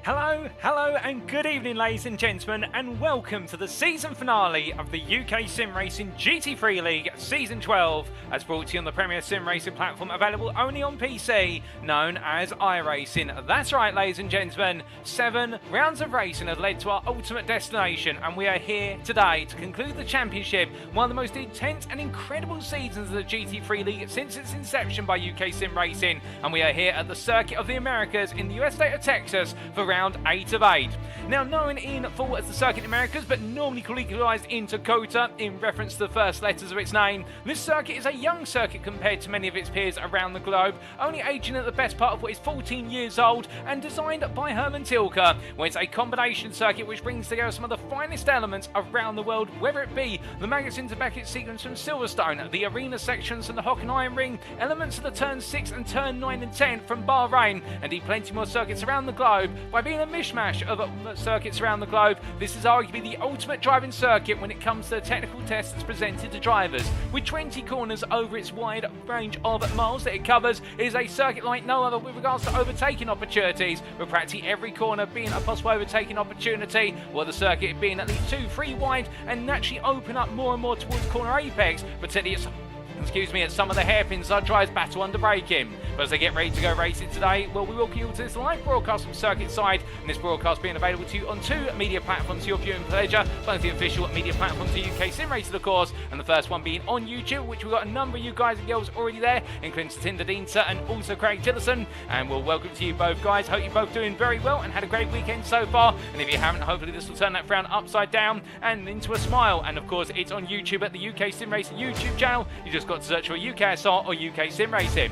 Hello and good evening ladies and gentlemen, and welcome to the season finale of the UKSimRacing GT3 League Season 12, as brought to you on the premier sim racing platform available only on PC, known as iRacing. That's right ladies and gentlemen, 7 rounds of racing have led to our ultimate destination, and we are here today to conclude the championship, one of the most intense and incredible seasons of the GT3 League since its inception by UKSimRacing, and we are here at the Circuit of the Americas in the US state of Texas for round 8 of 8. Now known in full as the Circuit Americas, but normally colloquialised into COTA in reference to the first letters of its name, this circuit is a young circuit compared to many of its peers around the globe, only aging at the best part of what is 14 years old, and designed by Herman Tilke, where it's a combination circuit which brings together some of the finest elements around the world, whether it be the magazines and Beckett sequence from Silverstone, the arena sections from the Hockenheimring, elements of the turn 6 and turn 9 and 10 from Bahrain, and indeed plenty more circuits around the globe. By being a mishmash of circuits around the globe, this is arguably the ultimate driving circuit when it comes to the technical tests presented to drivers. With 20 corners over its wide range of miles that it covers, it is a circuit like no other with regards to overtaking opportunities, with practically every corner being a possible overtaking opportunity, while the circuit being at least 2-3 wide and naturally open up more and more towards corner apex, particularly at some of the hairpins our drivers battle under braking. But as they get ready to go racing today, well, we welcome you to this live broadcast from Circuit Side, and this broadcast being available to you on 2 media platforms to your viewing pleasure, both the official media platforms to UKSimRacing, of course, and the first one being on YouTube, which we've got a number of you guys and girls already there, including Tinder Deanter and also Craig Tillison, and we'll welcome to you both guys. Hope you're both doing very well and had a great weekend so far, and if you haven't, hopefully this will turn that frown upside down and into a smile. And of course, it's on YouTube at the UKSimRacing YouTube channel. You just got to search for UKSR or UKSimRacing.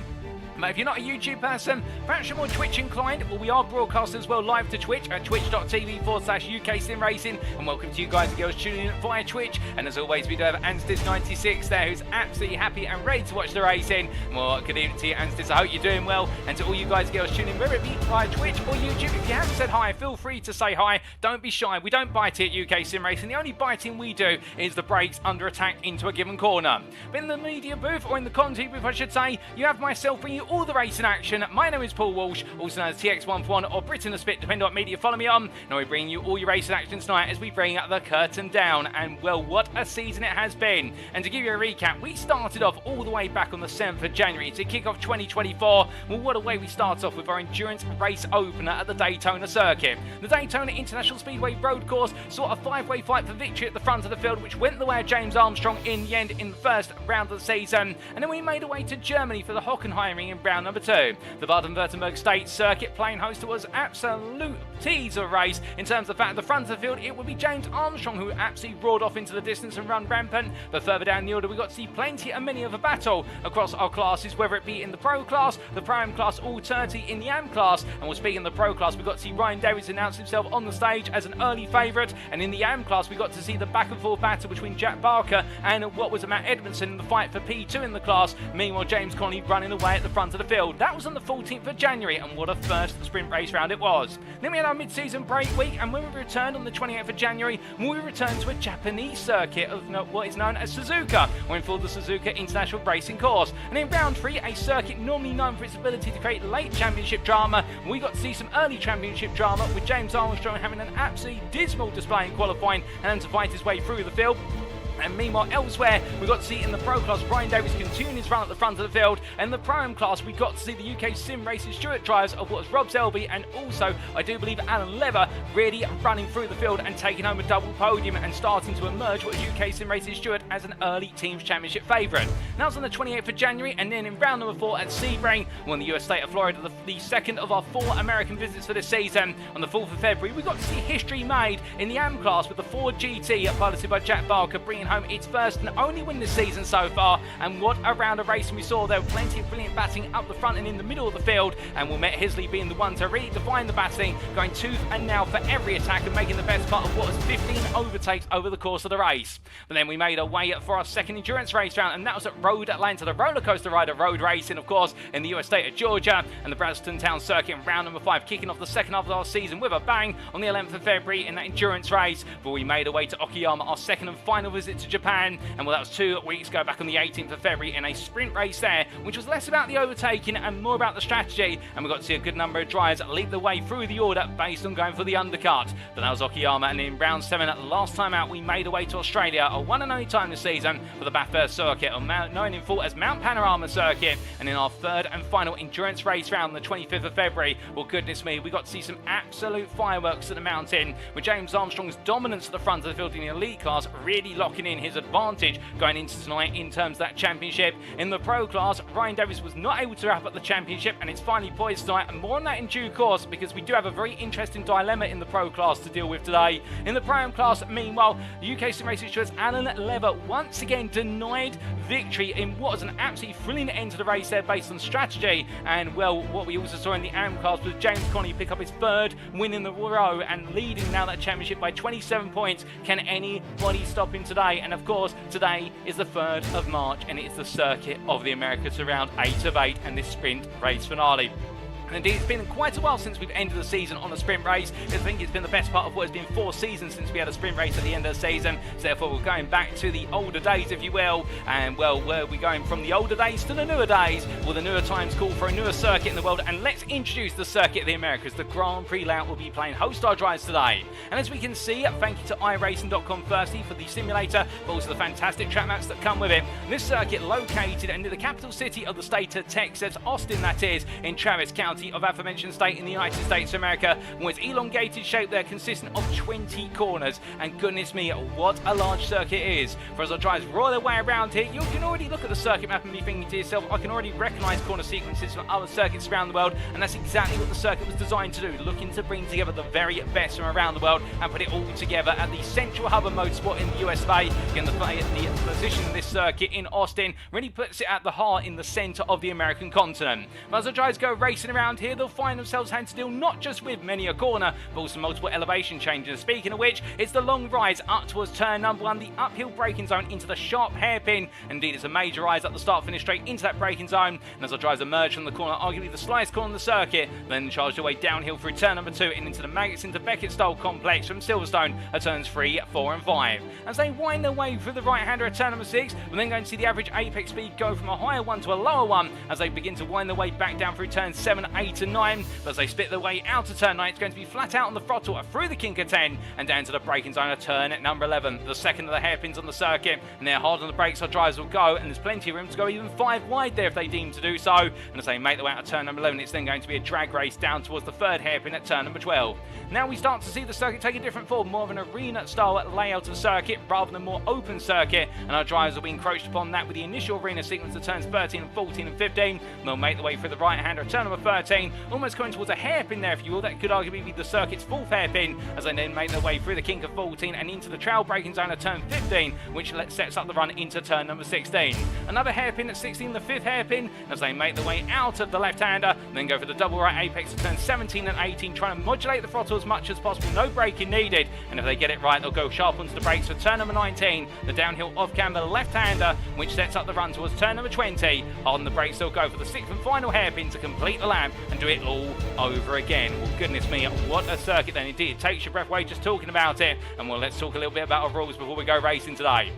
But if you're not a YouTube person, perhaps you're more Twitch inclined, well, we are broadcasting as well live to Twitch at twitch.tv/UKSimRacing, and welcome to you guys and girls tuning in via Twitch. And as always, we do have Anstis96 there, who's absolutely happy and ready to watch the racing. Well, good evening to you, Anstis. I hope you're doing well. And to all you guys and girls tuning in, whether it be via Twitch or YouTube, if you haven't said hi, feel free to say hi. Don't be shy. We don't bite it at UKSimRacing. The only biting we do is the brakes under attack into a given corner. But in the media booth, or in the content booth, I should say, you have myself bringing you all the racing action. My name is Paul Walsh, also known as TX141 or Britain the Spit, depending on what media you follow me on. Now we're bringing you all your racing action tonight as we bring the curtain down. And well, what a season it has been. And to give you a recap, we started off all the way back on the 7th of January to kick off 2024. Well, what a way we start off with our endurance race opener at the Daytona circuit. The Daytona International Speedway road course saw a 5-way fight for victory at the front of the field, which went the way of James Armstrong in the end in the first round of the season. And then we made our way to Germany for the Hockenheimring in round number 2. The Baden-Württemberg State Circuit playing host to us absolute teaser race in terms of the fact at the front of the field it would be James Armstrong who absolutely roared off into the distance and run rampant. But further down the order we got to see plenty and many of a battle across our classes, whether it be in the Pro class, the Pro-Am class, all 30 in the Am class. And we'll speak in the Pro class, we got to see Ryan Davies announce himself on the stage as an early favourite, and in the Am class we got to see the back and forth battle between Jack Barker and what was Matt Edmondson in the fight for P2 in the class. Meanwhile, James Connolly running away at the front of the field. That was on the 14th of January, and what a first sprint race round it was. Then we had our mid-season break week, and when we returned on the 28th of January, we returned to a Japanese circuit of what is known as Suzuka, or in full the Suzuka International Racing Course. And in round 3, a circuit normally known for its ability to create late championship drama, we got to see some early championship drama with James Armstrong having an absolutely dismal display in qualifying and then to fight his way through the field. And meanwhile, elsewhere, we got to see in the Pro class Ryan Davies continuing his run at the front of the field. And the Pro-Am class, we got to see the UKSimRacing Stewart drivers of what was Rob Selby and also, I do believe, Alan Lever really running through the field and taking home a double podium and starting to emerge what was UKSimRacing Stewart as an early Teams Championship favourite. That was on the 28th of January, and then in round number 4 at Sebring, in the US state of Florida, the second of our 4 American visits for this season. On the 4th of February, we got to see history made in the Am class with the Ford GT piloted by Jack Barker, bringing home its first and only win this season so far. And what a round of racing we saw. There were plenty of brilliant batting up the front and in the middle of the field, and Wilmette Hisley being the one to really define the batting, going tooth and nail for every attack and making the best part of what was 15 overtakes over the course of the race. But then we made our way for our second endurance race round, and that was at Road Atlanta, the roller coaster rider road racing, of course, in the US state of Georgia, and the Brazelton Town Circuit in round number 5, kicking off the second half of our season with a bang on the 11th of February in that endurance race. But we made our way to Okayama, our second and final visit to Japan, and well, that was 2 weeks ago, back on the 18th of February in a sprint race there, which was less about the overtaking and more about the strategy, and we got to see a good number of drivers lead the way through the order based on going for the undercut. But that was Okayama, and in round 7, last time out, we made our way to Australia, our one and only time this season for the Bathurst Circuit, known in full as Mount Panorama Circuit, and in our third and final endurance race round, the 25th of February, well, goodness me, we got to see some absolute fireworks at the mountain, with James Armstrong's dominance at the front of the field in the elite class really locking in his advantage going into tonight in terms of that championship. In the pro class, Ryan Davies was not able to wrap up the championship, and it's finally poised tonight, and more on that in due course, because we do have a very interesting dilemma in the pro class to deal with today. In the pro class, meanwhile, the UKSimRacing stewards Alan Lever once again denied victory in what was an absolutely thrilling end to the race there based on strategy, and well, what we also saw in the AM class was James Connie pick up his third win in the row and leading now that championship by 27 points. Can anybody stop him today? And of course, today is the 3rd of March, and it's the Circuit of the Americas around 8 of 8 and this sprint race finale. And indeed, it's been quite a while since we've ended the season on a sprint race. I think it's been the best part of what has been 4 seasons since we had a sprint race at the end of the season. So therefore, we're going back to the older days, if you will. And well, where are we going from the older days to the newer days? Well, the newer times call for a newer circuit in the world. And let's introduce the Circuit of the Americas. The Grand Prix layout will be playing host our drives today. And as we can see, thank you to iRacing.com firstly for the simulator, but also the fantastic track maps that come with it. And this circuit located in the capital city of the state of Texas, Austin that is, in Travis County of aforementioned state in the United States of America, with its elongated shape there consisting of 20 corners, and goodness me, what a large circuit it is. For as our drivers roll their way around here, you can already look at the circuit map and be thinking to yourself, I can already recognise corner sequences from other circuits around the world, and that's exactly what the circuit was designed to do, looking to bring together the very best from around the world and put it all together at the central hub of motorsport in the USA. Again, the position of this circuit in Austin really puts it at the heart in the centre of the American continent. But as the drivers go racing around here, they'll find themselves having to deal not just with many a corner, but also multiple elevation changes. Speaking of which, it's the long rise up towards turn number 1, the uphill braking zone into the sharp hairpin. Indeed, it's a major rise up the start finish straight into that braking zone, and as our drivers emerge from the corner, arguably the slightest corner on the circuit, then charge their way downhill through turn number 2 and into the Maggots to Beckett style complex from Silverstone at turns 3, 4 and 5. As they wind their way through the right-hander at turn number 6, we're then going to see the average apex speed go from a higher one to a lower one as they begin to wind their way back down through turns 7, 8 and 9. But as they split their way out of turn 9, it's going to be flat out on the throttle through the kink of 10 and down to the braking zone at turn at number 11, the second of the hairpins on the circuit, and they're hard on the brakes, our drivers will go, and there's plenty of room to go even 5 wide there if they deem to do so. And as they make their way out of turn number 11, it's then going to be a drag race down towards the 3rd hairpin at turn number 12. Now we start to see the circuit take a different form, more of an arena style layout of the circuit rather than more open circuit, and our drivers will be encroached upon that with the initial arena sequence of turns 13 and 14 and 15, and they'll make their way through the right hander at turn number 13, almost coming towards a hairpin there, if you will. That could arguably be the circuit's 4th hairpin, as they then make their way through the kink of 14 and into the trail braking zone at turn 15, which sets up the run into turn number 16. Another hairpin at 16, the 5th hairpin, as they make their way out of the left-hander, then go for the double right apex at turn 17 and 18, trying to modulate the throttle as much as possible, no braking needed, and if they get it right, they'll go sharp onto the brakes for turn number 19, the downhill off-camber left-hander, which sets up the run towards turn number 20. On the brakes, they'll go for the 6th and final hairpin to complete the lap and do it all over again. Well, goodness me, what a circuit then. Indeed, it takes your breath away just talking about it. And well, let's talk a little bit about our rules before we go racing today.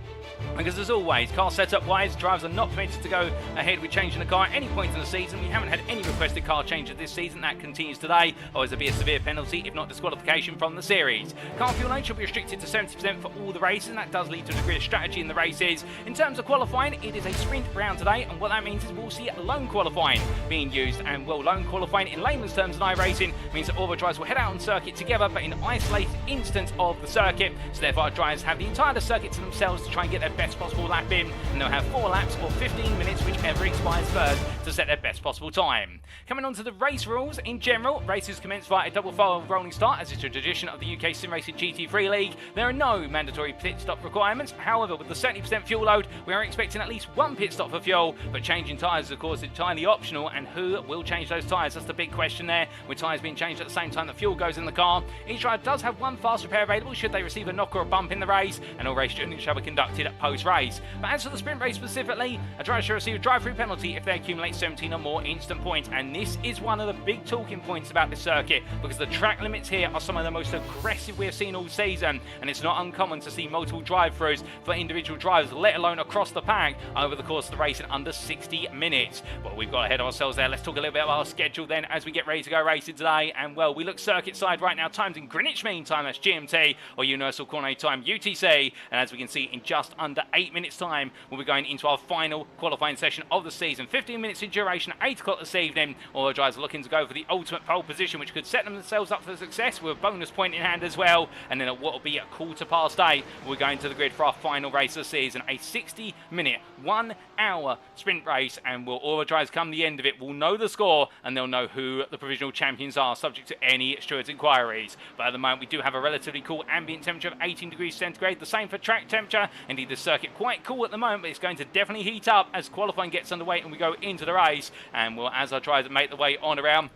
Because as always, car setup wise, drivers are not permitted to go ahead with changing the car at any point in the season. We haven't had any requested car changes this season. That continues today, or there'll be a severe penalty, if not disqualification from the series. Car fuel load should be restricted to 70% for all the races, and that does lead to a degree of strategy in the races. In terms of qualifying, it is a sprint round today, and what that means is we'll see lone qualifying being used. And well, lone qualifying in layman's terms in iRacing means that all the drivers will head out on circuit together, but in an isolated instance of the circuit. So therefore, our drivers have the entire circuit to themselves to try and get get their best possible lap in, and they'll have 4 laps or 15 minutes, whichever expires first, to set their best possible time. Coming on to the race rules in general, races commence via a double file rolling start, as is a tradition of the UKSimRacing GT3 League. There are no mandatory pit stop requirements. However, with the 70% fuel load, we are expecting at least 1 pit stop for fuel, but changing tyres is of course entirely optional, and who will change those tyres? That's the big question there, with tyres being changed at the same time that fuel goes in the car. Each driver does have 1 fast repair available should they receive a knock or a bump in the race, and all race tuning shall be conducted post-race. But as for the sprint race specifically, a driver shall receive a drive-through penalty if they accumulate 17 or more instant points, and this is one of the big talking points about this circuit, because the track limits here are some of the most aggressive we have seen all season, and it's not uncommon to see multiple drive-throughs for individual drivers, let alone across the pack, over the course of the race in under 60 minutes. But we've got ahead of ourselves there. Let's talk a little bit about our schedule then as we get ready to go racing today. And well, we look circuit side right now, times in Greenwich Mean Time, that's GMT, or Universal Coordinate Time, UTC, and as we can see, in just under 8 minutes time, we'll be going into our final qualifying session of the season. 15 minutes in duration, 8 o'clock this evening. All the drivers are looking to go for the ultimate pole position, which could set themselves up for success with a bonus point in hand as well. And then at what will be at 8:15, we're going to the grid for our final race of the season, a 60-minute, 1-hour sprint race, and will all the drivers come the end of it will know the score, and they'll know who the provisional champions are, subject to any stewards' inquiries. But at the moment, we do have a relatively cool ambient temperature of 18 degrees centigrade, the same for track temperature. Indeed, the circuit quite cool at the moment, but it's going to definitely heat up as qualifying gets underway and we go into the race. And well, as our drivers make the way on around,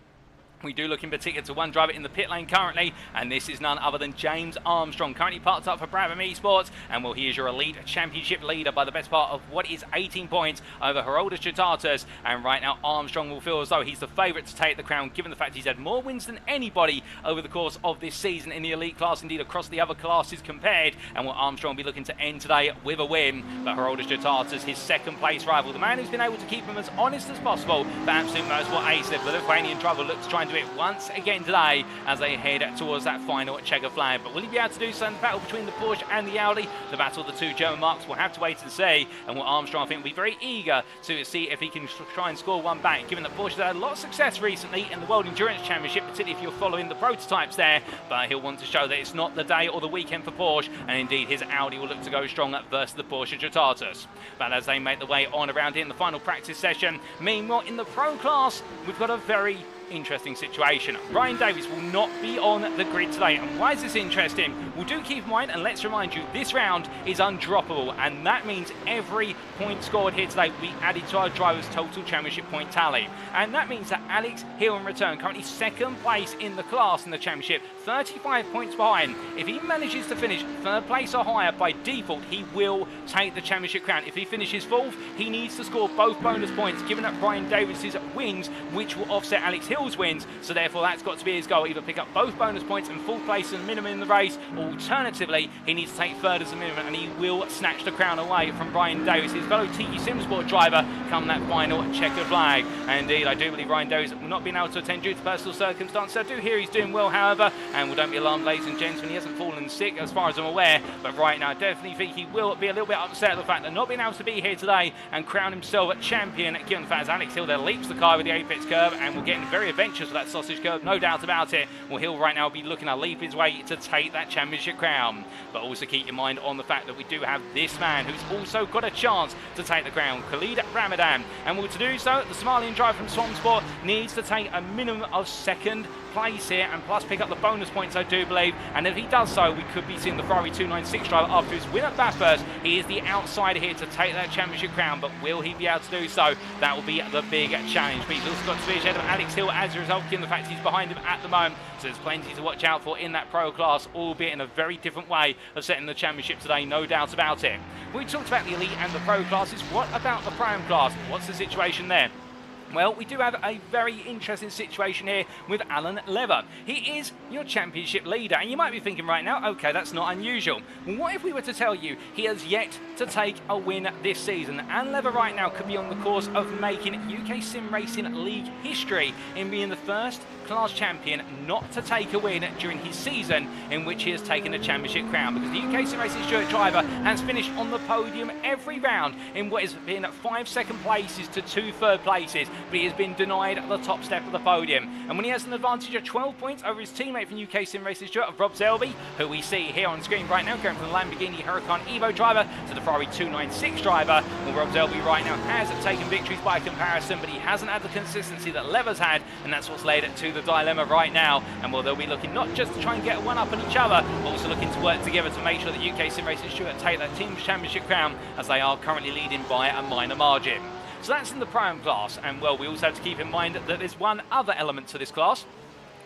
we do look in particular to one driver in the pit lane currently, and this is none other than James Armstrong, currently parked up for Brabham Esports. And well, he is your elite championship leader by the best part of what is 18 points over Haroldas Jotautas. And right now, Armstrong will feel as though he's the favourite to take the crown, given the fact he's had more wins than anybody over the course of this season in the elite class, indeed across the other classes compared. And will Armstrong will be looking to end today with a win. But Haroldas Jotautas, his second place rival, the man who's been able to keep him as honest as possible, for Absolute Motorsport Ace, the Lithuanian driver, looks to try and do it once again today as they head towards that final checker flag. But will he be able to do so in the battle between the Porsche and the Audi? The battle of the 2 German marks, we'll have to wait and see. And will Armstrong, I think, will be very eager to see if he can try and score one back, given that Porsche had a lot of success recently in the World Endurance Championship, particularly if you're following the prototypes there. But he'll want to show that it's not the day or the weekend for Porsche, and indeed his Audi will look to go strong versus the Porsche Jotautas. But as they make the way on around in the final practice session, meanwhile in the pro class, we've got a very interesting situation. Brian Davies will not be on the grid today. And why is this interesting? Well, do keep in mind, and let's remind you, this round is undroppable, and that means every point scored here today will be added to our driver's total championship point tally. And that means that Alex Hill in return, currently second place in the class in the championship, 35 points behind. If he manages to finish third place or higher, by default he will take the championship crown. If he finishes fourth, he needs to score both bonus points, given that Brian Davies' wins, which will offset Alex Hill's wins. So therefore that's got to be his goal, either pick up both bonus points and full place as a minimum in the race, or alternatively he needs to take third as a minimum, and he will snatch the crown away from Brian Davies, his fellow TU Simsport driver, come that final checkered flag. And indeed, I do believe Brian Davies will not be able to attend due to personal circumstances. I do hear he's doing well, however, and well, don't be alarmed, ladies and gentlemen, he hasn't fallen sick as far as I'm aware. But right now I definitely think he will be a little bit upset at the fact that not being able to be here today and crown himself a champion, given the fact that Alex Hill there leaps the car with the apex curve, and will get very adventurous with that sausage curve, no doubt about it. Well, Hill right now will be looking to leap his way to take that championship crown. But also keep your mind on the fact that we do have this man who's also got a chance to take the crown, Khalid Ramadan. And well, to do so, the Somalian driver from Swansport needs to take a minimum of second place here, and plus pick up the bonus points, I do believe. And if he does so, we could be seeing the Ferrari 296 driver after his win at Bathurst. He is the outsider here to take that championship crown, but will he be able to do so? That will be the big challenge. But he's also got to be ahead of Alex Hill as a result, given the fact he's behind him at the moment. So there's plenty to watch out for in that pro class, albeit in a very different way of setting the championship today, no doubt about it. We talked about the elite and the pro classes. What about the Pro-Am class? What's the situation there? Well, we do have a very interesting situation here with Alan Lever. He is your championship leader, and you might be thinking right now, okay, that's not unusual. Well, what if we were to tell you he has yet to take a win this season? Alan Lever right now could be on the course of making UKSimRacing League history in being the first class champion not to take a win during his season in which he has taken a championship crown, because the UKSimRacing Stuart driver has finished on the podium every round in what has been 5 second places to 2 third places, but he has been denied the top step of the podium. And when he has an advantage of 12 points over his teammate from UKSimRacing Stuart of Rob Selby, who we see here on screen right now, going from the Lamborghini Huracan Evo driver to the Ferrari 296 driver, well, Rob Selby right now has taken victories by comparison, but he hasn't had the consistency that Lever's had, and that's what's led to the dilemma right now. And well, they'll be looking not just to try and get one up on each other, but also looking to work together to make sure that UKSimRacing Stuart take that team's championship crown, as they are currently leading by a minor margin. So that's in the Pro-Am class, and well, we also have to keep in mind that there's one other element to this class.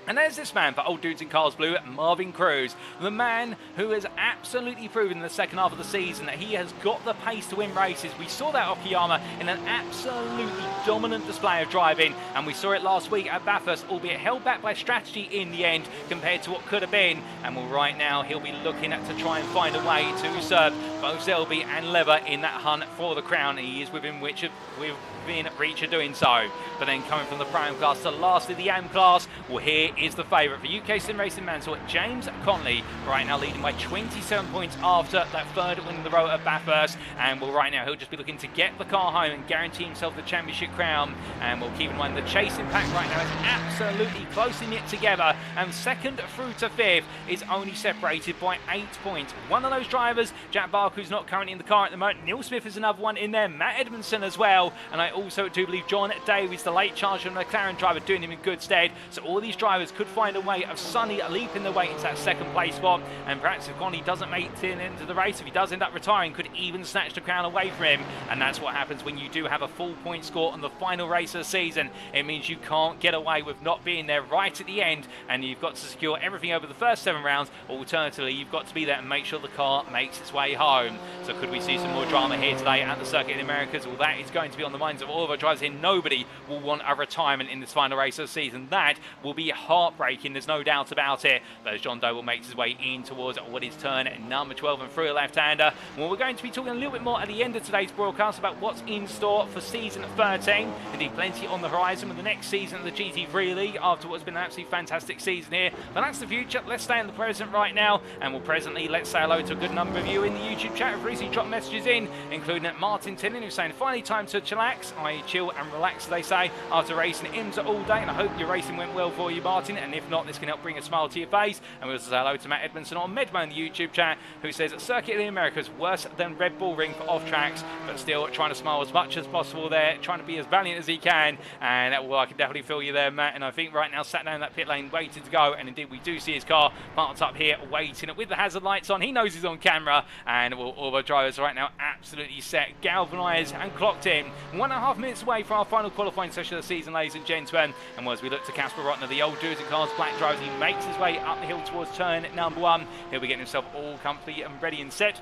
And there's this man for Old Dudes in Cars Blue, Marvin Cruz, the man who has absolutely proven in the second half of the season that he has got the pace to win races. We saw that off Kiyama in an absolutely dominant display of driving, and we saw it last week at Bathurst, albeit held back by strategy in the end compared to what could have been. And well, right now he'll be looking to try and find a way to serve both Selby and Lever in that hunt for the crown. He is within reach of doing so. But then coming from the Pro-Am class to lastly the Am class, well, here is the favourite for UKSimRacing Mansell, James Conley, right now leading by 27 points after that third win in the row at Bathurst. And well, right now he'll just be looking to get the car home and guarantee himself the championship crown. And we'll keep in mind the chasing pack right now is absolutely closely knit together, and second through to fifth is only separated by 8 points. One of those drivers, Jack Barker's not currently in the car at the moment. Neil Smith is another one in there, Matt Edmondson as well, and I also do believe John Davies, the late charge from the McLaren driver, doing him in good stead. So all these drivers could find a way of Sonny leaping their way into that second place spot, and perhaps if Conley doesn't make it into the race, if he does end up retiring, could even snatch the crown away from him. And that's what happens when you do have a full point score on the final race of the season. It means you can't get away with not being there right at the end, and you've got to secure everything over the first 7 rounds. Alternatively, you've got to be there and make sure the car makes its way home. So could we see some more drama here today at the Circuit in the Americas? Well, that is going to be on the minds of all of our drivers here. Nobody will want a retirement in this final race of the season. That will be heartbreaking, there's no doubt about it. But as John Doe will make his way in towards what is turn number 12 and through a left-hander. Well, we're going to be talking a little bit more at the end of today's broadcast about what's in store for season 13. Indeed, plenty on the horizon with the next season of the GT3 League after what's been an absolutely fantastic season here. But that's the future. Let's stay in the present right now, and we'll presently let's say hello to a good number of you in the YouTube chat who've recently dropped messages in, including Martin Tinnin, who's saying finally time to chillax, i.e. chill and relax, they say, after racing IMSA all day. And I hope your racing went well for you, Martin, and if not, this can help bring a smile to your face. And we'll say hello to Matt Edmondson on Medmo in the YouTube chat, who says Circuit of the Americas worse than Red Bull Ring for off tracks, but still trying to smile as much as possible there, trying to be as valiant as he can. And well, I can definitely feel you there, Matt, and I think right now sat down that pit lane waiting to go, and indeed we do see his car parked up here waiting with the hazard lights on. He knows he's on camera, and well, all of our drivers right now absolutely set, galvanised and clocked in. 1.5 minutes away from our final qualifying session of the season, ladies and gentlemen. And well, as we look to Casper Rotner, the Old Dudes in Cars Black drivers, he makes his way up the hill towards turn number 1. He'll be getting himself all comfy and ready and set.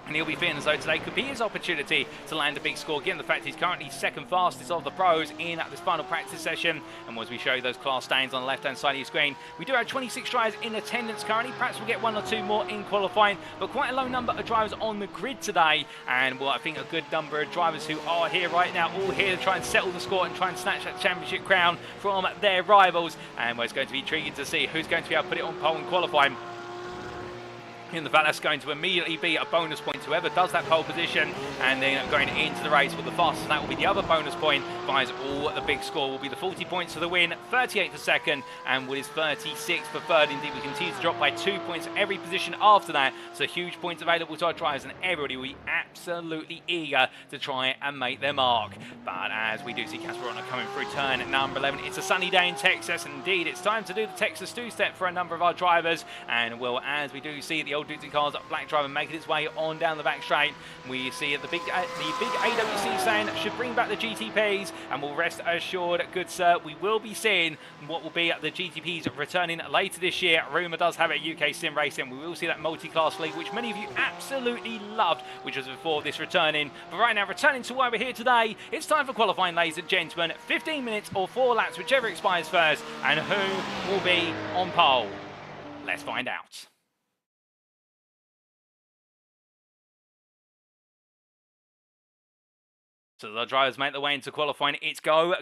And he'll be feeling as though today could be his opportunity to land a big score, given the fact he's currently second fastest of the pros in this final practice session. And as we show you those class standings on the left-hand side of your screen, we do have 26 drivers in attendance currently. Perhaps we'll get 1 or 2 more in qualifying, but quite a low number of drivers on the grid today. And well, I think a good number of drivers who are here right now, all here to try and settle the score and try and snatch that championship crown from their rivals. And well, it's going to be intriguing to see who's going to be able to put it on pole in qualifying. In the fact that's going to immediately be a bonus point to whoever does that pole position, and then going into the race with the fastest, that will be the other bonus point. Buys all the big score will be the 40 points for the win, 38 for second, and with his 36 for third. Indeed, we continue to drop by 2 points every position after that, so huge points available to our drivers, and everybody will be absolutely eager to try and make their mark. But as we do see Casper Rotner coming through turn number 11, it's a sunny day in Texas, and indeed it's time to do the Texas two-step for a number of our drivers. And well, as we do see the Old Dudes in Cars Black driver making its way on down the back straight, we see the big AWC saying should bring back the GTPs, and will rest assured, good sir, we will be seeing what will be the GTPs returning later this year. Rumour does have it at UKSimRacing. We will see that multi-class league, which many of you absolutely loved, which was before this returning. But right now, returning to why we're here today, it's time for qualifying, ladies and gentlemen. 15 minutes or 4 laps, whichever expires first, and who will be on pole? Let's find out. So the drivers make their way into qualifying. It's go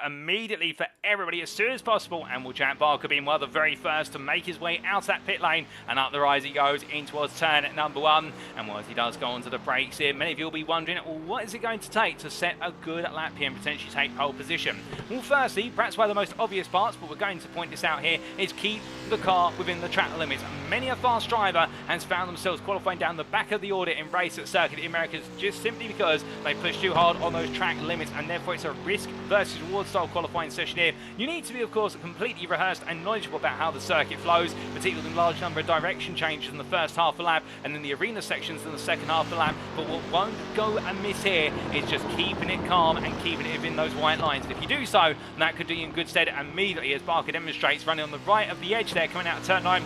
immediately for everybody as soon as possible. And will Jack Barker being one of the very first to make his way out of that pit lane. And up the rise he goes in towards turn number 1. And as he does go onto the brakes here, many of you will be wondering, well, what is it going to take to set a good lap here and potentially take pole position? Well, firstly, perhaps one of the most obvious parts, but we're going to point this out here, is keep the car within the track limits. Many a fast driver has found themselves qualifying down the back of the order in race at Circuit of the Americas just simply because they pushed too hard on those track limits, and therefore it's a risk versus reward style qualifying session here. You need to be, of course, completely rehearsed and knowledgeable about how the circuit flows, particularly with a large number of direction changes in the first half of the lap and in the arena sections in the second half of the lap. But what won't go amiss here is just keeping it calm and keeping it within those white lines. And if you do so, that could do you in good stead immediately, as Barker demonstrates, running on the right of the edge there, coming out of turn 9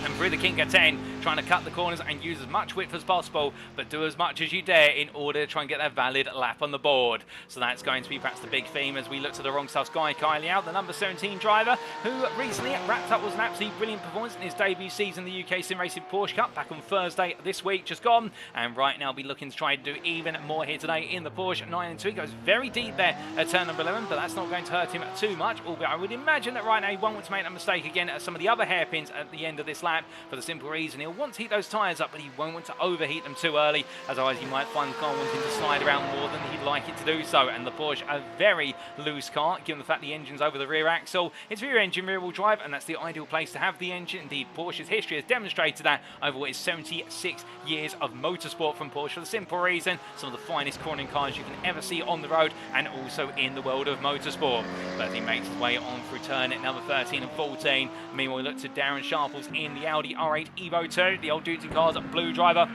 and through the Kinker 10, trying to cut the corners and use as much width as possible, but do as much as you dare in order to try and get that valid lap on the board. So that's going to be perhaps the big theme as we look to the wrong stuff. Guy Kylie out, the number 17 driver, who recently wrapped up was an absolutely brilliant performance in his debut season, the UKSimRacing Porsche Cup, back on Thursday this week, just gone. And right now be looking to try and do even more here today in the Porsche 9 and 2. He goes very deep there at turn number 11, but that's not going to hurt him too much. Albeit I would imagine that right now he won't want to make that mistake again at some of the other hairpins at the end of this lap, for the simple reason he'll want to heat those tyres up, but he won't want to overheat them too early, as otherwise he might find the car wanting to slide around more than he'd like it to do so. And the Porsche, a very loose car, given the fact the engine's over the rear axle. It's rear engine, rear wheel drive, and that's the ideal place to have the engine. Indeed, Porsche's history has demonstrated that over what is 76 years of motorsport from Porsche, for the simple reason some of the finest cornering cars you can ever see on the road and also in the world of motorsport. But as he makes his way on through turn at number 13 and 14, meanwhile we look to Darren Sharples in the Audi R8 Evo 2, the old duty car's blue driver.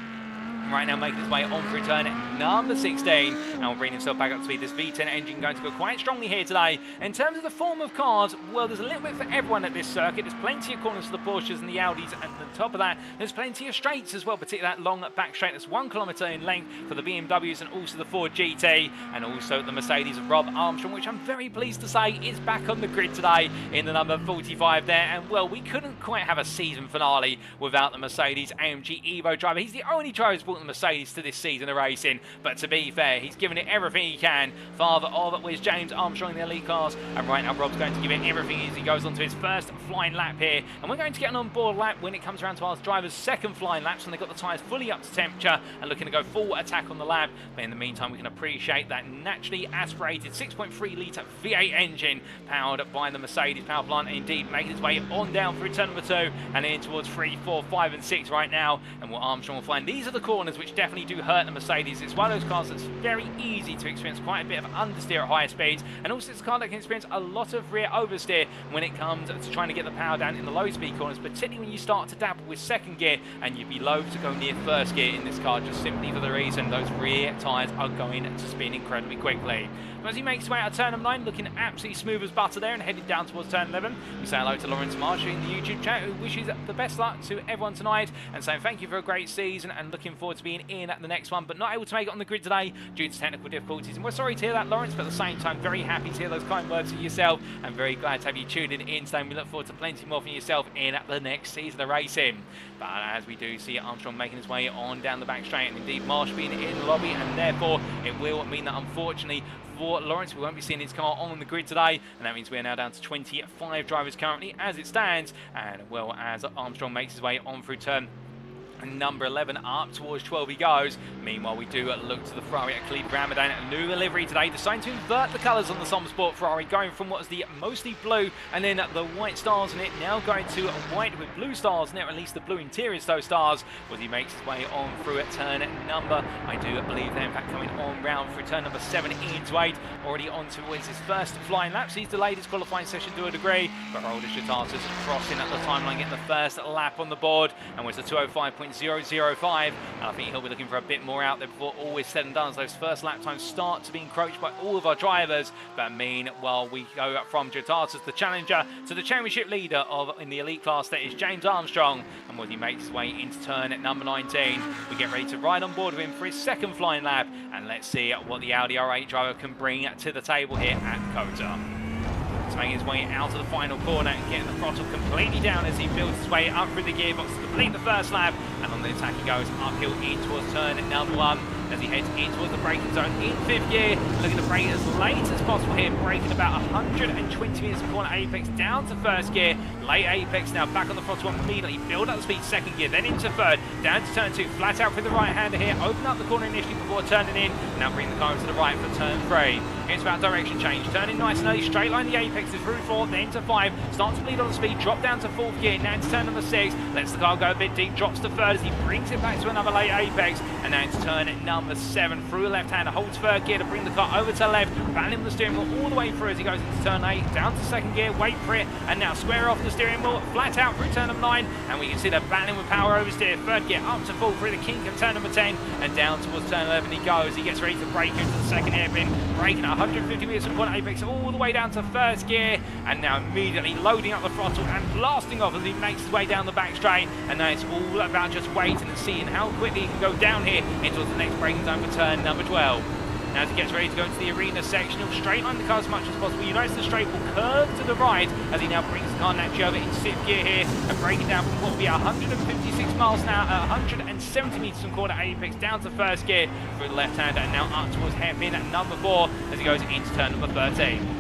Right now making his way on through turn at number 16 and will bring himself back up to speed. This V10 engine going to go quite strongly here today. In terms of the form of cars, well, there's a little bit for everyone at this circuit. There's plenty of corners for the Porsches and the Audis, and on top of that there's plenty of straights as well, particularly that long back straight that's 1 kilometre in length for the BMWs and also the Ford GT, and also the Mercedes of Rob Armstrong, which I'm very pleased to say is back on the grid today in the number 45 there. And well, we couldn't quite have a season finale without the Mercedes AMG Evo driver. He's the only driver who's brought the Mercedes to this season of racing, but to be fair, he's given it everything he can. Father of Wiz James Armstrong in the elite class, and right now Rob's going to give it everything as he goes on to his first flying lap here. And we're going to get an on-board lap when it comes around to our driver's second flying laps, when they've got the tyres fully up to temperature and looking to go full attack on the lap. But in the meantime, we can appreciate that naturally aspirated 6.3 litre V8 engine powered by the Mercedes power plant, indeed making its way on down through turn number 2 and in towards 3, 4, 5 and 6 right now. And what Armstrong will find, these are the corners which definitely do hurt the Mercedes. It's one of those cars that's very easy to experience quite a bit of understeer at higher speeds, and also it's a car that can experience a lot of rear oversteer when it comes to trying to get the power down in the low speed corners, particularly when you start to dabble with second gear, and you'd be loath to go near first gear in this car just simply for the reason those rear tyres are going to spin incredibly quickly. But as he makes his way out of turn number 9, looking absolutely smooth as butter there and heading down towards turn 11, we say hello to Lawrence Marshall in the YouTube chat, who wishes the best luck to everyone tonight and saying thank you for a great season and looking forward to being in at the next one, but not able to make it on the grid today due to technical difficulties. And we're sorry to hear that, Lawrence, but at the same time very happy to hear those kind words of yourself and very glad to have you tuned in today, and we look forward to plenty more from yourself in at the next season of racing. But as we do see Armstrong making his way on down the back straight, and indeed Marsh being in the lobby, and therefore it will mean that unfortunately for Lawrence we won't be seeing his car on the grid today, and that means we're now down to 25 drivers currently as it stands. And well, as Armstrong makes his way on through turn number 11 up towards 12 he goes. Meanwhile, we do look to the Ferrari at Khalid Ramadan, a new livery today, deciding to invert the colours on the Sommer Sport Ferrari, going from what is the mostly blue and then the white stars in it, now going to white with blue stars in it, or at least the blue interiors those stars, as he makes his way on through at turn number, I do believe they're in fact coming on round through turn number 7 into 8, already on towards his first flying laps. He's delayed his qualifying session to a degree, but Haroldas Jotautas crossing at the timeline, getting the first lap on the board, and was a 205.005, and I think he'll be looking for a bit more out there before all is said and done, as those first lap times start to be encroached by all of our drivers. But meanwhile, we go from Jotautas, the challenger, to the championship leader in the elite class, that is James Armstrong, and when he makes his way into turn at number 19, we get ready to ride on board with him for his second flying lap, and let's see what the Audi R8 driver can bring to the table here at COTA. He's making his way out of the final corner and getting the throttle completely down as he builds his way up through the gearbox to complete the first lap, and on the attack he goes uphill in towards turn number 1. as he heads in towards the braking zone in 5th gear, looking to brake as late as possible here, braking about 120 meters from corner apex down to 1st gear, late apex now back on the throttle immediately, build up the speed 2nd gear, then into 3rd, down to turn 2, flat out for the right hander here, open up the corner initially before turning in, now bring the car to the right for turn 3. Here's about direction change, turning nice and early, straight line the apex is through 4, then to 5, starts to bleed on the speed, drop down to 4th gear, now into turn number 6, lets the car go a bit deep, drops to 3rd as he brings it back to another late apex, and now into turn number 7, through a left hander, holds 3rd gear to bring the car over to the left, battling with the steering wheel all the way through as he goes into turn 8, down to 2nd gear, wait for it, and now square off the steering wheel, flat out through turn number 9, and we can see they're battling with power oversteer, 3rd gear up to full through the kink of turn number 10, and down towards turn 11 he goes, he gets ready to brake into the 2nd hairpin, braking at 150 meters from corner apex all the way down to 1st gear, and now immediately loading up the throttle and blasting off as he makes his way down the back straight, and now it's all about just waiting and seeing how quickly he can go down here into the next braking zone for turn number 12. Now as he gets ready to go into the arena section, he'll straight line the car as much as possible. You notice the straight will curve to the right as he now brings the car naturally over in 6th gear here and breaking down from what will be 156 miles an hour at 170 meters from corner apex down to 1st gear through the left hander and now up towards hairpin at number 4 as he goes into turn number 13.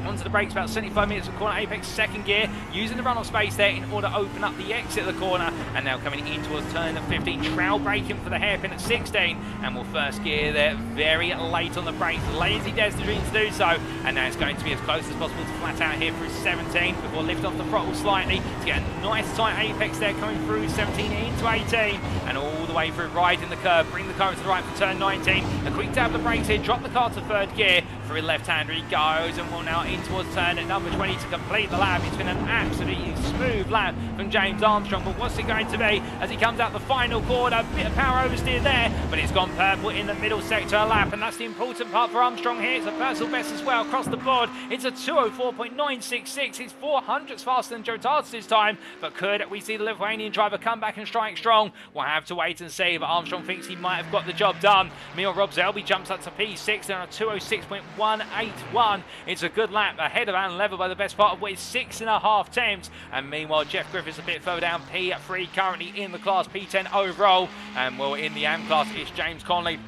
Onto the brakes about 75 meters from corner apex, 2nd gear, using the runoff space there in order to open up the exit of the corner, and now coming in towards turn 15, trail braking for the hairpin at 16, and will 1st gear there very late on the brakes, lazy Desdream to do so, and now it's going to be as close as possible to flat out here through 17 before lift off the throttle slightly to get a nice tight apex there coming through 17 into 18, and all the way through riding the curve, bring the car to the right for turn 19, a quick dab of the brakes here, drop the car to 3rd gear, through left-hander he goes and will now in towards turn at number 20 to complete the lap. It's been an absolutely smooth lap from James Armstrong, but what's it going to be as he comes out the final corner? A bit of power oversteer there, but it's gone purple in the middle sector lap, and that's the important part for Armstrong here. It's a personal best as well across the board. It's a 2:04.966. It's 400ths faster than Jotautas this time, but could we see the Lithuanian driver come back and strike strong? We'll have to wait and see, but Armstrong thinks he might have got the job done. Meanwhile, Rob Zelby jumps up to P6 and a 2:06.181. It's a good lap ahead of and level by the best part of what is 6.5 tenths. And meanwhile, Jeff Griffiths a bit further down, P3 currently in the class, P10 overall. And well, in the AM class, it's James Conley,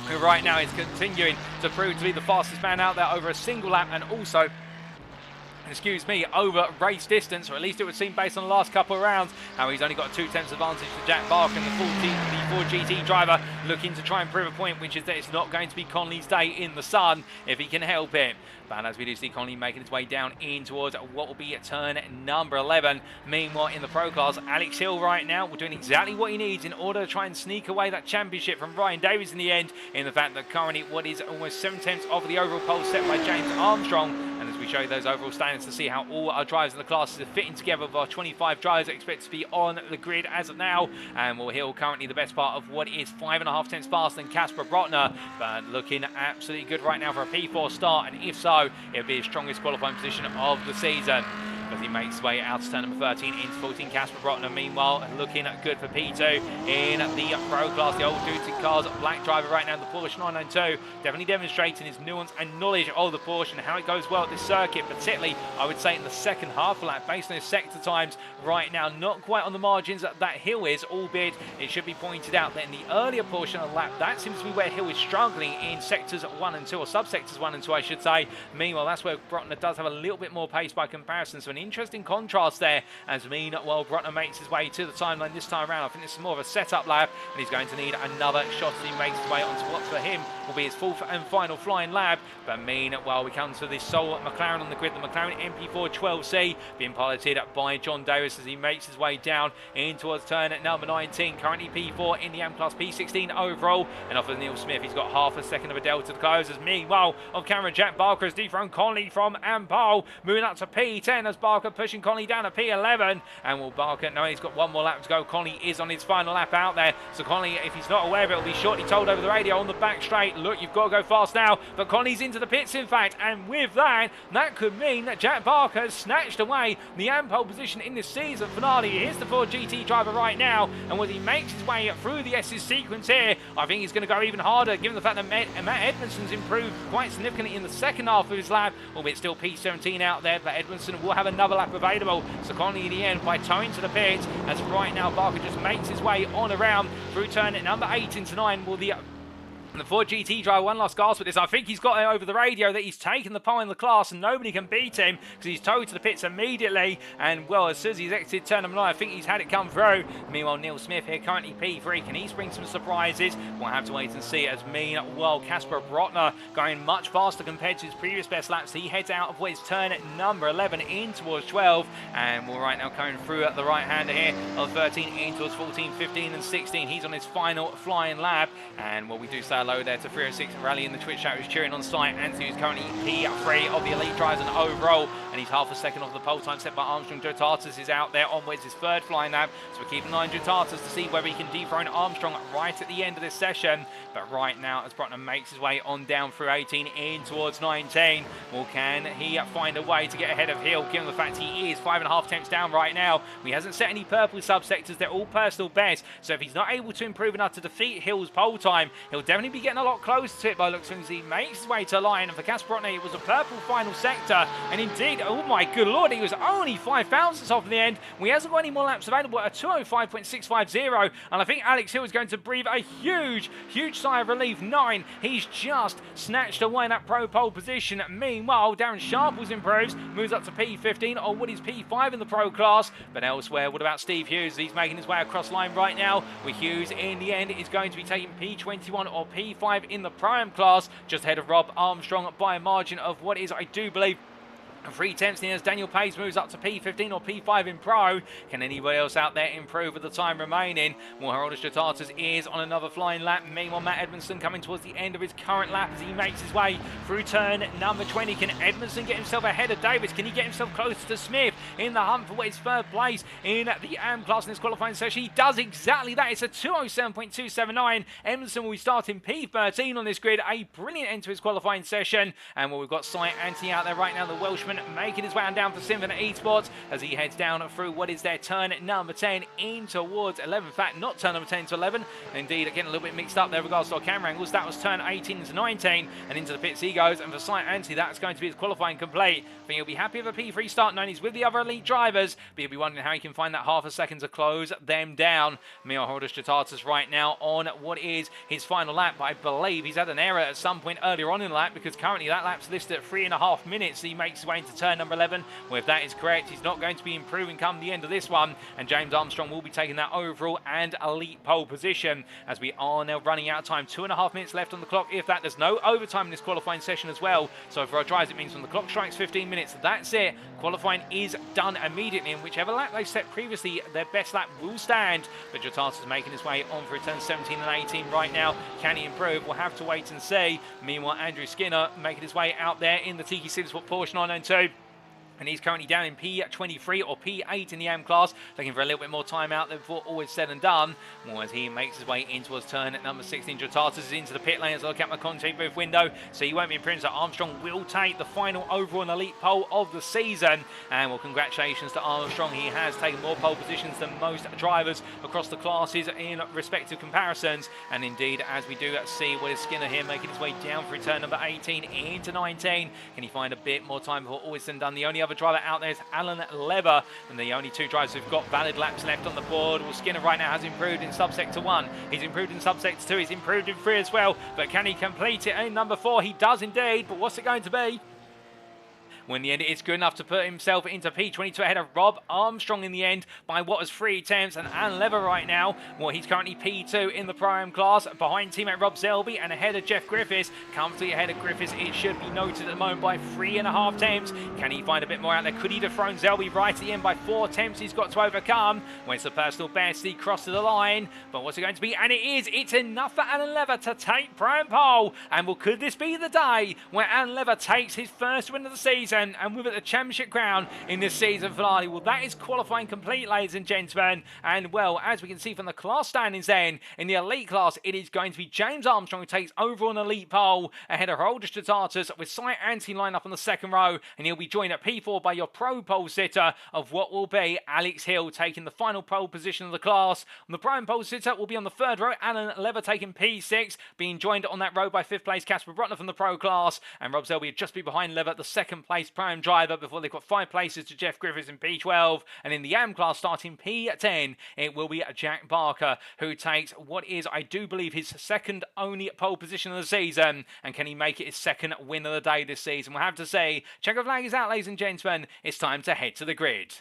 who right now is continuing to prove to be the fastest man out there over a single lap and also, over race distance, or at least it would seem based on the last couple of rounds. Now he's only got a 2 tenths advantage to Jack Barker and the Ford GT driver looking to try and prove a point, which is that it's not going to be Conley's day in the sun if he can help it. But as we do see Conley making his way down in towards what will be at turn number 11. Meanwhile, in the Pro Cars, Alex Hill right now will doing exactly what he needs in order to try and sneak away that championship from Ryan Davies in the end, in the fact that currently what is almost 7 tenths of the overall pole set by James Armstrong. And as we show you those overall standings to see how all our drivers in the classes are fitting together, with our 25 drivers expected to be on the grid as of now. And Will Hill currently the best part of what is 5.5 tenths faster than Casper Brotner, but looking absolutely good right now for a P4 start, and if so, it'll be his strongest qualifying position of the season. As he makes his way out to turn number 13 into 14, Casper Brotner meanwhile looking good for P2 in the Pro Class. The old dudes in cars, black driver right now in the Porsche 992, definitely demonstrating his nuance and knowledge of the Porsche and how it goes well at this circuit, particularly I would say in the second half of lap, based on his sector times right now, not quite on the margins that Hill is, albeit it should be pointed out that in the earlier portion of the lap, that seems to be where Hill is struggling in sectors 1 and 2, or subsectors 1 and 2 I should say. Meanwhile, that's where Brotner does have a little bit more pace by comparison, so an interesting contrast there as meanwhile Brotner makes his way to the timeline this time around. I think this is more of a setup lap, and he's going to need another shot as he makes his way onto what for him will be his 4th and final flying lap. But meanwhile, we come to this sole McLaren on the grid, the McLaren MP4 12C, being piloted by John Davies as he makes his way down in towards turn at number 19, currently P4 in the AM class, P16 overall, and off of Neil Smith, he's got half a second of a delta to close. As meanwhile, on camera, Jack Barker has dethroned Conley from AM pole, moving up to P10 as Barker pushing Conley down to P11, and will Barker, no, he's got one more lap to go. Conley is on his final lap out there, so Conley, if he's not aware of it, will be shortly told over the radio on the back straight, look, you've got to go fast now. But Conley's into the pits in fact, and with that could mean that Jack Barker has snatched away the AM pole position in this season finale. Here's the Ford GT driver right now, and as he makes his way through the S's sequence here, I think he's going to go even harder, given the fact that Matt Edmondson's improved quite significantly in the second half of his lap, albeit still P17 out there, but Edmondson will have another lap available. So Conley in the end by towing to the pits, as right now Barker just makes his way on around through turn at number 8 into 9. Will the The Ford GT driver, one last gasp at this. I think he's got it over the radio that he's taken the pole in the class and nobody can beat him because he's towed to the pits immediately. And, well, as soon as he's exited turn number 9, I think he's had it come through. Meanwhile, Neil Smith here, currently P3. Can he spring some surprises? We'll have to wait and see. As meanwhile, Casper Brotner going much faster compared to his previous best laps. He heads out of what is turn number 11 in towards 12. And we're right now going through at the right-hander here of 13 in towards 14, 15 and 16. He's on his final flying lap. And, well, we do say hello there to 306 Rally in the Twitch chat who's cheering on site. Anthony, who's currently P3 of the elite drivers and overall, and he's half a second off the pole time set by Armstrong. Jotautas is out there on his third flying lap, so we're keeping an eye on Jotautas to see whether he can dethrone Armstrong right at the end of this session. But right now, as Brotner makes his way on down through 18 in towards 19, well, can he find a way to get ahead of Hill, given the fact he is 5.5 tenths down right now? He hasn't set any purple subsectors, they're all personal bests, so if he's not able to improve enough to defeat Hill's pole time, he'll definitely be getting a lot closer to it by looks as he makes his way to line. And for Casper Brotner, it was a purple final sector, and indeed, oh my good lord, he was only 5 thousandths off in the end. He hasn't got any more laps available at a 2:05.650, and I think Alex Hill is going to breathe a huge sigh of relief. 9, he's just snatched away that pro pole position. Meanwhile, Darren Sharples improves, moves up to P15, or what is P5 in the pro class. But elsewhere, what about Steve Hughes? He's making his way across line right now, with Hughes in the end is going to be taking P21 or P5 in the Prime class, just ahead of Rob Armstrong by a margin of what is, I do believe, 3 tenths. As Daniel Page moves up to P15 or P5 in Pro. Can anybody else out there improve with the time remaining? Well, Haroldas Jotautas is on another flying lap. Meanwhile, Matt Edmondson coming towards the end of his current lap as he makes his way through turn number 20. Can Edmondson get himself ahead of Davies? Can he get himself closer to Smith in the hunt for what is third place in the AM class in this qualifying session? He does exactly that. It's a 2:07.279. Edmondson will be starting P13 on this grid. A brilliant end to his qualifying session. And well, we've got Cy Anthony out there right now, the Welshman, making his way on down for Symphony Esports as he heads down through what is their turn number 10 in towards 11. In fact, not turn number 10 to 11. Indeed, getting a little bit mixed up there regards to our camera angles. That was turn 18 to 19, and into the pits he goes. And for Cy Anthony, that's going to be his qualifying complete. I think he'll be happy with a P3 start, knowing he's with the other elite drivers, but he'll be wondering how he can find that half a second to close them down. Haroldas Jotautas right now on what is his final lap, but I believe he's had an error at some point earlier on in the lap, because currently that lap's listed at 3.5 minutes. So he makes his way into turn number 11. Well, if that is correct, he's not going to be improving come the end of this one, and James Armstrong will be taking that overall and elite pole position, as we are now running out of time. 2.5 minutes left on the clock. If that, there's no overtime in this qualifying session as well, so for our drivers it means when the clock strikes 15 minutes, that's it. Qualifying is done immediately, and whichever lap they've set previously, their best lap will stand. But Jotautas is making his way on for turns 17 and 18 right now. Can he improve? We'll have to wait and see. Meanwhile, Andrew Skinner making his way out there in the Tiki Supersport Porsche 992. And he's currently down in P23 or P8 in the AM class, looking for a little bit more time out there before all is said and done. Well, as he makes his way in towards turn at number 16, Jotautas is into the pit lane as I look at my content booth window, so he won't be improving. So Armstrong will take the final overall and elite pole of the season. And well, congratulations to Armstrong. He has taken more pole positions than most drivers across the classes in respective comparisons. And indeed, as we do see what is Skinner here making his way down through turn number 18 into 19. Can he find a bit more time before all is said and done? The only other driver out there is Alan Lever, and the only 2 drivers who've got valid laps left on the board. Well, Skinner right now has improved in subsector 1, he's improved in subsector 2, he's improved in 3 as well, but can he complete it in number 4? He does indeed, but what's it going to be? Well, in the end, it's good enough to put himself into P22 ahead of Rob Armstrong in the end by what was 3 attempts. And Alan Lever right now, well, he's currently P2 in the Prime class, behind teammate Rob Selby and ahead of Jeff Griffiths. Comfortably ahead of Griffiths, it should be noted at the moment, by 3.5 attempts. Can he find a bit more out there? Could he dethrone Selby right at the end by 4 attempts? He's got to overcome. Well, it's a personal best. He crosses the line, but what's it going to be? And it is. It's enough for Alan Lever to take Prime pole. And well, could this be the day where Alan Lever takes his first win of the season, and with it the championship crown in this season finale? Well, that is qualifying complete, ladies and gentlemen. And well, as we can see from the class standings then, in the elite class, it is going to be James Armstrong who takes overall an elite pole ahead of Haroldas Jotautas, with Cy Anthony lined up on the second row, and he'll be joined at P4 by your pro pole sitter of what will be Alex Hill taking the final pole position of the class. On the prime pole sitter will be on the third row, Alan Lever taking P6, being joined on that row by 5th place Casper Brotner from the pro class, and Rob Selby will just be behind Lever, the second place place prime driver before they've got 5 places to Jeff Griffiths in P12. And in the AM class starting P10, it will be Jack Barker who takes what is, I do believe, his second only pole position of the season. And can he make it his second win of the day this season? We'll have to say, checker flag is out, ladies and gentlemen. It's time to head to the grid.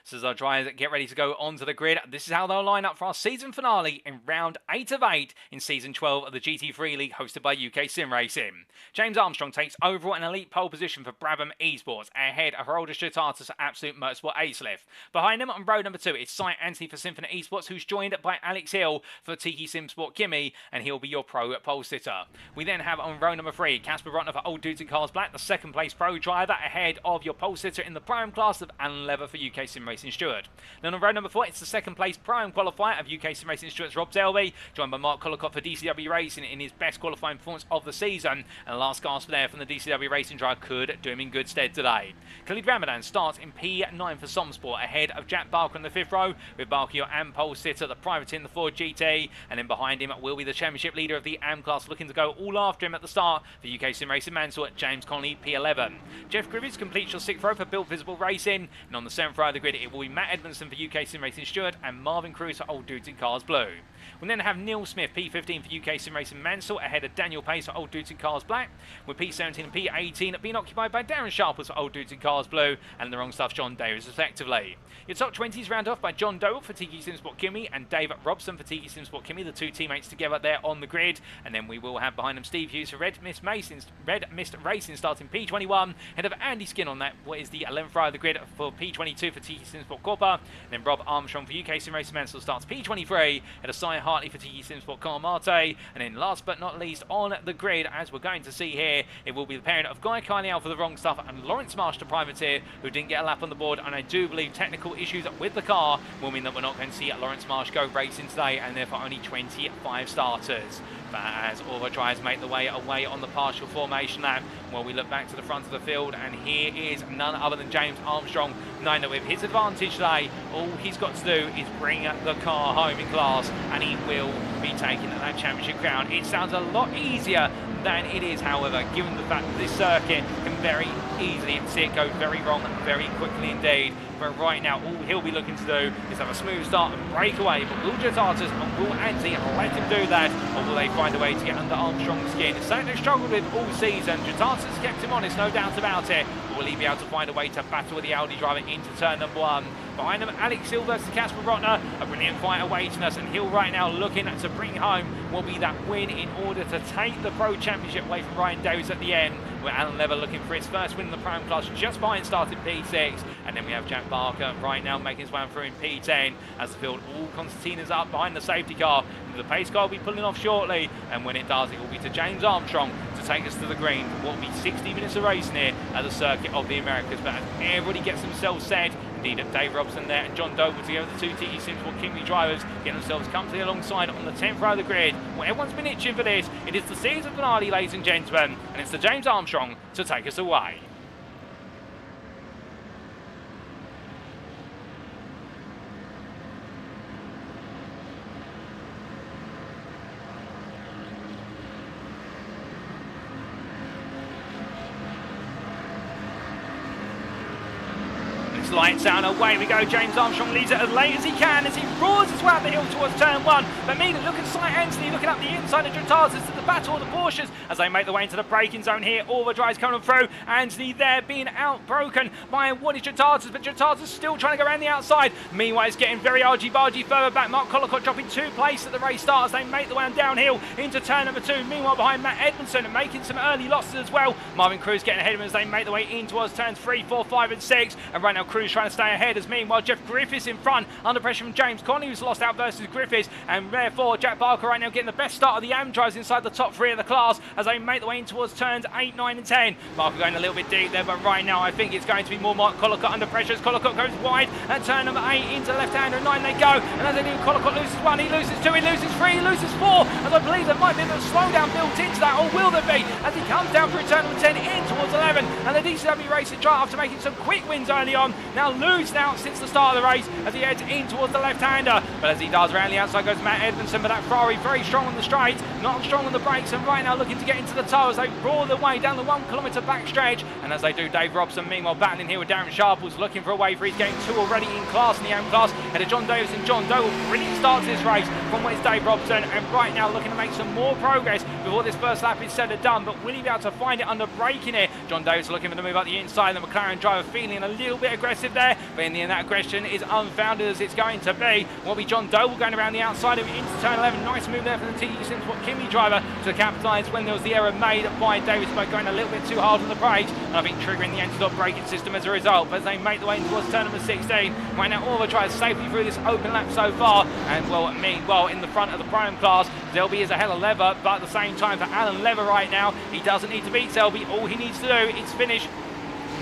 So as our drivers get ready to go onto the grid, this is how they'll line up for our season finale in round 8 of 8 in season 12 of the GT3 League hosted by UKSimRacing. James Armstrong takes overall an elite pole position for Brabham Esports, ahead of Haroldas Jotautas for Absolute Motorsport Acelift. Behind him on row number 2, it's Cy Anthony for Symphony Esports, who's joined by Alex Hill for Tiki Sim Sport Kimmy, and he'll be your pro pole sitter. We then have on row number 3, Casper Rotner for Old Dudes in Cars Black, the second place pro driver, ahead of your pole sitter in the prime class of Alan Lever for UKSimRacing Stewart. Then on row number 4, it's the second place prime qualifier of UKSimRacing Stewart's Rob Selby, joined by Mark Collicott for DCW Racing in his best qualifying performance of the season. And the last gasp there from the DCW Racing driver could do him in good stead today. Khalid Ramadan starts in P9 for Somsport, ahead of Jack Barker in the 5th row, with Barker your AM pole sitter, the private in the Ford GT. And then behind him will be the championship leader of the AM class, looking to go all after him at the start for UKSimRacing Mansell, James Connolly, P11. Jeff Griffiths completes your 6th row for Built Visible Racing. And on the 7th row of the grid, it will be Matt Edmondson for UKSimRacing Stewart and Marvin Cruz for Old Dudes in Cars Blue. We'll then have Neil Smith, P15 for UKSimRacing Mansell, ahead of Daniel Pace for Old Dudes in Cars Black, with P17 and P18 being occupied by Darren Sharples for Old Dudes in Cars Blue and the wrong stuff John Davies respectively. Your top 20s round off by John Doe for Tiki Sim Sport Kimmy and Dave Robson for Tiki Sim Sport Kimmy, the two teammates together there on the grid. And then we will have behind them Steve Hughes for Red Mist Racing starting P21, ahead of Andy Skin on that what is the 11th row of the grid for P22 for Tiki Sim Sport Corpa. Then Rob Armstrong for UKSimRacing Mansell starts P23, ahead of Cy Hartley for Tiki Sim Sport Car Marte. And then last but not least on the grid, as we're going to see here, it will be the pairing of Guy Carniel for the wrong stuff and Lawrence Marsh, the privateer, who didn't get a lap on the board. And I do believe technical issues with the car will mean that we're not going to see Lawrence Marsh go racing today, and therefore only 25 starters. But as all the drivers make the way away on the partial formation lap, well, we look back to the front of the field, and here is none other than James Armstrong, knowing that with his advantage today, all he's got to do is bring the car home in class, and he will be taking that championship crown. It sounds a lot easier than it is, however, given the fact that this circuit can very easily see it go very wrong very quickly indeed. But right now, all he'll be looking to do is have a smooth start and break away. But will Jotautas and will Anthony let him do that, or will they find a way to get under Armstrong's skin? It's something they've struggled with all season. Jotautas kept him honest, no doubt about it. But will he be able to find a way to battle with the Audi driver into turn number 1? Behind him, Alex Hill versus Casper Rotner, a brilliant fight awaiting us, and Hill right now looking to bring home will be that win in order to take the Pro Championship away from Ryan Davies at the end, with Alan Lever looking for his first win in the prime class just behind starting P6. And then we have Jack Barker right now making his way through in P10 as the field all concertinas up behind the safety car. The pace car will be pulling off shortly, and when it does, it will be to James Armstrong to take us to the green for what will be 60 minutes of racing here at the Circuit of the Americas. But as everybody gets themselves set, indeed Dave Robson there and John Dover together, the two Tiki Sim Sport Kimmy drivers, getting themselves comfortably alongside on the 10th row of the grid. Well, everyone's been itching for this. It is the season finale, ladies and gentlemen, and it's to James Armstrong to take us away. Lights out, away we go. James Armstrong leads it as late as he can as he roars his way up the hill towards turn 1. But meanwhile, look at Cy Anthony looking up the inside of Jotautas to the battle of the Porsches as they make their way into the braking zone here. All the drives coming through. Anthony there being outbroken by what is Jotautas, but Jotautas still trying to go around the outside. Meanwhile, it's getting very argy-bargy further back. Mark Collicott dropping 2 places at the race start as they make their way downhill into turn number 2. Meanwhile, behind Matt Edmondson making some early losses as well. Marvin Cruz getting ahead of him as they make their way in towards turns 3, 4, 5 and 6. And right now Cruz trying to stay ahead as meanwhile Jeff Griffiths in front under pressure from James Connolly, who's lost out versus Griffiths, and therefore Jack Barker right now getting the best start of the AM drives inside the top 3 of the class as they make their way in towards turns 8, 9 and 10. Barker going a little bit deep there, but right now I think it's going to be more Mark Collicott under pressure as Collicott goes wide at turn number 8 into left-hander, 9 they go, and as they do, Collicott loses 1, he loses 2, he loses 3, he loses 4, as I believe there might be a slowdown built into that, or will there be, as he comes down through turn number 10 in towards 11, and the DCW Racing drive after making some quick wins early on now loose now since the start of the race as he heads in towards the left-hander. But as he does, around the outside goes Matt Edmondson, but that Ferrari very strong on the straight, not strong on the brakes, and right now looking to get into the toe as they roar their way down the 1 kilometre back stretch. And as they do, Dave Robson meanwhile battling here with Darren Sharples, looking for a way for his game 2 already in class in the AM class. Ahead of John Davies, and John Doe really starts this race from where it's Dave Robson, and right now looking to make some more progress before this first lap is said and done. But will he be able to find it under braking here? John Davies looking for the move up the inside, the McLaren driver feeling a little bit aggressive there, but in the end that aggression is unfounded as it's going to be. Will be John Doe going around the outside of into turn 11. Nice move there from the Kimi driver to capitalise when there was the error made by Davies by going a little bit too hard on the brakes, and I think triggering the anti-stop braking system as a result. But as they make the way towards turn number 16, right now all the drives safely through this open lap so far, and well, meanwhile in the front of the prime class, Selby is a hell of a lever, but at the same time for Alan Lever right now, he doesn't need to beat Selby. All he needs to do is finish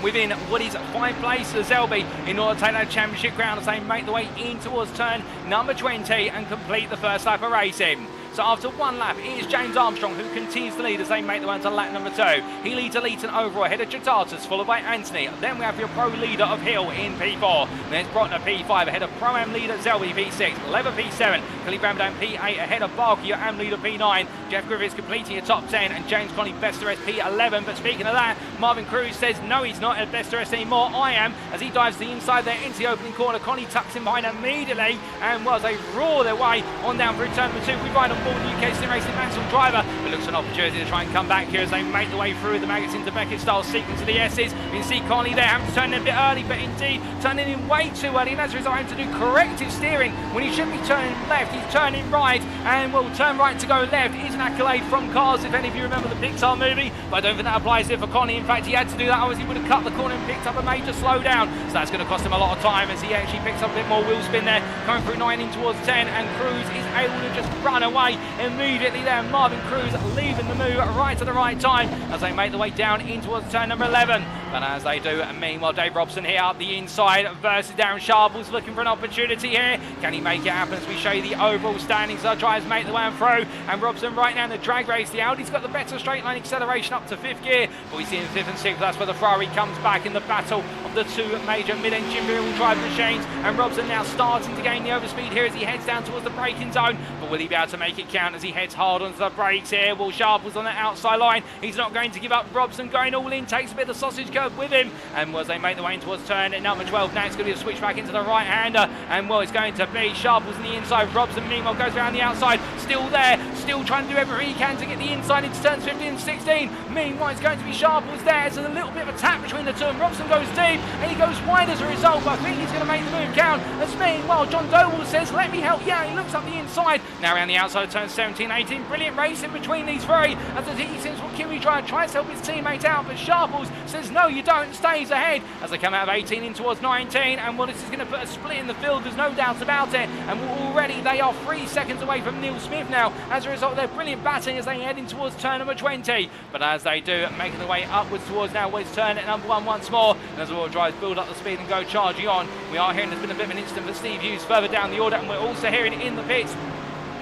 within what is 5 places Selby in order to take that championship ground as they make the way in towards turn number 20 and complete the first lap of racing. So after 1 lap, it is James Armstrong who continues to lead as they make the way into lap number 2. He leads Elite overall ahead of Jotautas, followed by Anthony. Then we have your pro leader of Hill in P4. Then it's Brotner P5 ahead of Pro-Am leader Zelby P6. Lever P7. Khalid Ramadan P8 ahead of Barker, your Am leader P9. Jeff Griffiths completing your top 10, and James Conley best to rest P11. But speaking of that, Marvin Cruz says no, he's not at best to rest anymore. I am, as he dives the inside there into the opening corner. Conley tucks him behind immediately, and well, as they roar their way on down through turn number 2, we ride on board the UKSimRacing Mansell driver, but looks an opportunity to try and come back here as they make the way through the Maggots into Beckett style sequence of the S's. You can see Conley there having to turn in a bit early, but indeed turning in way too early, and as a result having to do corrective steering when he should be turning left. He's turning right, and will turn right to go left is an accolade from Cars, if any of you remember the Pixar movie, but I don't think that applies here for Conley. In fact, he had to do that, otherwise he would have cut the corner and picked up a major slowdown, so that's going to cost him a lot of time as he actually picks up a bit more wheel spin there, coming through 9 in towards 10, and Cruz is able to just run away immediately there. Marvin Cruz leaving the move right at the right time as they make the way down in towards turn number 11. But as they do, meanwhile, Dave Robson here up the inside versus Darren Sharples looking for an opportunity here. Can he make it happen as we show you the overall standings? Our drivers make the way through, and Robson right now in the drag race. The Audi's got the better straight line acceleration up to 5th gear, but we see in 5th and 6th, that's where the Ferrari comes back in the battle of the 2 major mid-engine rear-wheel drive machines. And Robson now starting to gain the overspeed here as he heads down towards the braking zone, but will he be able to make it count as he heads hard onto the brakes here? Will Sharples on the outside line, he's not going to give up. Robson going all in, takes a bit of the sausage curve with him, and as they make the way towards turn at number 12, now it's going to be a switch back into the right-hander, and well, it's going to be Sharples on the inside. Robson meanwhile goes around the outside, still there, still trying to do everything he can to get the inside into turns 15 and 16. Meanwhile, it's going to be Sharples there. It's a little bit of a tap between the two, and Robson goes deep, and he goes wide as a result, but I think he's going to make the move count. As meanwhile, John Doe says, let me help. Yeah, he looks up the inside. Now around the outside of turn 17, 18. Brilliant racing between these three, as the GT3 Kiwi driver tries to help his teammate out, but Sharples says, no, you don't, stays ahead as they come out of 18 in towards 19. And well, this is going to put a split in the field, there's no doubt about it. And already they are 3 seconds away from Neil Smith now, as a result of their brilliant batting as they head in towards turn number 20. But as they do, making the way upwards towards now Wes turn at number 1 once more, and as all drivers build up the speed and go charging on, we are hearing there's been a bit of an incident for Steve Hughes further down the order, and we're also hearing it in the pits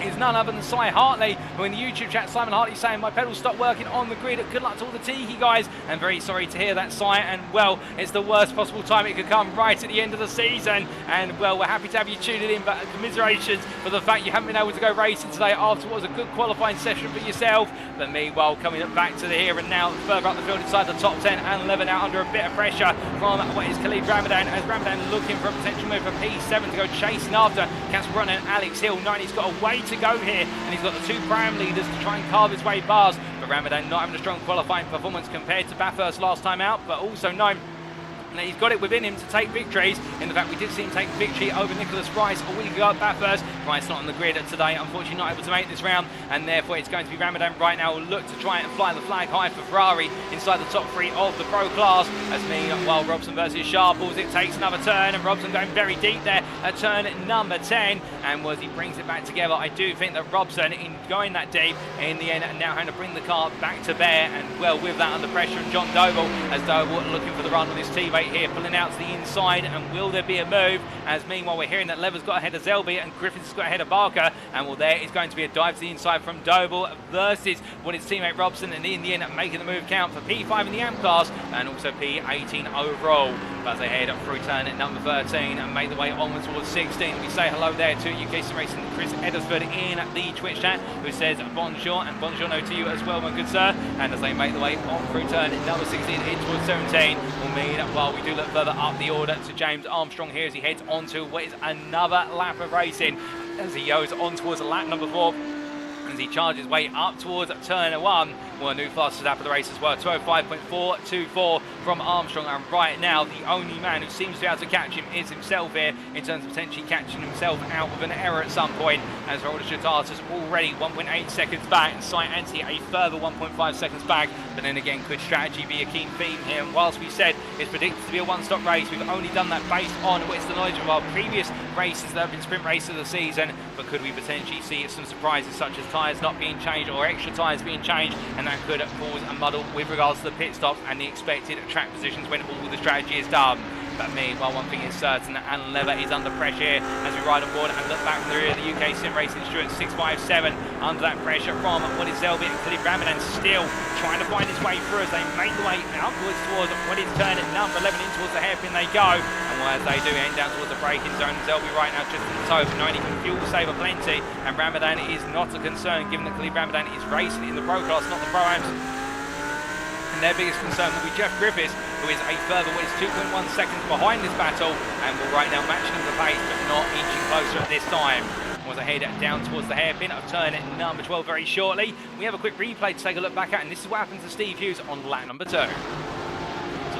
is none other than Si Hartley, who in the YouTube chat, Simon Hartley saying, my pedals stopped working on the grid. Good luck to all the Tiki guys, and very sorry to hear that, Si, and well, it's the worst possible time it could come right at the end of the season, and well, we're happy to have you tuning in, but commiserations for the fact you haven't been able to go racing today after what was a good qualifying session for yourself. But meanwhile, coming back to the here and now, further up the field inside the top 10, and 11 out under a bit of pressure from what is Khalid Ramadan, as Ramadan looking for a potential move for P7 to go chasing after Casper Brunner and Alex Hill. 90's got a way to go here, and he's got the 2 prime leaders to try and carve his way past, but Ramadan not having a strong qualifying performance compared to Bathurst last time out, but also known that he's got it within him to take victories. In fact, we did see him take victory over Nicholas Rice a week ago at Bathurst. Rice not on the grid today, unfortunately not able to make this round, and therefore it's going to be Ramadan right now will look to try and fly the flag high for Ferrari inside the top 3 of the pro class. As meanwhile, Robson versus Sharples, it takes another turn, and Robson going very deep there, at turn number 10. And as he brings it back together, I do think that Robson, in going that deep, in the end, now having to bring the car back to bear. And well, with that under pressure, and John Doble, as Doble looking for the run on his teammate here, pulling out to the inside. And will there be a move? As meanwhile, we're hearing that Lever's got ahead of Zelby and Griffiths has got ahead of Barker. And well, there is going to be a dive to the inside from Doble versus what his teammate Robson, and in the end, making the move count for P5 in the AM class and also P18 overall. But as they head up through turn at number 13 and make the way onwards towards 16, we say hello there to UKSimRacing Chris Eddersford in the Twitch chat, who says bonjour, and buongiorno to you as well, my good sir. And as they make the way on through turn at number 16 in towards 17, will mean while we do look further up the order to James Armstrong here as he heads on to what is another lap of racing as he goes on towards lap number 4. As he charges his way up towards turn 1. Well, a new fastest lap of the race as well, 205.424 from Armstrong, and right now the only man who seems to be able to catch him is himself here, in terms of potentially catching himself out with an error at some point, as Haroldas Jotautas already 1.8 seconds back, and Sight Anti a further 1.5 seconds back. But then again, could strategy be a keen theme here? And whilst we said it's predicted to be a one-stop race, we've only done that based on what's the knowledge of our previous races that have been sprint races of the season. But could we potentially see some surprises, such as tyres not being changed or extra tyres being changed, and that could cause a muddle with regards to the pit stops and the expected track positions when all the strategy is done. But meanwhile, one thing is certain, and Lever is under pressure here as we ride on board and look back from the rear of the UKSimRacing Stewart 657 under that pressure from what is Zelby and Khalid Ramadan, still trying to find his way through as they make the way outwards towards what is turn at number 11 in towards the hairpin they go. And as they do end down towards the braking zone, Zelby right now just in the toe, knowing he can fuel saver plenty, and Ramadan is not a concern given that Khalid Ramadan is racing in the Pro class, not the Pro-Ams. And their biggest concern will be Jeff Griffiths, who is a further 2.1 seconds behind this battle, and will right now matching the pace but not inching closer at this time. Was ahead down towards the hairpin of turn at number 12 very shortly. We have a quick replay to take a look back at, and this is what happened to Steve Hughes on lap number 2.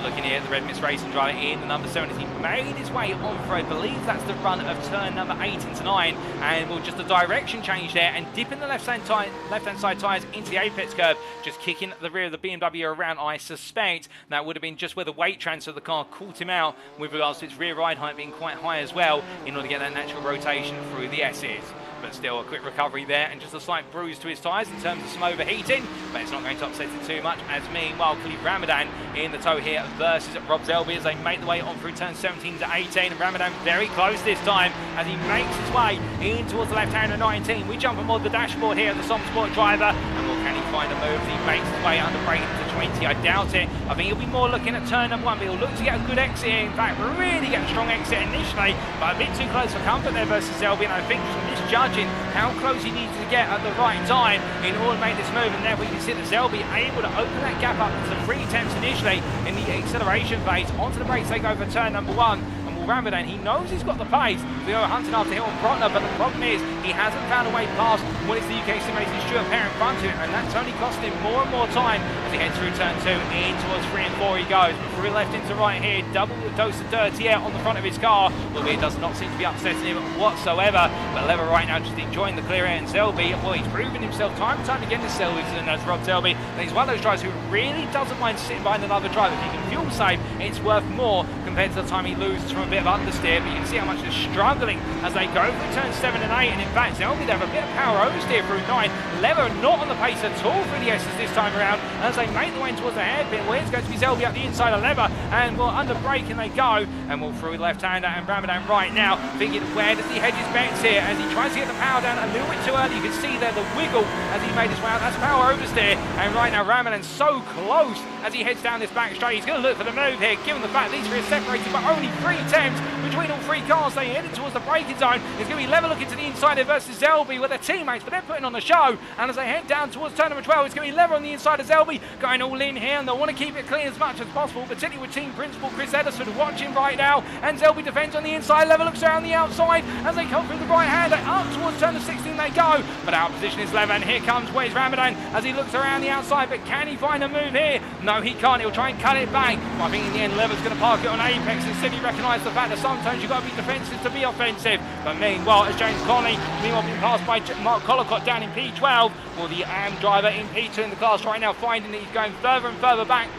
Looking here at the Red Mist Racing driver in the number 7 as he made his way on for, I believe that's the run of turn number 8 into 9, and well, just a direction change there and dipping the left-hand side tyres into the apex curve, just kicking the rear of the BMW around. I suspect that would have been just where the weight transfer of the car caught him out, with regards to its rear ride height being quite high as well, in order to get that natural rotation through the S's. But still a quick recovery there and just a slight bruise to his tyres in terms of some overheating, but it's not going to upset it too much, as meanwhile Khalid Ramadan in the tow here versus Rob Zelby as they make the way on through turn 17 to 18, and Ramadan very close this time as he makes his way in towards the left hand of 19. We jump aboard the dashboard here of the Som Sport driver, and well, can he find a move as he makes his way under braking to 20? I doubt it. I think he'll be more looking at turn number 1, but he'll look to get a good exit here. In fact, really get a strong exit initially, but a bit too close for comfort there versus Zelby, and I think just misjudging how close he needs to get at the right time in order to make this move, and therefore you can see that Zelby able to open that gap up to 3 attempts initially in the acceleration phase. Onto the brakes they go for turn number 1. Ramadan, he knows he's got the pace. We are hunting after Hilton Brotner, but the problem is he hasn't found a way past what is the UKSimRacing Stuart pair in front of him, and that's only costing him more and more time as he heads through turn 2 in towards 3 and 4 he goes. But through left into right here, double dose of dirty air on the front of his car. Well, it does not seem to be upsetting him whatsoever, but Lever right now just enjoying the clear air, and Zelby, well, he's proven himself time and time again this Zelby, and that's Rob Zelby, and he's one of those drivers who really doesn't mind sitting behind another driver. If he can fuel save, it's worth more compared to the time he loses from a bit of understeer, but you can see how much they're struggling as they go through turns 7 and 8, and in fact Zelby, they have a bit of power oversteer through 9. Lever not on the pace at all through the S's this time around, and as they make the way towards the hairpin, well, it's going to be Zelby up the inside of Lever, and well, under braking they go, and well, through left-hander and Ramadan right now, thinking where does he hedge his bets here as he tries to get the power down a little bit too early. You can see there the wiggle as he made his way out. That's power oversteer, and right now Ramadan's so close as he heads down this back straight. He's going to look for the move here, given the fact these three are separated by only 3 attempts between all 3 cars. They headed towards the braking zone. It's going to be Lever looking to the inside here versus Zelby with their teammates, but they're putting on the show, and as they head down towards turn number 12, it's going to be Lever on the inside of Zelby, going all in here, and they'll want to keep it clean as much as possible, particularly with team principal Chris Eddersford watching right now, and Zelby defends on the inside. Lever looks around the outside as they come through the right hand, up towards turn 16 they go, but out of position is Lever, and here comes where's Ramadan as he looks around the outside, but can he find a move here? No, he can't. He'll try and cut it back, but I think in the end Lever's going to park it on apex and simply recognise the fact that sometimes you've got to be defensive to be offensive. But meanwhile, as James Connolly, meanwhile being passed by Mark Collicott down in P12, well, the AM driver in P2 in the class right now, finding that he's going further and further back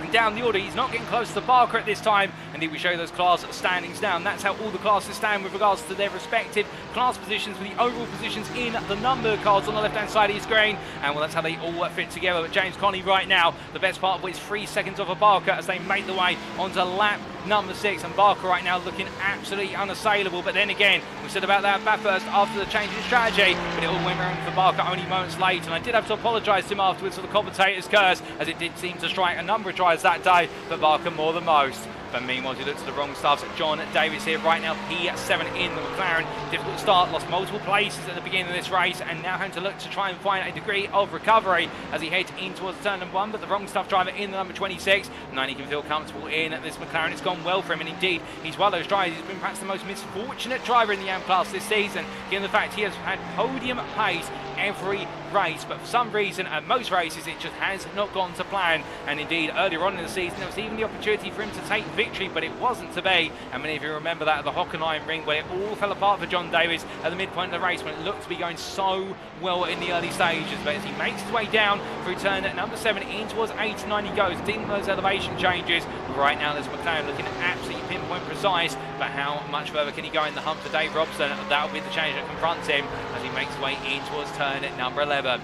and down the order. He's not getting close to Barker at this time. Indeed, we show those class standings down. That's how all the classes stand with regards to their respective class positions, with the overall positions in the number cards on the left-hand side of your screen. And well, that's how they all fit together. But James Conley right now, the best part of which is 3 seconds off of Barker as they make the way onto lap number 6. And Barker right now looking absolutely unassailable. But then again, we said about that Bathurst after the change in strategy, but it all went around for Barker only moments late. And I did have to apologise to him afterwards for the commentator's curse, as it did seem to strike a number of drivers that day, but Barker more than most. But meanwhile, as we look to the wrong stuffs, John Davies here right now, P7 in the McLaren. Difficult start, lost multiple places at the beginning of this race, and now having to look to try and find a degree of recovery as he heads in towards turn number 1. But the wrong stuff driver in the number 26, and he can feel comfortable in this McLaren. It's gone well for him, and indeed, he's one of those drivers. He's been perhaps the most misfortunate driver in the AM class this season, given the fact he has had podium pace every race, but for some reason at most races it just has not gone to plan. And indeed, earlier on in the season there was even the opportunity for him to take victory, but it wasn't to be. And many of you remember that at the Hockenheimring, where it all fell apart for John Davies at the midpoint of the race when it looked to be going so well in the early stages. But as he makes his way down through turn number 7 in towards 8 and 9 he goes, dealing those elevation changes. Right now there's McLaren looking absolutely pinpoint precise, but how much further can he go in the hump for Dave Robson? That'll be the change that confronts him as he makes his way in towards turn number 11.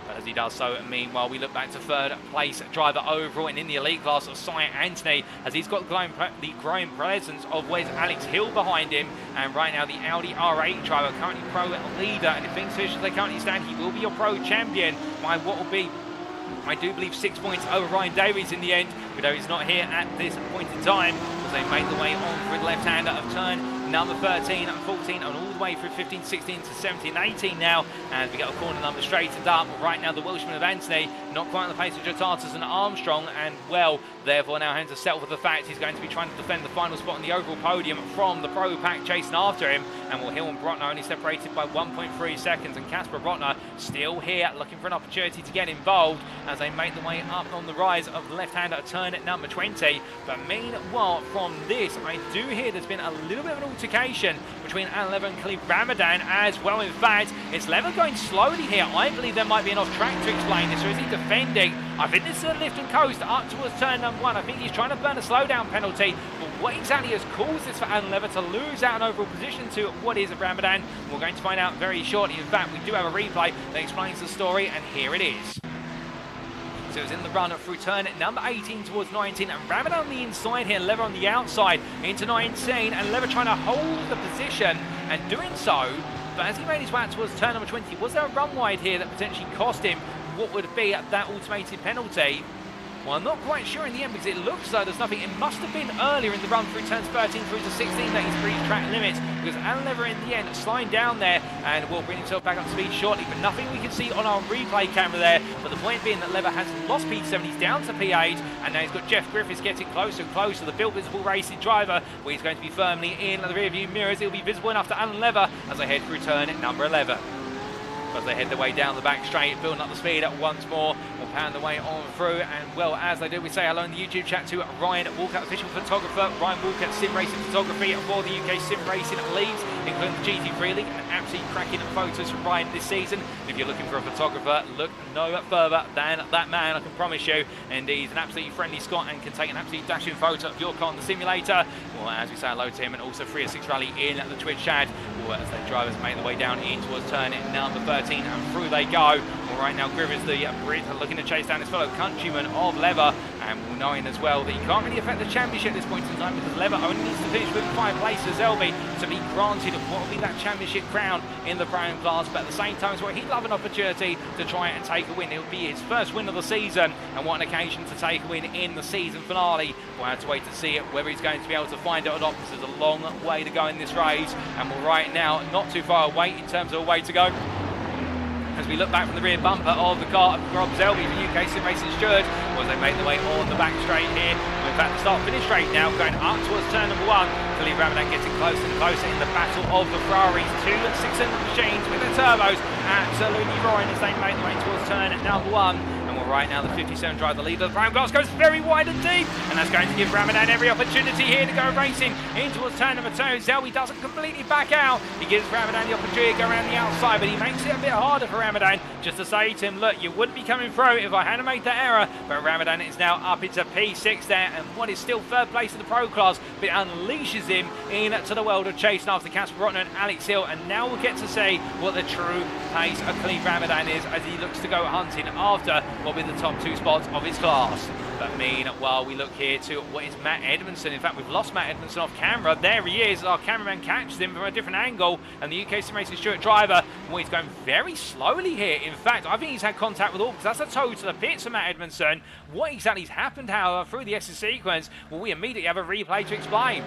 But as he does so, meanwhile, we look back to third place driver overall and in the elite class of Cy Anthony, as he's got the growing presence of where's Alex Hill behind him. And right now the Audi R8 driver, currently pro leader, and if things finish as they currently stand, he will be your pro champion by what will be, I do believe, 6 points over Ryan Davies in the end, although he's not here at this point in time, as they make the way on through the left-hander of turn number 13 and 14 and all the way through 15, 16 to 17, 18 now, and we get a corner number straightened up. Right now the Welshman of Anthony not quite on the pace of Jotautas and Armstrong, and well, therefore now having to settle for the fact he's going to be trying to defend the final spot on the overall podium from the Pro Pack chasing after him. And well, Hill and Brotner only separated by 1.3 seconds, and Casper Brotner still here looking for an opportunity to get involved as they make the way up on the rise of the left-hander at turn at number 20. But meanwhile, from this, I do hear there's been a little bit of an altercation between Alan Lever and Khalid Ramadan as well. In fact, it's Lever going slowly here. I believe there might be an off-track to explain this, or is he defending? I think this is a lift and coast up towards turn number 1. I think he's trying to burn a slowdown penalty, but what exactly has caused this for Alan Lever to lose out an overall position to what is Ramadan? We're going to find out very shortly. In fact, we do have a replay that explains the story, and here it is. So it was in the run through turn number 18 towards 19, and Ramadan on the inside here, Lever on the outside into 19, and Lever trying to hold the position and doing so. But as he made his way out towards turn number 20, was there a run wide here that potentially cost him what would be that automated penalty? Well, I'm not quite sure in the end, because it looks like there's nothing. It must have been earlier in the run through turns 13 through to 16 that he's breached track limits, because Alan Lever in the end sliding down there and will bring himself back up to speed shortly, but nothing we can see on our replay camera there. But the point being that Lever has lost P7, he's down to P8, and now he's got Jeff Griffiths getting closer and closer, the Built Visible Racing driver, where he's going to be firmly in the rear view mirrors. He'll be visible enough to Alan Lever as they head through turn number 11. As they head their way down the back straight, building up the speed once more, will pound their way on through. And well, as they do, we say hello in the YouTube chat to Ryan Walker, official photographer, Ryan Walker, sim racing photography for the UKSimRacing leagues, including the GT3 league, and absolutely cracking photos from Ryan this season. If you're looking for a photographer, look no further than that man, I can promise you. And he's an absolutely friendly Scot and can take an absolutely dashing photo of your car on the simulator. Well, as we say hello to him, and also 306 Rally in the Twitch chat. Well, as the drivers make their way down in towards turn number 13, and through they go. Well, right now Griffiths, the Brit, looking to chase down his fellow countryman of Lever, and knowing as well that he can't really affect the championship at this point in time, because Lever only needs to finish with 5 places, Elby, to be granted what will be that championship crown in the Pro class. But at the same time as well, he'd love an opportunity to try and take a win. It would be his first win of the season, and what an occasion to take a win in the season finale. We'll have to wait to see it, whether he's going to be able to find it or not, because there's a long way to go in this race, and we're right now not too far away in terms of a way to go. As we look back from the rear bumper of the car of Rob Selby for UKSimRacing steward, as they make the way on the back straight here. In fact, the start-finish straight now, going up towards turn number 1. Khalid Ramadan getting closer and closer in the battle of the Ferraris. 2 6-cylinder machines with their turbos absolutely roaring as they make the way towards turn number 1. And Well, right now the 57 driver, the lead of the brown glass, goes very wide and deep, and that's going to give Ramadan every opportunity here to go racing in towards turn number 2. Zelby doesn't completely back out. He gives Ramadan the opportunity to go around the outside, but he makes it a bit harder for Ramadan, just to say to him, look, you wouldn't be coming through if I hadn't made that error. But Ramadan is now up into P6 there, and what is still third place in the Pro class, but unleashes him into the world of chasing after Casper Rottner and Alex Hill. And now we'll get to see what the true pace of Khalid Ramadan is as he looks to go hunting after what will be the top 2 spots of his class. But meanwhile, we look here to what is Matt Edmondson. In fact, we've lost Matt Edmondson off camera. There he is. Our cameraman catches him from a different angle. And the UKSimRacing Stuart driver, well, he's going very slowly here. In fact, I think he's had contact with all, because that's a toe to the pits for Matt Edmondson. What exactly has happened, however, through the exit sequence? Well, we immediately have a replay to explain.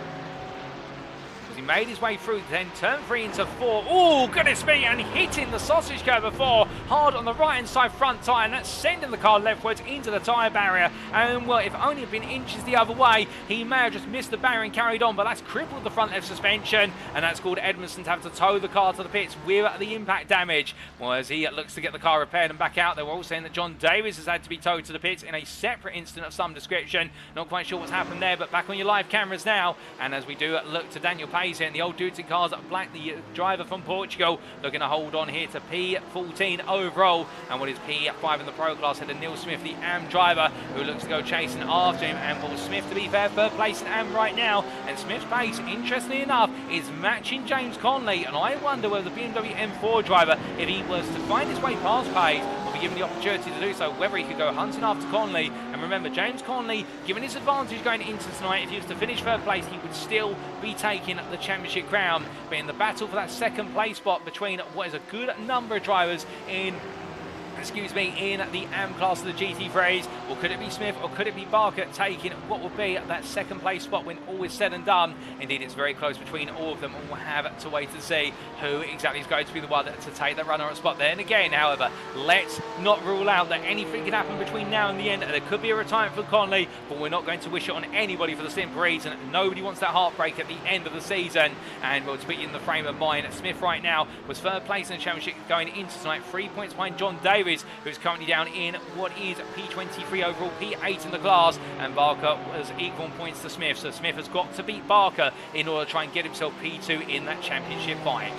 He made his way through, then turn 3 into 4. Oh, goodness me, and hitting the sausage curve before, hard on the right-hand side front tyre, and that's sending the car leftwards into the tyre barrier. And, well, if only it had been inches the other way, he may have just missed the barrier and carried on, but that's crippled the front left suspension, and that's called Edmondson to have to tow the car to the pits with the impact damage. Well, as he looks to get the car repaired and back out, they were all saying that John Davies has had to be towed to the pits in a separate incident of some description. Not quite sure what's happened there, but back on your live cameras now, and as we do look to Daniel Payne in the old dudes in cars, Black, the driver from Portugal, looking to hold on here to P14 overall, and what is P5 in the Pro class, had a Neil Smith, the AM driver, who looks to go chasing after him. And Will Smith, to be fair, third place in AM right now, and Smith's pace, interestingly enough, is matching James Conley, and I wonder whether the BMW M4 driver, if he was to find his way past Page, will be given the opportunity to do so, whether he could go hunting after Conley. And remember, James Conley, given his advantage going into tonight, if he was to finish third place, he would still be taking the championship crown. But in the battle for that second place spot between what is a good number of drivers in the AM class of the GT3s, well, could it be Smith or could it be Barker taking what will be that second place spot when all is said and done? Indeed, it's very close between all of them, and we'll have to wait and see who exactly is going to be the one to take the runner-up spot there. And again, however, let's not rule out that anything could happen between now and the end. There could be a retirement for Conley, but we're not going to wish it on anybody for the simple reason nobody wants that heartbreak at the end of the season. And we'll put you in the frame of mind, Smith right now was third place in the championship going into tonight, 3 points behind John Davies, who's currently down in what is P23 overall, P8 in the class, and Barker was equal in points to Smith, so Smith has got to beat Barker in order to try and get himself P2 in that championship fight.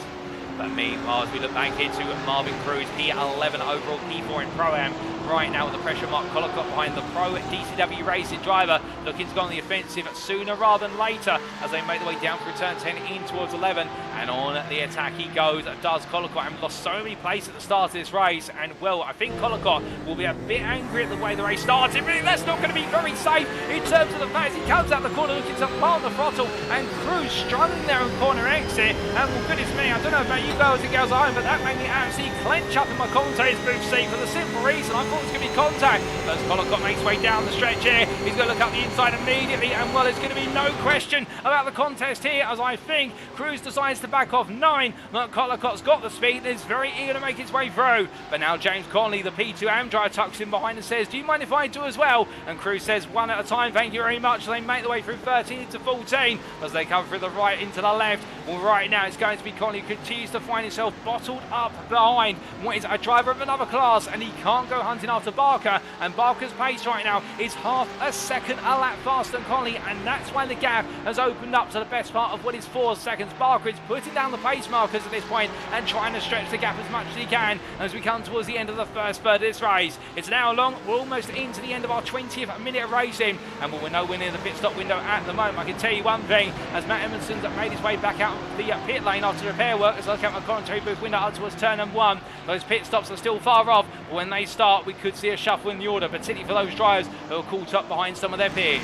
But meanwhile, as we look back here to Marvin Cruz, P11 overall, P4 in Pro-Am. Right now with the pressure mark, Collicott behind the Pro DCW Racing driver, looking to go on the offensive sooner rather than later as they make their way down through turn 10 in towards 11. And on the attack he goes, does Collicott, and lost so many places at the start of this race. And well, I think Collicott will be a bit angry at the way the race started, but that's not going to be very safe in terms of the fact he comes out the corner looking to plant the throttle, and Cruz struggling there on corner exit. And well, goodness me, I don't know about you guys and girls at home, but that made me absolutely clench up in my commentator's booth seat for the simple reason I thought it was going to be contact. As Collicott makes his way down the stretch here, he's going to look up the inside immediately, and well, there's going to be no question about the contest here, as I think Cruz decides to back off 9. Look, Collicott's got the speed and is very eager to make his way through. But now James Conley, the P2 AM driver, tucks in behind and says, do you mind if I do as well? And Cruz says, one at a time, thank you very much. They make their way through 13 to 14 as they come through the right into the left. Well, right now it's going to be Conley who continues to find himself bottled up behind what is a driver of another class, and he can't go hunting after Barker, and Barker's pace right now is half a second a lap faster than Conley, and that's why the gap has opened up to the best part of what is 4 seconds. Barker is putting down the pace markers at this point and trying to stretch the gap as much as he can as we come towards the end of the first third of this race. It's an hour long, we're almost into the end of our 20th minute of racing, and we're nowhere near the pit stop window at the moment. I can tell you one thing, as Matt Edmondson's made his way back out of the pit lane after the repair work, as I look at my commentary booth window up towards turn number 1, those pit stops are still far off. When they start, we could see a shuffle in the order, particularly for those drivers who are caught up behind some of their peers.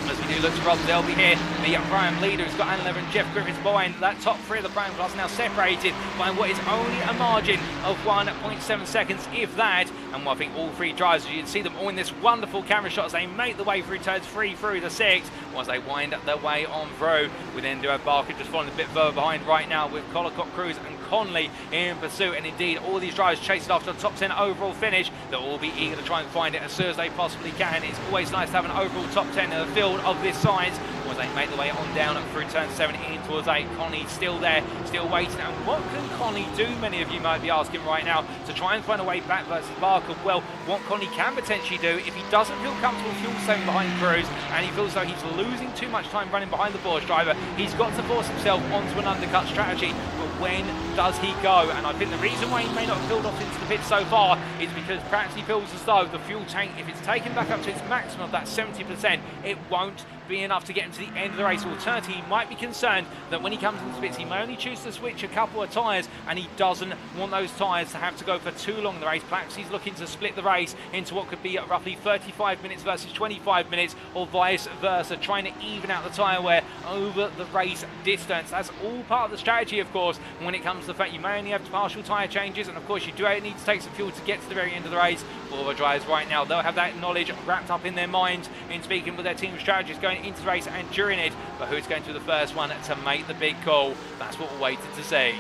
As we do look to Rob Zelby here, the Prime leader has got Anne Lever and Jeff Griffiths behind. That top 3 of the Prime class now separated by what is only a margin of 1.7 seconds, if that. And well, I think all 3 drivers, as you can see them all in this wonderful camera shot as they make the way through turns 3 through to 6, once they wind their way on through. We then do have Barker just following a bit further behind right now with Collicott, Cruz and Conley in pursuit. And indeed, all these drivers chasing after the top 10 overall finish. They'll all be eager to try and find it as soon as they possibly can. It's always nice to have an overall top 10 in a field of this size. Once as they make their way on down through turn 17 towards 8. Conley's still there, still waiting. And what can Conley do, many of you might be asking right now, to try and find a way back versus Barker? Well, what Conley can potentially do, if he doesn't feel comfortable fuel staying behind Cruz, and he feels though he's losing too much time running behind the Porsche driver, he's got to force himself onto an undercut strategy. But when does he go? And I think the reason why he may not have filled off into the pit so far is because perhaps he feels as though the fuel tank, if it's taken back up to its maximum of that 70%, it won't be enough to get him to the end of the race. Alternatively, he might be concerned that when he comes into pits, he may only choose to switch a couple of tyres, and he doesn't want those tyres to have to go for too long in the race. Perhaps he's looking to split the race into what could be roughly 35 minutes versus 25 minutes, or vice versa, trying to even out the tyre wear over the race distance. That's all part of the strategy, of course, when it comes to the fact you may only have partial tyre changes, and of course you do need to take some fuel to get to the very end of the race. All the drivers right now, they'll have that knowledge wrapped up in their minds in speaking with their team strategists going into the race and during it, but who's going to be the first one to make the big call? That's what we're waiting to see.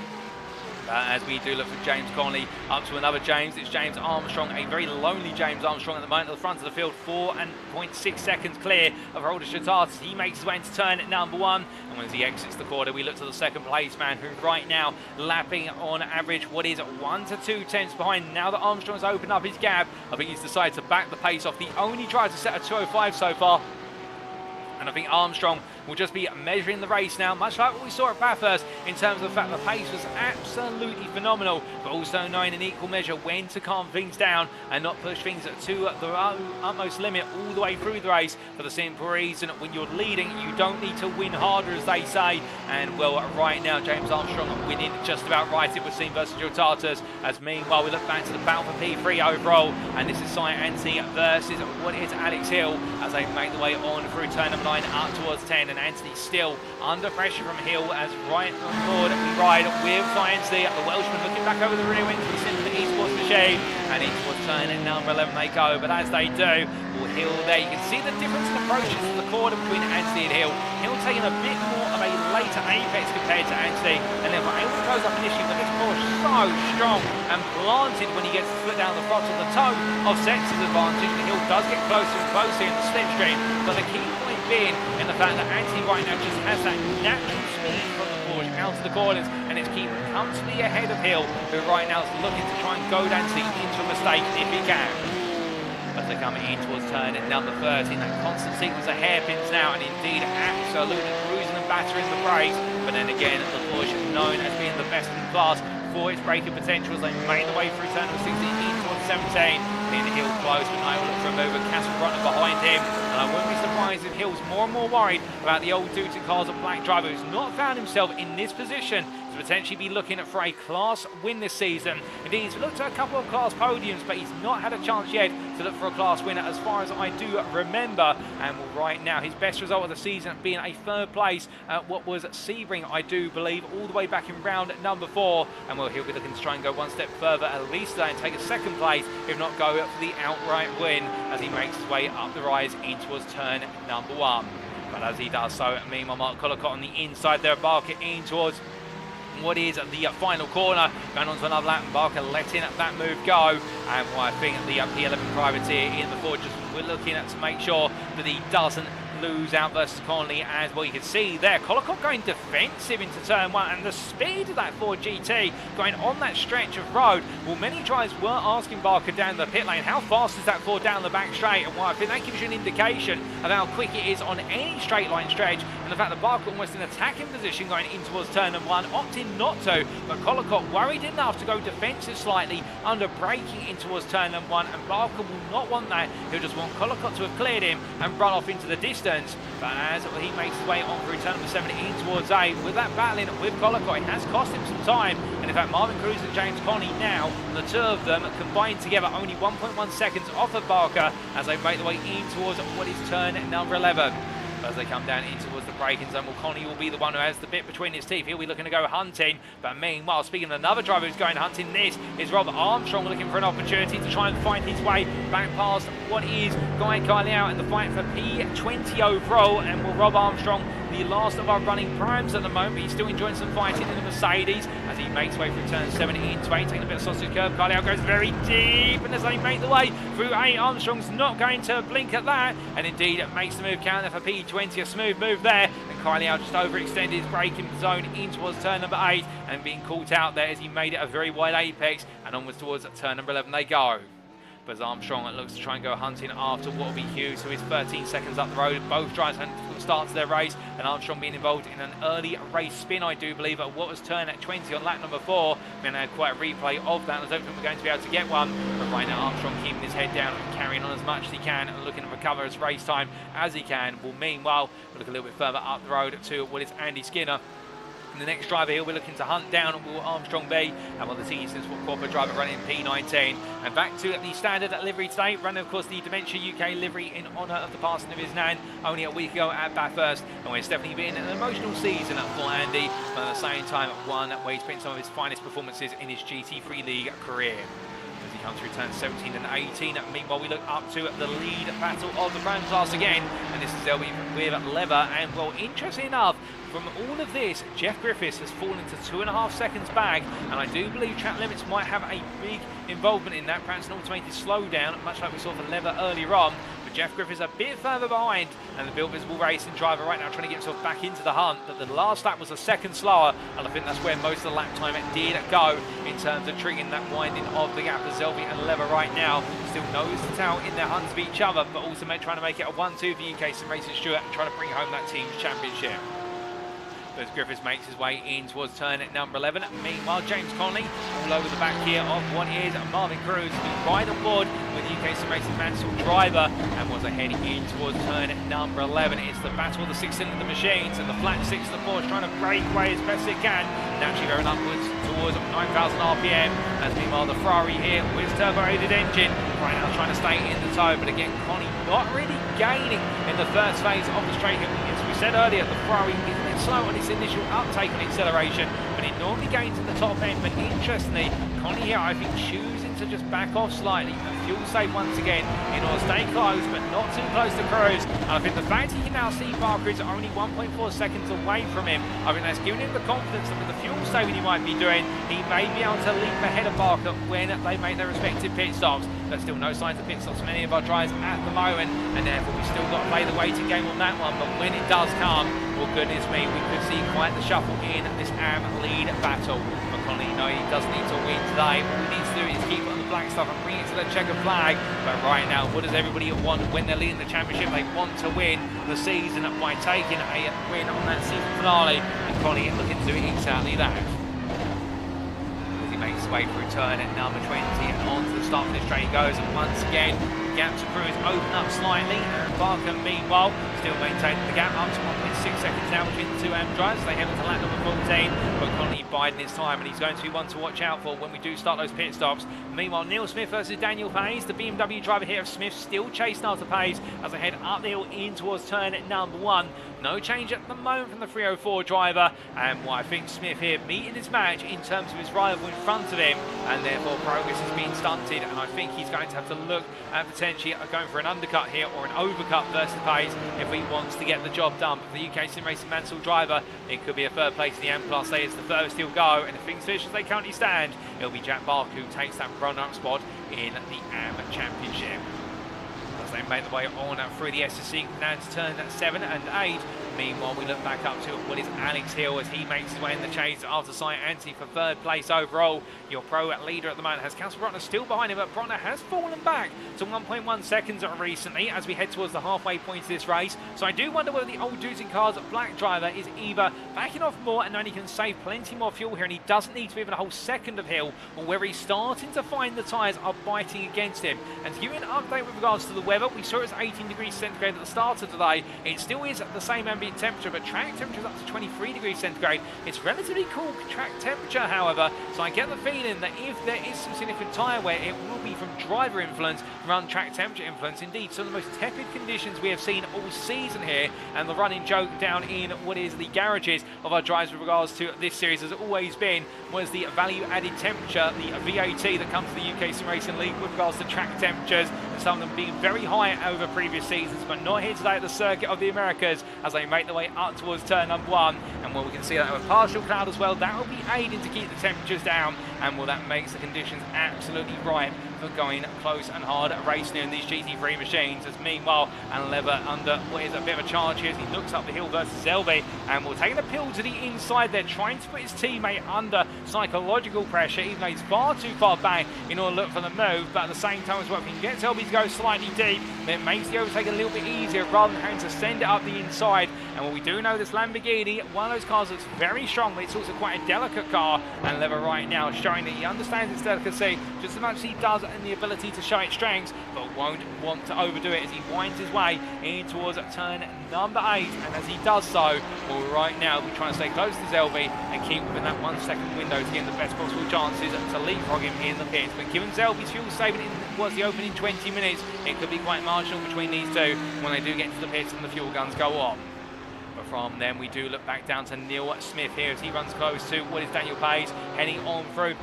As we do look for James Conley up to another James, it's James Armstrong, a very lonely James Armstrong at the moment at the front of the field, 4.6 seconds clear of Haroldas Jotautas. He makes his way into turn number 1, and as he exits the quarter, we look to the second place man, who right now lapping on average what is 1 to 2 tenths behind. Now that Armstrong has opened up his gap, I think he's decided to back the pace off. The only try to set a 2:05 so far, and I think Armstrong will just be measuring the race now, much like what we saw at Bathurst, in terms of the fact the pace was absolutely phenomenal, but also knowing in equal measure when to calm things down and not push things to the utmost limit all the way through the race, for the simple reason when you're leading, you don't need to win harder, as they say. And well, right now, James Armstrong winning just about right, it would seem, versus Jotautas, as meanwhile we look back to the battle for P3 overall, and this is Cy Anthony versus what is Alex Hill, as they make the way on through turn number 9 up towards 10, and Anthony still under pressure from Hill, as right on board we ride with Anthony, the Welshman looking back over the rear wing to the Simple Esports machine, and into towards turn number 11 they go. But as they do, well, Hill there, you can see the difference in approaches to the corner between Anthony and Hill. Hill taking a bit more of a later apex compared to Anthony, and then we're able to close up initially, but this Porsche so strong and planted when he gets the foot down the throttle. The toe offsets his advantage, and Hill does get closer and closer in the slipstream, but the key point being in the fact that Anthony right now just has that natural speed from the Porsche out to the corners, and it's keeping comfortably ahead of Hill, who right now is looking to try and goad Anthony into a mistake if he can. As they come in towards turn number 13, that constant sequence of hairpins now, and indeed absolutely cruising and battering the brakes. But then again, the Porsche known as being the best in class for its braking potential, as they make the way through turn number 16 in towards 17. In Hill close, but now we'll look for a move at Castle front and behind him. And I wouldn't be surprised if Hill's more and more worried about the old Duty Cars of Black driver, who's not found himself in this position to potentially be looking for a class win this season. Indeed, he's looked at a couple of class podiums, but he's not had a chance yet to look for a class winner as far as I do remember. And right now, his best result of the season being a third place at what was Sebring, I do believe, all the way back in round number 4. And well, he'll be looking to try and go one step further at least today and take a second place, if not go for the outright win, as he makes his way up the rise in towards turn number 1. But as he does so, meanwhile, Mark Collicott on the inside there, Barker in towards what is the final corner, going on to another lap, and Barker letting that move go. And I think the P11 privateer in the Ford, just we're looking at to make sure that he doesn't lose out versus Conley. As well, you can see there, Collicott going defensive into turn 1, and the speed of that Ford GT going on that stretch of road. Well, many drivers were asking Barker down the pit lane, how fast is that Ford down the back straight? And well, I think that gives you an indication of how quick it is on any straight line stretch, and the fact that Barker almost in attacking position going in towards turn number 1, opting not to, but Collicott worried enough to go defensive slightly under braking in towards turn number 1, and Barker will not want that. He'll just want Collicott to have cleared him and run off into the distance. But as he makes his way on through turn number 17 towards 8, with that battling with Collicott, it has cost him some time. And in fact, Marvin Cruz and James Conley now, the two of them combined together only 1.1 seconds off of Barker, as they make their way in towards what is turn number 11. As they come down in towards the braking zone, well, Conley will be the one who has the bit between his teeth. He'll be looking to go hunting. But meanwhile, speaking of another driver who's going hunting, this is Rob Armstrong looking for an opportunity to try and find his way back past what is Guy Carley out in the fight for P20 overall. And will Rob Armstrong the last of our running primes at the moment. He's still enjoying some fighting in the Mercedes as he makes way through turn 7 into 8, taking a bit of sausage curve. Khalid goes very deep, and as they make the way through 8, Armstrong's not going to blink at that, and indeed it makes the move count there for P20, a smooth move there, and Khalid just overextended his braking zone in towards turn number 8 and being caught out there as he made it a very wide apex, and onwards towards turn number 11 they go. But as Armstrong looks to try and go hunting after what will be Hughes, who is 13 seconds up the road. Both drivers had to start their race, and Armstrong being involved in an early race spin, I do believe, at what was turn at 20 on lap number 4. And I had quite a replay of that, and I don't think we're going to be able to get one. But right now, Armstrong keeping his head down and carrying on as much as he can and looking to recover his race time as he can. Well, meanwhile, we'll look a little bit further up the road to what is Andy Skinner. The next driver here we're looking to hunt down will Armstrong be, and will the season's corporate driver running P19. And back to the standard livery today, running of course the Dementia UK livery in honour of the passing of his nan only a week ago at Bathurst. And it's definitely been an emotional season for Andy, but at the same time one where he's put some of his finest performances in his GT3 League career. As he comes through turns 17 and 18. Meanwhile, we look up to the lead battle of the Prime class again, and this is there with Lever. And well, interesting enough, from all of this, Jeff Griffiths has fallen to 2.5 seconds back, and I do believe track limits might have a big involvement in that, perhaps an automated slowdown, much like we saw for Lever earlier on. But Jeff Griffiths a bit further behind, and the Built Visible Racing driver right now trying to get himself back into the hunt. But the last lap was a second slower, and I think that's where most of the lap time did go in terms of triggering that winding of the gap. As Zelby and Lever right now still nose to tail in their hunt of each other, but also trying to make it a 1-2 for UKSimRacing Stewart and trying to bring home that team's championship. As Griffiths makes his way in towards turn at number 11. Meanwhile, James Connolly all over the back here of what is Marvin Cruz, who's right on board with UKSimRacing Mansell driver and was ahead in towards turn at number 11. It's the battle of the 6-cylinder machines, and the flat 6 of the Porsche trying to break away as best it can, naturally going upwards towards 9,000 RPM. As meanwhile, the Ferrari here with its turbo-aided engine right now trying to stay in the tow, but again, Connolly not really gaining in the first phase of the straight. As we said earlier, the Ferrari is a bit slow on its initial uptake on acceleration, but it normally gains in the top end. But interestingly, Connolly here I think choosing to just back off slightly and fuel save once again in order to stay close but not too close to Cruz. And I think the fact he can now see Cruz are only 1.4 seconds away from him, I think that's giving him the confidence that with the fuel saving he might be doing, he may be able to leap ahead of Barker when they make their respective pit stops. There's still no signs of pit stops from any of our drivers at the moment, and therefore we've still got to play the waiting game on that one. But when it does come, well, goodness me, we could see quite the shuffle in this AM lead battle. But Connolly, no, he doesn't need to win today. All he needs to do is keep it on the black stuff and bring it to the checkered flag. But right now, what does everybody want when they're leading the championship? They want to win the season by taking a win on that season finale, and Connolly looking to do exactly that. Makes his way through turn at number 20 and on to the start of this train he goes, and once again gap to Cruz open up slightly, and Barker meanwhile still maintaining the gap up to 1.6 seconds now between the two AM drivers. They head into lap number 14, but Connolly biding his time, and he's going to be one to watch out for when we do start those pit stops. Meanwhile, Neil Smith versus Daniel Payes, the BMW driver here of Smith still chasing after Payes as they head up the hill in towards turn at number 1. No change at the moment from the 304 driver, and I think Smith here meeting his match in terms of his rival in front of him, and therefore progress has been stunted, and I think he's going to have to look at potentially going for an undercut here or an overcut versus Payes if he wants to get the job done. But for the UKSimRacing Mansell driver, it could be a third place in the AM Class A. It's the furthest he'll go, and if things finish as they currently stand, it'll be Jack Barker who takes that runner-up spot in the AM Championship. As they make the way on through the SSC down to turn 7 and 8. Meanwhile, we look back up to what is Alex Hill as he makes his way in the chase after Cy Anthony for third place overall. Your pro leader at the moment has Casper Brotner still behind him, but Brotner has fallen back to 1.1 seconds recently as we head towards the halfway point of this race. So I do wonder whether the old dudes in cars black driver is either backing off more and only can save plenty more fuel here and he doesn't need to be even a whole second of hill, or whether he's starting to find the tyres are biting against him. And to give you an update with regards to the weather, we saw it's 18 degrees centigrade at the start of today. It still is at the same ambient temperature, but track temperature is up to 23 degrees centigrade. It's relatively cool track temperature, however, so I get the feeling that if there is some significant tyre wear, it will be from driver influence rather than track temperature influence. Indeed, some of the most tepid conditions we have seen all season here, and the running joke down in what is the garages of our drivers with regards to this series has always been was the value added temperature, the VAT that comes to the UKSimRacing League with regards to track temperatures. some of them being very high over previous seasons, but not here today at the Circuit of the Americas as they make their way up towards turn number 1. And we can see that with partial cloud as well, that will be aiding to keep the temperatures down, and that makes the conditions absolutely right for going close and hard racing in these GT3 machines. As meanwhile, and Lever under what is a bit of a charge here as he looks up the hill versus Zelby, and will take a pill to the inside there, trying to put his teammate under psychological pressure, even though he's far too far back in order to look for the move. But at the same time as well, if he can get Zelby to go slightly deep, then it makes the overtake a little bit easier rather than having to send it up the inside. And what we do know, this Lamborghini, one of those cars that's very strong, but it's also quite a delicate car, and Lever right now showing that he understands its delicacy just as much as he does in the ability to show its strengths, but won't want to overdo it as he winds his way in towards turn number 8. And as he does so, well, right now we're trying to stay close to Zelby and keep within that 1 second window to get the best possible chances to leapfrog him in the pits. But given Zelby's fuel saving was the opening 20 minutes, it could be quite marginal between these two when they do get to the pits and the fuel guns go on. But from then we do look back down to Neil Smith here as he runs close to what is Daniel Page heading on through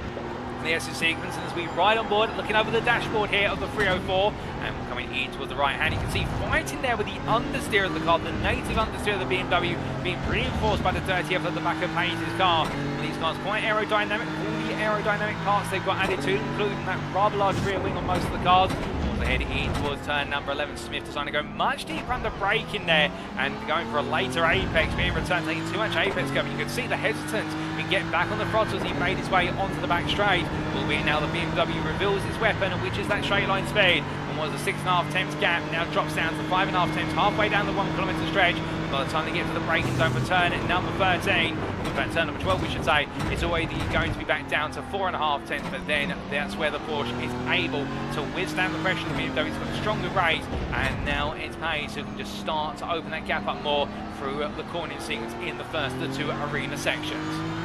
the SS sequence. And as we ride on board, looking over the dashboard here of the 304, and we're coming in towards the right hand, you can see fighting there with the understeer of the car, the native understeer of the BMW being reinforced by the 30th at the back of Page's car. And these cars quite aerodynamic, all the aerodynamic parts they've got added to, including that rather large rear wing on most of the cars. Heading in towards turn number 11, Smith deciding to go much deeper under brake in there and going for a later apex, being returned, taking too much apex cover. You could see the hesitance in getting back on the throttle as he made his way onto the back straight. Albeit now the BMW reveals its weapon, which is that straight line speed, and was a 6.5 tenths gap, now drops down to 5.5 tenths halfway down the 1 kilometre stretch. By the time they get to the braking zone for turn number 13, turn number 12 we should say, it's already going to be back down to 4.5 tenths, but then that's where the Porsche is able to withstand the pressure. The BMW's got stronger brakes, and now it's Pace who can just start to open that gap up more through the cornering sequence in the first of the 2 arena sections.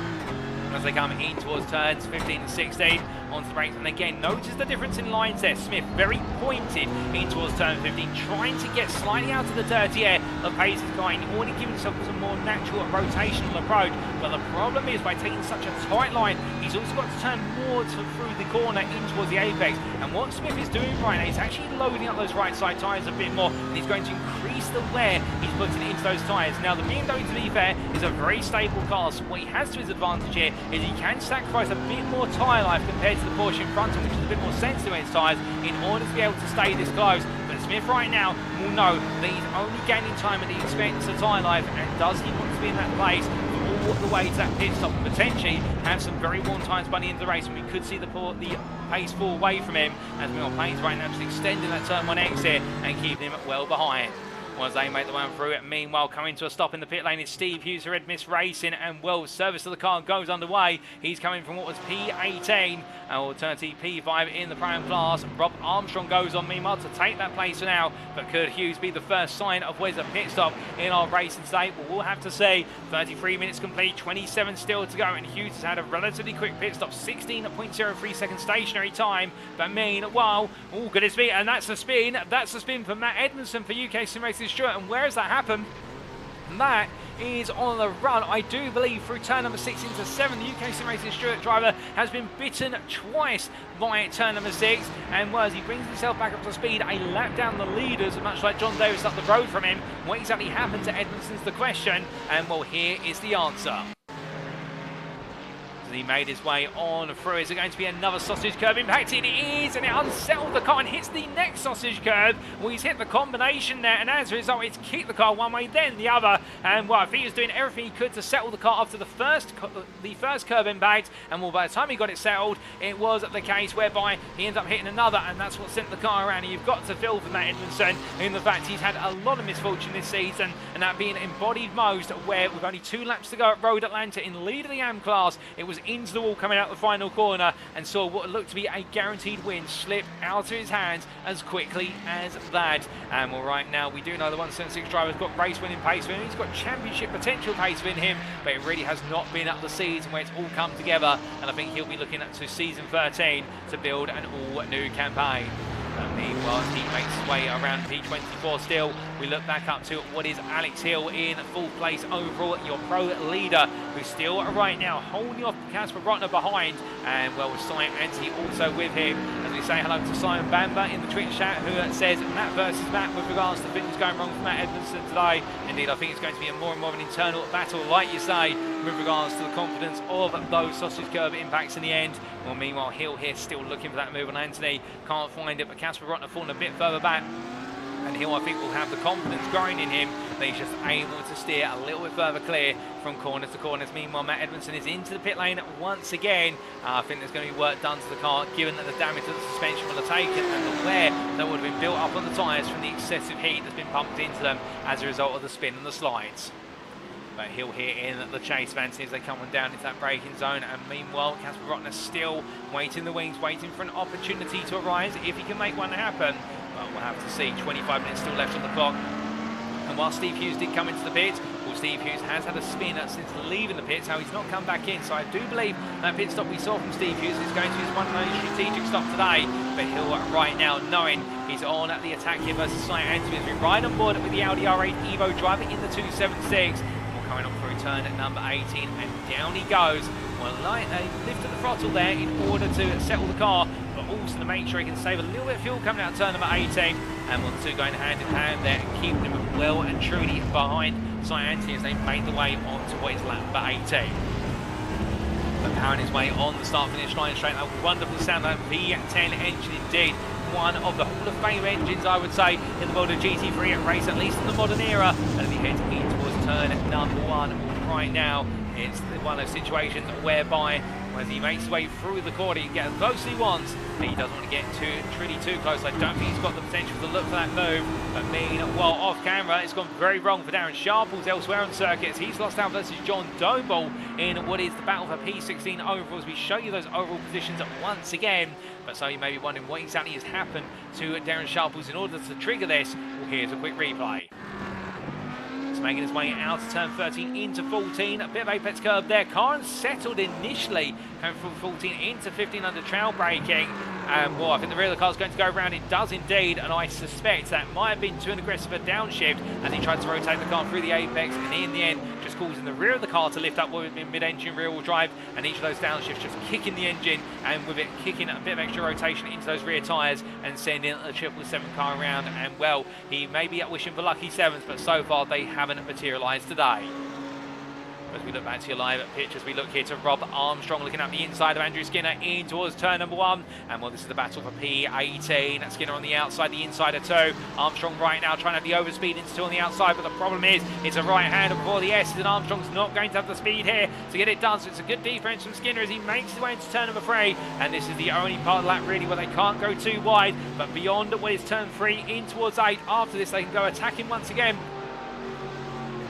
As they come in towards turns 15 and 16 onto the brakes, and again notice the difference in lines there. Smith very pointed in towards turn 15, trying to get slightly out of the dirty air of Pace's car in order to give himself a more natural rotational approach. But the problem is, by taking such a tight line, he's also got to turn more through the corner in towards the apex. And what Smith is doing right now, he's actually loading up those right side tyres a bit more, and he's going to increase the wear he's putting into those tyres. Now the BMW, to be fair, is a very stable car, so what he has to his advantage here is he can sacrifice a bit more tyre life compared to the Porsche in front of him, which is a bit more sensitive in its tyres, in order to be able to stay this close. But Smith right now will know that he's only gaining time at the expense of tyre life, and does he want to be in that place all the way to that pit stop and potentially have some very warm times by the end of the race, and we could see the pace fall away from him, as we are Pace right now just extending that turn 1 exit and keeping him well behind. As they make the one through it. Meanwhile, coming to a stop in the pit lane is Steve Hughes, who had missed racing, and well, service of the car goes underway. He's coming from what was P18, alternative P5 in the Pro-Am class. Rob Armstrong goes on, meanwhile, to take that place for now, but could Hughes be the first sign of where's a pit stop in our racing today? Well, we'll have to see. 33 minutes complete, 27 still to go, and Hughes has had a relatively quick pit stop, 16.03 second stationary time. But meanwhile, oh goodness me, and that's the spin for Matt Edmondson for UKSimRacing Stuart. And where has that happened? And that is on the run, I do believe, through turn number 6 into 7. The UKSimRacing Stuart driver has been bitten twice by turn number 6, and as he brings himself back up to speed, a lap down the leaders, much like John Davies up the road from him. What exactly happened to Edmondson's the question, and well, here is the answer. He made his way on through. Is it going to be another sausage curb impact? It is, and it unsettled the car and hits the next sausage curb. Well, he's hit the combination there, and as a result, it's kicked the car one way, then the other. And well, I think he was doing everything he could to settle the car after the first curb impact. And well, by the time he got it settled, it was the case whereby he ended up hitting another, and that's what sent the car around. And you've got to feel for Matt Edmondson in the fact he's had a lot of misfortune this season, and that being embodied most, where with only 2 laps to go at Road Atlanta in the lead of the AM class, it was into the wall coming out the final corner, and saw what looked to be a guaranteed win slip out of his hands as quickly as that. And well, right now we do know the 176 driver's got race winning pace for him, he's got championship potential pace for him, but it really has not been up the season where it's all come together, and I think he'll be looking at to season 13 to build an all new campaign. Meanwhile, he makes his way around P24 still. We look back up to what is Alex Hill in 4th place overall, your pro leader, who's still right now holding off Casper Rotner behind. and well, with Simon Anti also with him. As we say hello to Simon Bamba in the Twitch chat, who says Matt versus Matt with regards to things going wrong for Matt Edmondson today. Indeed, I think it's going to be a more and more of an internal battle, like you say, with regards to the confidence of those sausage curb impacts in the end. Well, meanwhile, Hill here still looking for that move on Anthony. Can't find it, but Casper Rottner falling a bit further back. And Hill, I think, will have the confidence growing in him that he's just able to steer a little bit further clear from corners to corners. Meanwhile, Matt Edmondson is into the pit lane once again. I think there's going to be work done to the car, given that the damage to the suspension will have taken and the wear that would have been built up on the tyres from the excessive heat that's been pumped into them as a result of the spin and the slides. But Hill here in the chase van as they come on down into that braking zone, and meanwhile Casper Rottner still waiting in the wings, waiting for an opportunity to arise if he can make one happen. But we'll have to see. 25 minutes still left on the clock. And while Steve Hughes did come into the pit, well, Steve Hughes has had a spin since leaving the pits, how he's not come back in. So I do believe that pit stop we saw from Steve Hughes is going to be one of those strategic stops today. But Hill right now, knowing he's on at the attack here versus Simon Anthony, as we ride on board with the Audi R8 Evo driver in the 276. Coming up through turn at number 18, and down he goes. Well, lift at the throttle there in order to settle the car, but also to make sure he can save a little bit of fuel coming out of turn number 18. And one two going hand in hand there, and keeping him well and truly behind Simon Anthony as they make the way onto what is lap number 18. But powering his way on the start-finish line straight, a wonderful sound, that V10 engine indeed. One of the Hall of Fame engines, I would say, in the world of GT3 race, at least in the modern era. And as he heads in towards turn number 1, right now, it's one of those situations whereby as he makes his way through the corner, he can get as close as he wants, but he doesn't want to get too close. I don't think he's got the potential to look for that move. But meanwhile, off camera, it's gone very wrong for Darren Sharples elsewhere on circuits. He's lost out versus John Doble in what is the battle for P16 overalls. We show you those overall positions once again. But so you may be wondering what exactly has happened to Darren Sharples in order to trigger this. Well, here's a quick replay. Making his way out of turn 13 into 14, a bit of apex curve there. Car unsettled initially, coming from 14 into 15 under trail braking. Well, I think the rear of the car is going to go around. It does indeed, and I suspect that might have been too aggressive a downshift as he tried to rotate the car through the apex, and in the end just causing the rear of the car to lift up with mid-engine rear-wheel drive, and each of those downshifts just kicking the engine, and with it kicking a bit of extra rotation into those rear tyres and sending the 777 car around. And well, he may be wishing for lucky sevens, but so far they haven't materialised today. As we look back to your live pictures, we look here to Rob Armstrong looking at the inside of Andrew Skinner in towards turn number 1. And well, this is the battle for P18. Skinner on the outside, the inside of 2. Armstrong right now trying to have the overspeed into 2 on the outside, but the problem is it's a right hander before the S, and Armstrong's not going to have the speed here to get it done. So it's a good defense from Skinner as he makes his way into turn number 3. And this is the only part of the lap really where they can't go too wide, but beyond what is turn 3 in towards 8. After this, they can go attacking once again.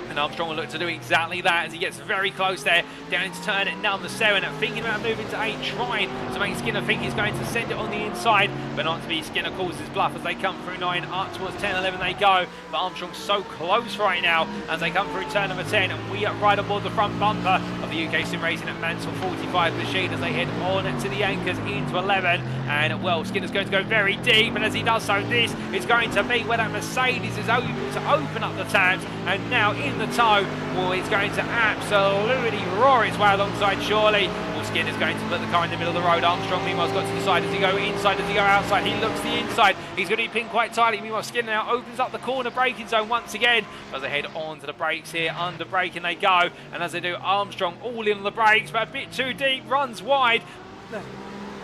And Armstrong will look to do exactly that as he gets very close there, down into turn at number 7, thinking about moving to 8, trying to make Skinner think he's going to send it on the inside, but not to be. Skinner calls his bluff as they come through 9, up towards 10, 11 they go, but Armstrong's so close right now as they come through turn number 10, and we are right aboard the front bumper of the UKSimRacing at Mansell 45 machine as they head on to the anchors into 11, and well, Skinner's going to go very deep, and as he does so, this is going to be where that Mercedes is able to open up the tabs, and now in the toe, well, it's going to absolutely roar its way alongside surely. Well, Skinner's going to put the car in the middle of the road. Armstrong meanwhile's got to decide, does he go inside, does he go outside? He looks the inside, he's going to be pinned quite tightly. Meanwhile, Skinner now opens up the corner braking zone once again as they head on to the brakes here. Under braking they go, and as they do, Armstrong all in on the brakes, but a bit too deep, runs wide.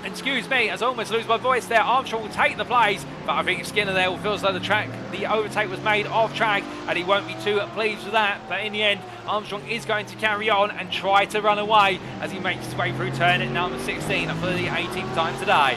Excuse me, as I almost lose my voice there. Armstrong will take the place, but I think Skinner there will feel as though the overtake was made off track, and he won't be too pleased with that. But in the end, Armstrong is going to carry on and try to run away as he makes his way through turn at number 16 for the 18th time today.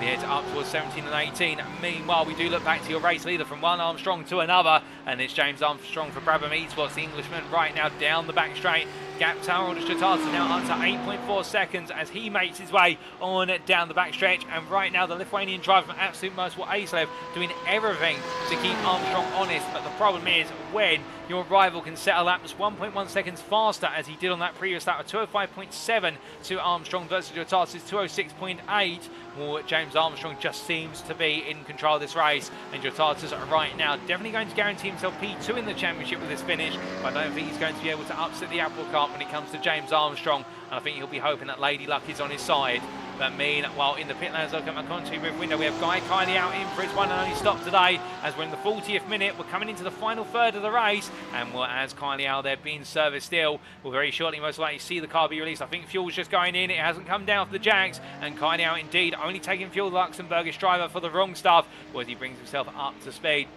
He heads up towards 17 and 18. Meanwhile, we do look back to your race leader from one Armstrong to another, and it's James Armstrong for Brabham Esports, the Englishman, right now down the back straight. Gap to Haroldas Jotautas now under 8.4 seconds as he makes his way on down the back stretch. And right now, the Lithuanian driver from Absolute Motorsport Aislev doing everything to keep Armstrong honest. But the problem is, when your rival can set a lap that's 1.1 seconds faster, as he did on that previous lap, of 205.7 to Armstrong versus Jotautas' 206.8. Well, James Armstrong just seems to be in control of this race, and Jotautas right now definitely going to guarantee himself P2 in the championship with this finish, but I don't think he's going to be able to upset the apple cart when it comes to James Armstrong, and I think he'll be hoping that Lady Luck is on his side. But meanwhile, in the pit lanes, look at my country rear window, we have Guy Kylie out in for his one and only stop today, as we're in the 40th minute. We're coming into the final third of the race, and as Kylie out there being serviced still, we'll very shortly most likely see the car be released. I think fuel's just going in, it hasn't come down for the Jacks, and Kylie out indeed, only taking fuel, the Luxembourgish driver, for the wrong stuff, as he brings himself up to speed.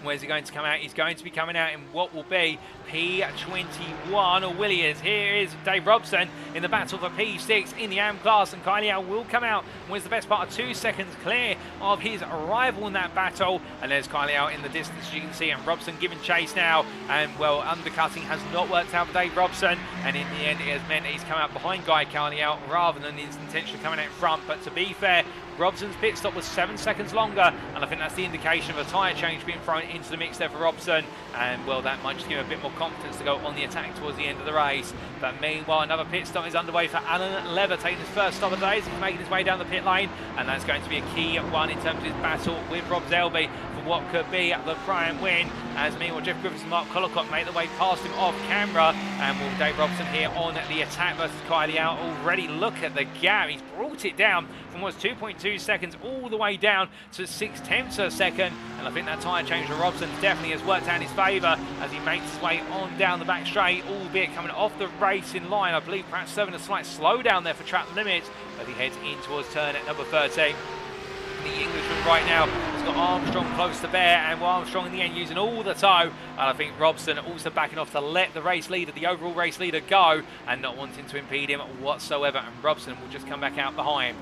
Where's he going to come out? He's going to be coming out in what will be P21, or will he is. Here is Dave Robson in the battle for P6 in the AM class, and Kylie Al will come out and wins the best part of 2 seconds clear of his rival in that battle. And there's Kylie Al in the distance, as you can see, and Robson giving chase now, and well, undercutting has not worked out for Dave Robson, and in the end it has meant he's come out behind Guy Kylie Al rather than his intention of coming out in front. But to be fair, Robson's pit stop was 7 seconds longer, and I think that's the indication of a tyre change being thrown into the mix there for Robson, and well, that might just give him a bit more confidence to go on the attack towards the end of the race. But meanwhile, another pit stop is underway for Alan Lever, taking his first stop of the day as he's making his way down the pit lane, and that's going to be a key one in terms of his battle with Rob Selby for what could be the prime win, as meanwhile Jeff Griffiths and Mark Collicott make their way past him off camera, and will Dave Robson here on the attack versus Kylie out already. Look at the gap, he's brought it down from what's 2.2 seconds all the way down to 0.6 of a second, and I think that tyre change for Robson definitely has worked out in his favour as he makes his way on down the back straight, albeit coming off the racing line. I believe perhaps serving a slight slowdown there for track limits as he heads in towards turn at number 13. The Englishman right now has got Armstrong close to bear, and Armstrong in the end using all the tow, and I think Robson also backing off to let the race leader, the overall race leader, go, and not wanting to impede him whatsoever, and Robson will just come back out behind.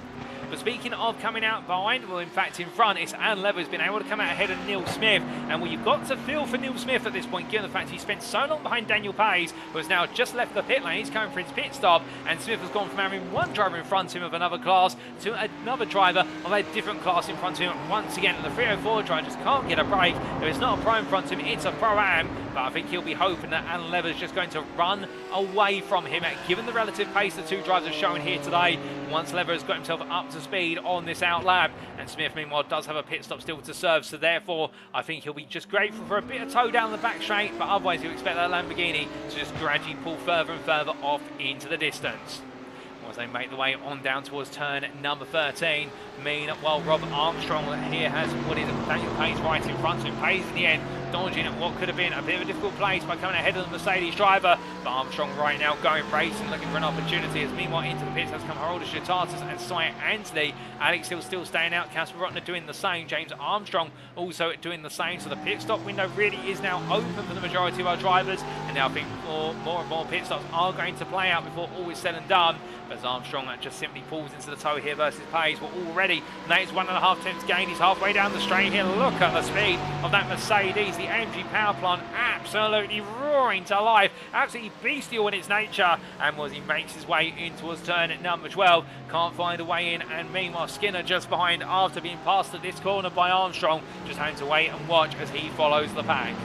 But speaking of coming out behind, well, in fact, in front, it's Anne Lever who's been able to come out ahead of Neil Smith. And well, you've got to feel for Neil Smith at this point, given the fact he spent so long behind Daniel Pays, who has now just left the pit lane. He's coming for his pit stop, and Smith has gone from having one driver in front of him of another class to another driver of a different class in front of him. Once again, the 304 driver just can't get a break. If it's not a pro in front of him, it's a Pro-Am. But I think he'll be hoping that Alan Lever is just going to run away from him, given the relative pace the two drivers have shown here today. Once Lever has got himself up to speed on this out lap, and Smith meanwhile does have a pit stop still to serve, so therefore I think he'll be just grateful for a bit of tow down the back straight, but otherwise he'll expect that Lamborghini to just gradually pull further and further off into the distance. As they make the way on down towards turn number 13. Meanwhile, Rob Armstrong here has what is Daniel Pays right in front of him. Pays in the end dodging what could have been a bit of a difficult place by coming ahead of the Mercedes driver, but Armstrong right now going racing, looking for an opportunity, as meanwhile into the pits has come Haroldas Jotautas and Cy Anthony. Alex Hill still staying out, Casper Rotner doing the same, James Armstrong also doing the same, so the pit stop window really is now open for the majority of our drivers, and now I think more and more pit stops are going to play out before all is said and done. As Armstrong just simply pulls into the tow here versus Pays. Well, already that is 1.5 tenths gain. He's halfway down the straight here. Look at the speed of that Mercedes. The AMG power plant absolutely roaring to life, absolutely bestial in its nature. And as he makes his way in towards turn at number 12, can't find a way in. And meanwhile, Skinner just behind after being passed at this corner by Armstrong, just having to wait and watch as he follows the pack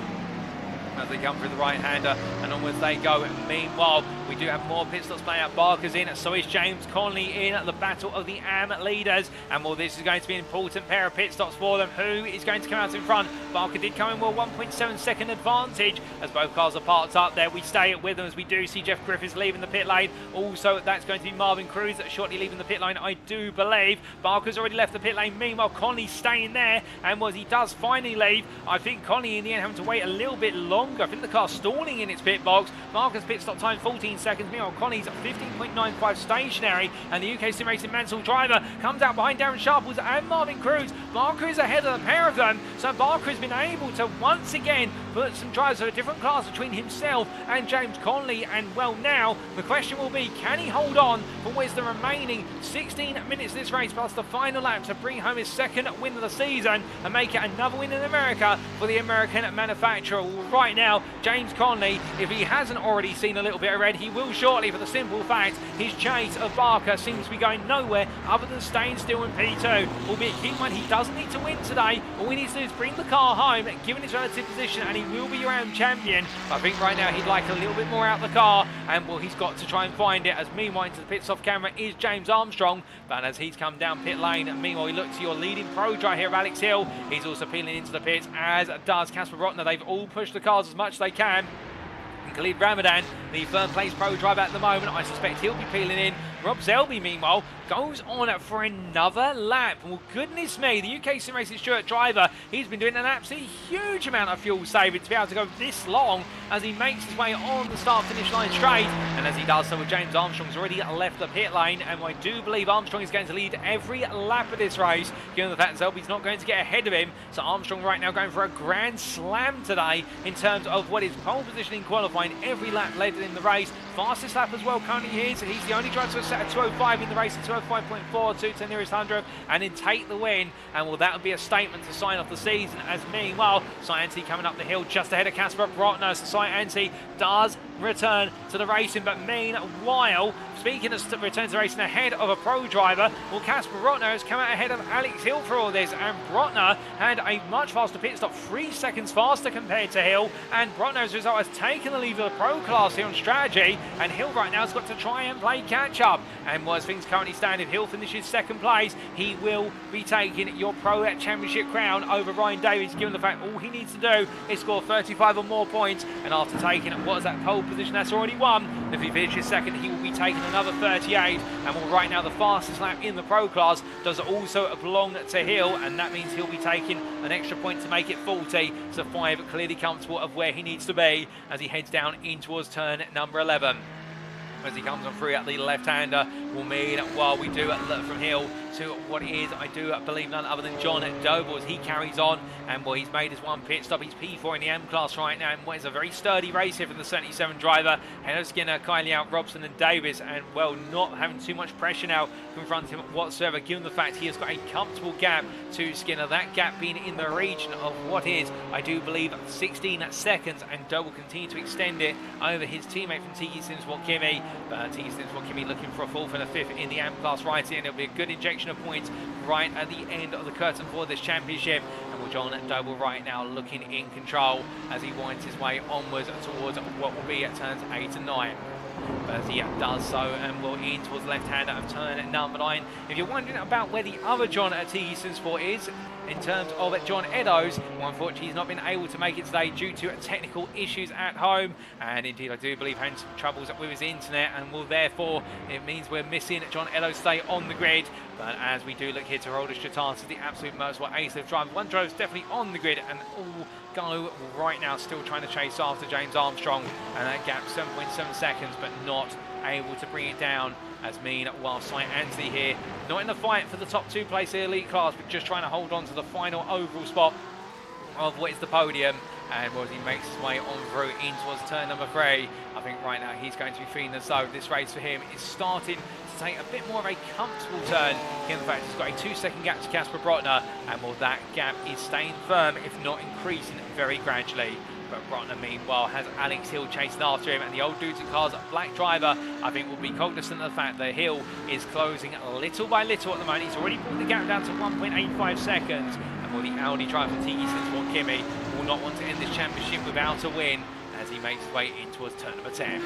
as they come through the right-hander and onwards they go. And meanwhile, we do have more pit stops playing out. Barker's in, so is James Conley in the battle of the AM leaders. And well, this is going to be an important pair of pit stops for them. Who is going to come out in front? Barker did come in well, 1.7 second advantage as both cars are parked up there. We stay with them as we do see Jeff Griffiths leaving the pit lane. Also, that's going to be Marvin Cruz shortly leaving the pit lane, I do believe. Barker's already left the pit lane. Meanwhile, Conley staying there, and he does finally leave. I think Conley in the end having to wait a little bit longer. I think the car's stalling in its pit box. Barker's pit stop time 14 seconds. Meanwhile, Conley's 15.95 stationary, and the UKSimRacing Mansell driver comes out behind Darren Sharples and Marvin Cruz. Barker is ahead of the pair of them, so Barker has been able to once again put some drivers of a different class between himself and James Conley. And well, now the question will be, can he hold on for where's the remaining 16 minutes of this race plus the final lap to bring home his second win of the season and make it another win in America for the American manufacturer? Right now, James Conley, if he hasn't already seen a little bit of red, he will shortly, for the simple fact his chase of Barker seems to be going nowhere other than staying still in P2. Albeit, keep in mind, he doesn't need to win today. All he needs to do is bring the car home, given his relative position, and he he will be your own champion. But I think right now he'd like a little bit more out the car, and well, he's got to try and find it. As meanwhile, into the pits off camera is James Armstrong, but as he's come down pit lane, and meanwhile he looks to your leading pro driver here, Alex Hill. He's also peeling into the pits, as does Casper Rotner. They've all pushed the cars as much as they can. And Khalid Ramadan, the third place pro driver at the moment, I suspect he'll be peeling in. Rob Selby, meanwhile, goes on for another lap. Well, goodness me, the UKSimRacing Stuart driver, he's been doing an absolutely huge amount of fuel saving to be able to go this long as he makes his way on the start-finish line straight. And as he does so, James Armstrong's already left the pit lane, and I do believe Armstrong is going to lead every lap of this race, given the fact that Selby's not going to get ahead of him. So Armstrong right now going for a grand slam today in terms of what is pole position in qualifying. Every lap led in the race. Fastest lap as well currently his. He's the only driver to set a 205 in the race, a 205.4 to the nearest 100, and then take the win. And well, that would be a statement to sign off the season. As meanwhile, Sciency coming up the hill just ahead of Casper Rotner. Sciency does return to the racing, but meanwhile, speaking of return to the racing ahead of a pro driver, well, Casper Rotner has come out ahead of Alex Hill for all this, and Rotner had a much faster pit stop, 3 seconds faster compared to Hill, and Rotner as a result has taken the lead of the pro class here on strategy, and Hill right now has got to try and play catch up. And as things currently stand, if Hill finishes second place, he will be taking your pro championship crown over Ryan Davies, given the fact all he needs to do is score 35 or more points, and after taking what is that pole position that's already won, if he finishes second, he will be taking another 38. And well, right now the fastest lap in the pro class does also belong to Hill, and that means he'll be taking an extra point to make it 40. So 5 clearly comfortable of where he needs to be as he heads down in towards turn number 11. As he comes on through at the left-hander will mean, while we do look from Hill to what is, I do believe, none other than John Doble as he carries on. And well, he's made his one pit stop. He's P4 in the M class right now, and what is a very sturdy race here from the 77 driver. Henno Skinner, Kylie out, Robson and Davies, and well, not having too much pressure now confronting him whatsoever, given the fact he has got a comfortable gap to Skinner. That gap being in the region of what is, I do believe, 16 seconds, and Doble continue to extend it over his teammate from Tiki Simsport Kimi. But Tiki Simsport Kimi looking for a 4th and a 5th in the M class right here, and it'll be a good injection of points right at the end of the curtain for this championship. And well, John Doble right now looking in control as he winds his way onwards towards what will be at turns 8 and 9. But as he does so, and will in towards the left-hander of turn number 9. If you're wondering about where the other John at Tiki Simsport is, in terms of John Eddowes, well, unfortunately he's not been able to make it today due to technical issues at home, and indeed I do believe having some troubles with his internet, and will therefore, it means we're missing John Eddowes today on the grid. But as we do look here to Haroldas Jotautas, the absolute motorsport ace of drive, one driver's definitely on the grid, and all go right now still trying to chase after James Armstrong, and that gap 7.7 seconds, but not able to bring it down. As meanwhile, Cy Anthony here, not in the fight for the top 2 place in the elite class, but just trying to hold on to the final overall spot of what is the podium. And as he makes his way on through in towards turn number 3, I think right now he's going to be feeling as though this race for him is starting to take a bit more of a comfortable turn, given the fact he's got a 2-second gap to Casper Rotner, and well, that gap is staying firm, if not increasing very gradually. But Rotner, meanwhile, has Alex Hill chasing after him, and the old dudes in cars, black driver, I think will be cognizant of the fact that Hill is closing little by little at the moment. He's already brought the gap down to 1.85 seconds, and well, the Audi driver from Tiki Simsport Kimi will not want to end this championship without a win as he makes his way in towards turn number 10.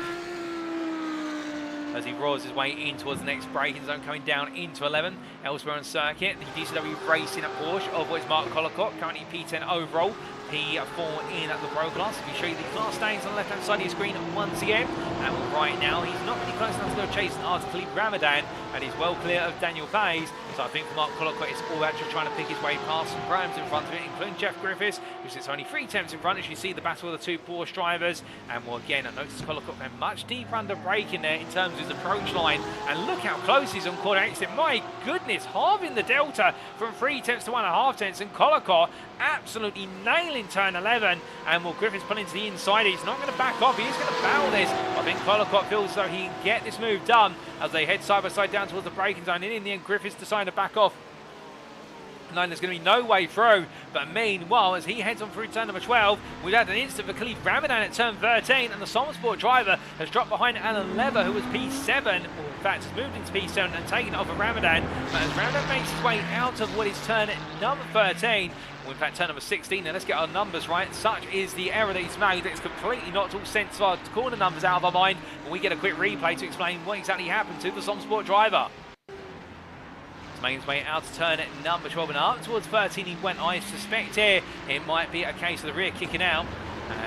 As he roars his way in towards the next braking zone, coming down into 11. Elsewhere on circuit, the DCW Racing at Porsche of what is Mark Collicott, currently P10 overall, P4 in at the Pro Class. If you show you the class standings on the left-hand side of your screen once again, and right now he's not really close enough to go chasing after Khalid Ramadan, and he's well clear of Daniel Pays. So I think for Mark Collicott, it's all about just trying to pick his way past some prams in front of it, including Jeff Griffiths, who sits only 3 tenths in front as you see the battle of the 2 Porsche drivers. And well, again, I noticed Collicott went much deeper under braking there in terms of his approach line, and look how close he's on corner exit. My goodness, halving the delta from 3 tenths to 1.5 tenths, and Collicott absolutely nailing turn 11. And well, Griffiths pulling to the inside. He's not going to back off, he's going to battle this. I think Collicott feels as though he can get this move done as they head side by side down towards the braking zone, and in the end Griffiths decided to back off 9, there's going to be no way through. But meanwhile, as he heads on through turn number 12, we've had an instant for Khalid Ramadan at turn 13, and the Sport driver has dropped behind Alan Lever, who was P7, or in fact has moved into P7 and taken it off of Ramadan. But as Ramadan makes his way out of what is turn number 13, well, in fact turn number 16, now let's get our numbers right. Such is the error that he's made that it's completely knocked all sense of our corner numbers out of our mind, and we get a quick replay to explain what exactly happened to the Sport driver. Making his way out to turn at number 12 and up towards 13 he went. I suspect here it might be a case of the rear kicking out,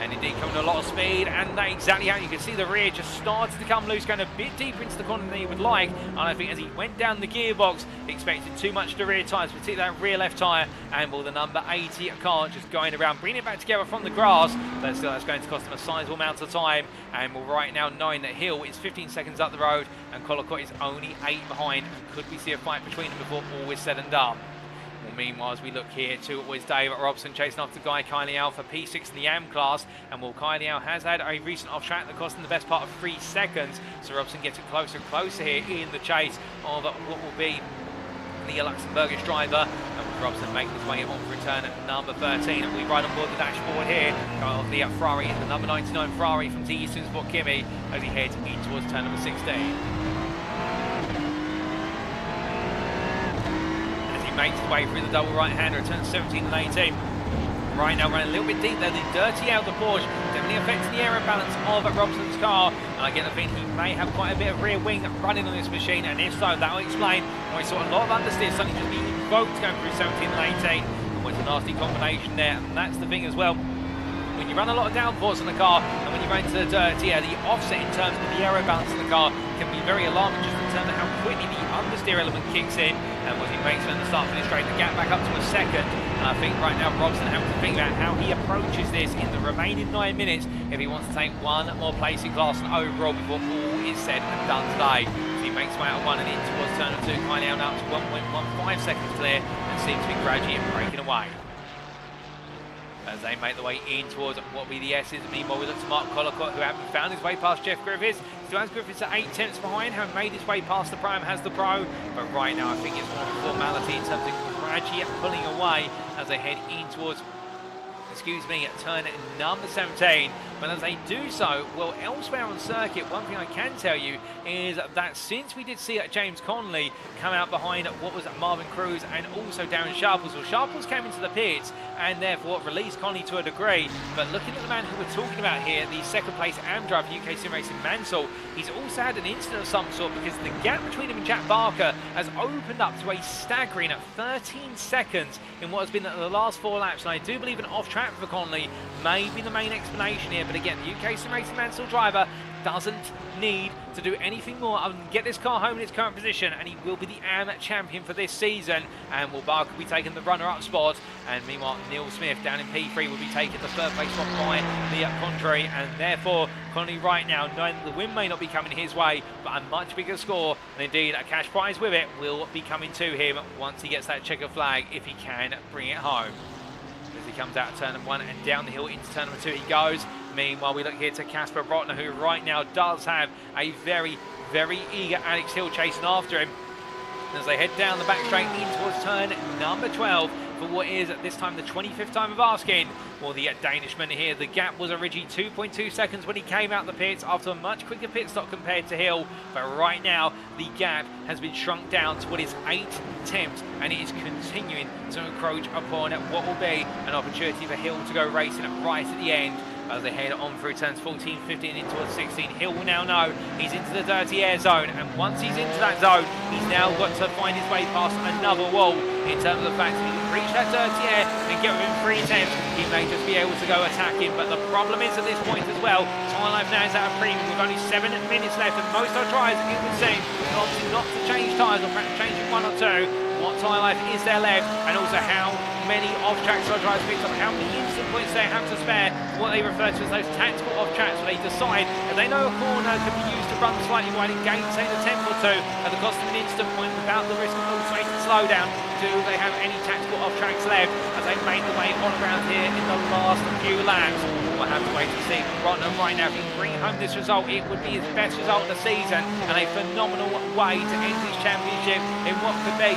and indeed coming to a lot of speed, and that exactly how you can see the rear just started to come loose, going a bit deeper into the corner than he would like. And I think as he went down the gearbox, he expected too much to the rear tyres, particularly that rear left tyre, and well, the number 80 car just going around, bringing it back together from the grass, but still that's going to cost him a sizable amount of time. And we're right now knowing that Hill is 15 seconds up the road and Colossus is only 8 behind. Could we see a fight between them before all is said and done? Well, meanwhile, as we look here to always Dave Robson chasing after Guy Kylie Al for P6 in the AM class, and well, Kylie Al has had a recent off track that cost him the best part of 3 seconds, so Robson gets it closer and closer here in the chase of what will be the Luxembourgish driver, and Robson making his way on for return at number 13. And we ride on board the dashboard here of the Ferrari, the number 99 Ferrari from TE Sport Kimi, as he heads in towards turn number 16. Makes his way through the double right-hander at turns 17 and 18. Right now running a little bit deep there, the dirty out of the Porsche, definitely affecting the aero balance of Robson's car, and I get the feeling he may have quite a bit of rear wing running on this machine, and if so, that will explain why we saw a lot of understeer suddenly just being invoked going through 17 and 18, and with a nasty combination there. And that's the thing as well, when you run a lot of downforce on the car, and when you run into the dirty air, the offset in terms of the aero balance of the car can be very alarming, just in terms of how quickly the understeer element kicks in, and what he makes when the start finish straight, the gap back up to a second. And I think right now Robson having to think about how he approaches this in the remaining 9 minutes if he wants to take one more place in class and overall before all is said and done today. So he makes way out of 1 and in towards turn 2, Kylie now to 1.15 seconds clear, and seems to be gradually breaking away as they make the way in towards what will be the S's. Meanwhile, we look to Mark Collicott, who hasn't found his way past Jeff Griffiths. Still has Griffiths at 8 tenths behind, having made his way past the Pro and has the Pro. But right now, I think it's more of a formality in terms of gradually pulling away as they head in towards, turn number 17. But as they do so, well, elsewhere on circuit, one thing I can tell you is that since we did see James Conley come out behind what was Marvin Cruz and also Darren Sharples, well, Sharples came into the pits and therefore released Conley to a degree. But looking at the man who we're talking about here, the second place AM driver for UKSimRacing, Mansell, he's also had an incident of some sort, because the gap between him and Jack Barker has opened up to a staggering 13 seconds in what has been the last 4 laps. And I do believe an off-track for Conley may be the main explanation here. But again, the UKSimRacing Mansell driver doesn't need to do anything more other than get this car home in its current position, and he will be the AM champion for this season. And will Barker be taking the runner-up spot, and meanwhile Neil Smith down in P3 will be taking the third place spot by the contrary, and therefore Conley right now, knowing that the win may not be coming his way, but a much bigger score, and indeed a cash prize with it, will be coming to him once he gets that checker flag, if he can bring it home. As he comes out of turn 1 and down the hill into turn number 2 he goes. Meanwhile, we look here to Casper Rotner, who right now does have a very, very eager Alex Hill chasing after him as they head down the back straight in towards turn number 12 for what is at this time the 25th time of asking. Well, the Danishman here, the gap was originally 2.2 seconds when he came out the pits after a much quicker pit stop compared to Hill, but right now the gap has been shrunk down to what is 8 tenths, and it is continuing to encroach upon what will be an opportunity for Hill to go racing right at the end. As they head on through turns 14, 15 in towards 16, Hill will now know he's into the dirty air zone, and once he's into that zone, he's now got to find his way past another wall in terms of the fact that he can reach that dirty air and get within 3 attempts. He may just be able to go attacking, but the problem is at this point as well, time life now is at a premium with only 7 minutes left, and most of our tries, it would seem, not to change tyres, or perhaps changing 1 or 2. What tyre life is there left, and also how many off-track side drivers picked up, how many instant points they have to spare, what they refer to as those tactical off-tracks, where they decide if they know a corner can be used to run slightly wide and gain, say, the 10th or 2 at the cost of an instant point without the risk of automated slowdown. Do they have any tactical off-tracks left as they make the way on around here in the last few laps? We'll have to wait to see. Rotner right now, if he can bring home this result, it would be his best result of the season, and a phenomenal way to end his championship in what could be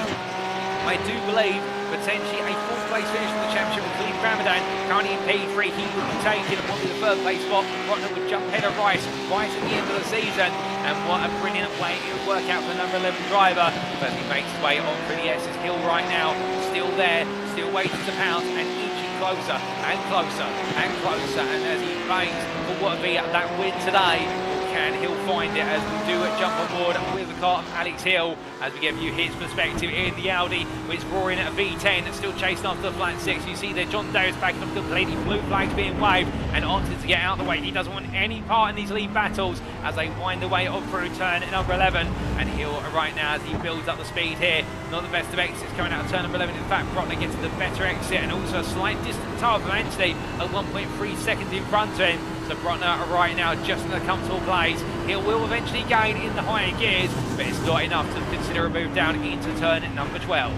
I do believe potentially a fourth place finish in the championship with Khalid Ramadan. Currently in P3, he would be taking and will be the third place spot. Brotner would jump ahead of Rice right at the end of the season. And what a brilliant way it would work out for the number 11 driver. But he makes his way on through the S's Hill right now. Still there, still waiting to pounce and inching closer and closer and closer. And as he bangs for what would be that win today, can he'll find it as we do jump on board with the car of Alex Hill as we give you his perspective in the Audi, which is roaring at a V10, still chasing after the flat 6. You see there John Davies backing up completely, blue flags being waved and opted to get out of the way. He doesn't want any part in these lead battles as they wind their way up through turn number 11, and Hill right now as he builds up the speed here, not the best of exits coming out of turn number 11. In fact, Brotner gets the better exit and also a slight distant tower from Anthony at 1.3 seconds in front of him. So Brotner right now just in a comfortable place. Hill will eventually gain in the higher gears, but it's not enough to consider a move down into turn number 12.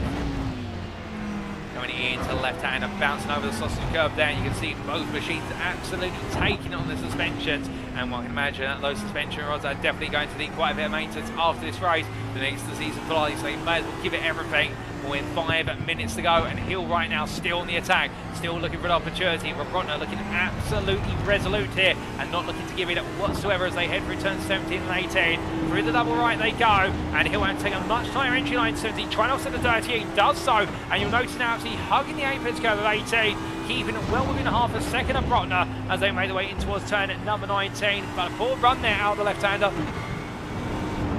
Coming into the left hand and bouncing over the sausage curve there, you can see both machines absolutely taking it on the suspensions, and one can imagine that those suspension rods are definitely going to need quite a bit of maintenance after this race. The next the season finale, so you may as well give it everything. We're in 5 minutes to go, and Hill right now still on the attack, still looking for an opportunity. Brotner looking absolutely resolute here and not looking to give it whatsoever as they head through turns 17 and 18. Through the double right they go, and Hill won't take a much higher entry line 17, trying to offset the dirty. He does so, and you'll notice now actually hugging the apex curve of 18, keeping it well within half a second of Brotner as they made their way in towards turn number 19. But a poor run there out of the left-hander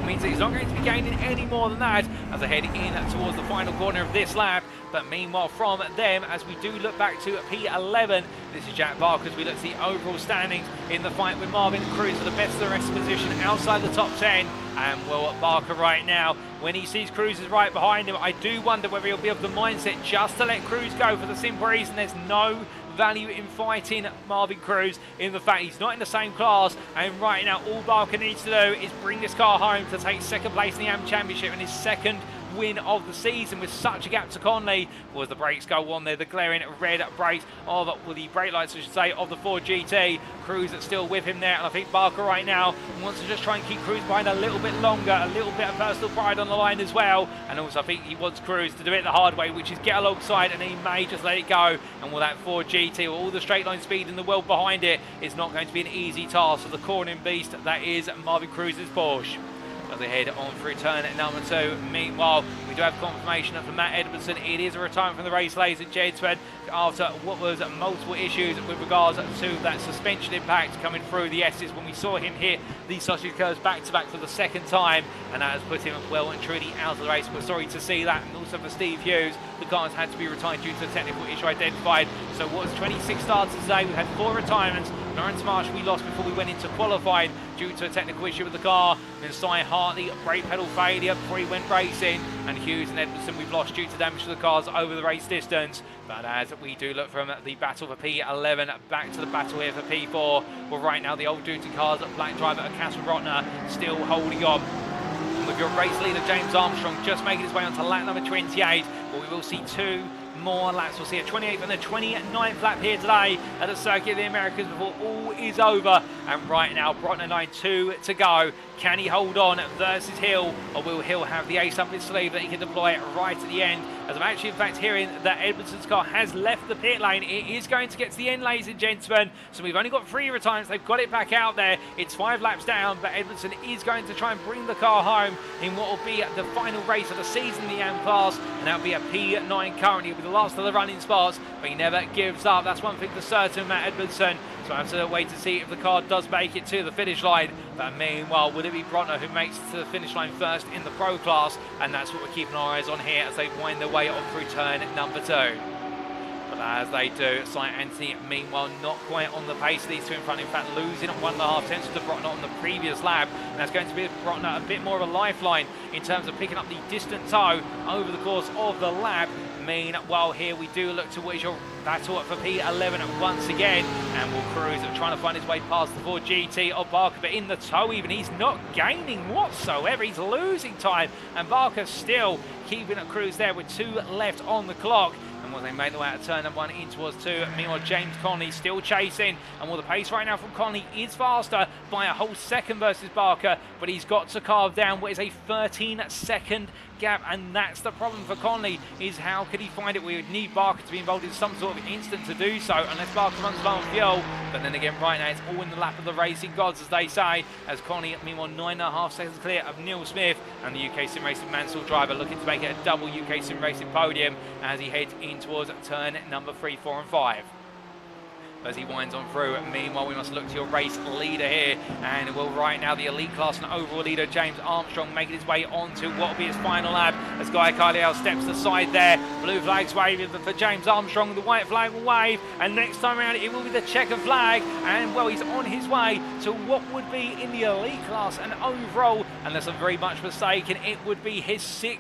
means that he's not going to be gaining any more than that as they head in towards the final corner of this lap. But meanwhile from them, as we do look back to P11, this is Jack Barker as we look at the overall standings in the fight with Marvin Cruz for the best of the rest position outside the top 10. And well, Barker right now, when he sees Cruz is right behind him, I do wonder whether he'll be of the mindset just to let Cruz go for the simple reason there's no value in fighting Marvin Cruz in the fact he's not in the same class, and right now all Barker needs to do is bring this car home to take second place in the AM Championship and his second win of the season with such a gap to Conley. As the brakes go on there, the glaring red brakes of, well, the brake lights I should say, of the Ford GT. Cruz is still with him there, and I think Barker right now wants to just try and keep Cruz behind a little bit longer, a little bit of personal pride on the line as well, and also I think he wants Cruz to do it the hard way, which is get alongside, and he may just let it go. And with that Ford GT, with all the straight line speed in the world behind it, it's not going to be an easy task for the cornering beast that is Marvin Cruz's Porsche. As they head on through turn number 2. Meanwhile, we do have confirmation from Matt Edmondson. It is a retirement from the race, ladies and gentlemen, after what was multiple issues with regards to that suspension impact coming through the S's when we saw him hit the sausage curves back-to-back for the second time, and that has put him well and truly out of the race. We're sorry to see that, and also for Steve Hughes, the car has had to be retired due to a technical issue identified. So what was 26 starts today, we've had 4 retirements. Lawrence Marsh we lost before we went into qualifying due to a technical issue with the car. Then Cy Hartley, brake pedal failure before he went racing, and Hughes and Edmondson we've lost due to damage to the cars over the race distance. But as we do look from the battle for P11 back to the battle here for P4, well right now the old duty cars, black driver and Casper Brotner still holding on. And with your race leader James Armstrong just making his way onto lap number 28, well we will see 2 more laps. We'll see a 28th and a 29th lap here today at the Circuit of the Americas before all is over. And right now, Brotner 9-2 to go. Can he hold on versus Hill, or will Hill have the ace up his sleeve that he can deploy right at the end? As I'm actually in fact hearing that Edmondson's car has left the pit lane. It is going to get to the end, ladies and gentlemen. So we've only got 3 retirements. They've got it back out there. It's 5 laps down, but Edmondson is going to try and bring the car home in what will be the final race of the season in the AM class, and that'll be a P9 currently. It'll be the last of the running spots, but he never gives up. That's one thing for certain, Matt Edmondson. So I have to wait to see if the car does make it to the finish line. But meanwhile, would it be Brotner who makes it to the finish line first in the Pro class? And that's what we're keeping our eyes on here as they wind their way on through turn number 2. But as they do, Cy Anthony, meanwhile, not quite on the pace of these two in front. In fact, losing at 1.5 tenths to Brotner on the previous lap. And that's going to be Brotner a bit more of a lifeline in terms of picking up the distant tow over the course of the lap. Meanwhile, here we do look to what is your battle for P11 once again, and will Cruz trying to find his way past the Ford GT of Barker, but in the tow even, he's not gaining whatsoever, he's losing time, and Barker still keeping a Cruz there with 2 left on the clock. And when they make their way out of turn number 1 in towards 2, meanwhile James Conley still chasing, and well the pace right now from Conley is faster by a whole second versus Barker, but he's got to carve down what is a 13-second gap, and that's the problem for Conley, is how could he find it? We would need Barker to be involved in some sort of instant to do so, unless Barker runs low on fuel. But then again, right now, it's all in the lap of the racing gods, as they say, as Conley, meanwhile, 9.5 seconds clear of Neil Smith, and the UKSimRacing Mansell driver looking to make it a double UKSimRacing podium as he heads in towards turn number 3, 4 and 5. As he winds on through. Meanwhile, we must look to your race leader here, and well, right now the elite class and overall leader James Armstrong making his way on to what will be his final lap as Guy Carliel steps aside there. Blue flag's waving for James Armstrong, the white flag will wave, and next time around it will be the checker flag, and well, he's on his way to what would be in the elite class and overall, unless I'm very much mistaken, it would be his 6th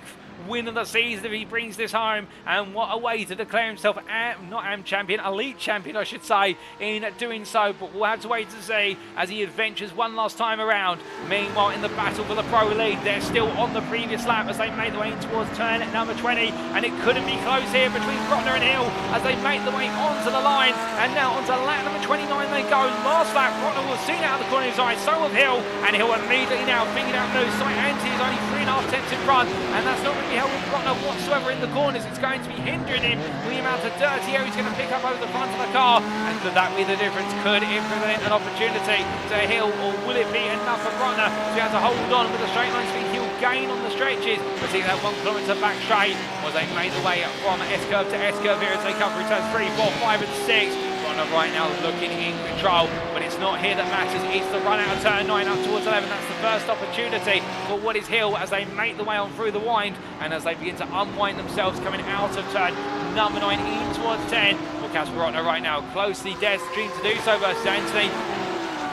win of the season if he brings this home, and what a way to declare himself elite champion I should say, in doing so. But we'll have to wait to see as he adventures one last time around. Meanwhile, in the battle for the pro lead, they're still on the previous lap as they make their way in towards turn number 20, and it couldn't be close here between Brotner and Hill as they make their way onto the line, and now onto lap number 29 they go. Last lap, Brotner was seen out of the corner of his eye, so of Hill, and Hill immediately now figured out no sight. Anti is only 3.5 tenths in front, and that's not really helping Brotner whatsoever in the corners. It's going to be hindering him with the amount of dirty air he's going to pick up over the front of the car, and could that be the difference? Could it present an opportunity to Hill, or will it be enough for Brotner to be able to hold on with a straight line speed? He'll gain on the stretches, but see that 1 kilometre back straight as they made the way from S-curve to S-curve here as they come through turns 3, 4, 5 and 6. Brotner right now looking in control, but it's not here that matters, it's the run out of turn 9 up towards 11. That's the first opportunity for what is Hill as they make the way on through the wind, and as they begin to unwind themselves coming out of turn number 9 in towards 10. Well, Casper Brotner right now closely dares to dream to do so versus Anthony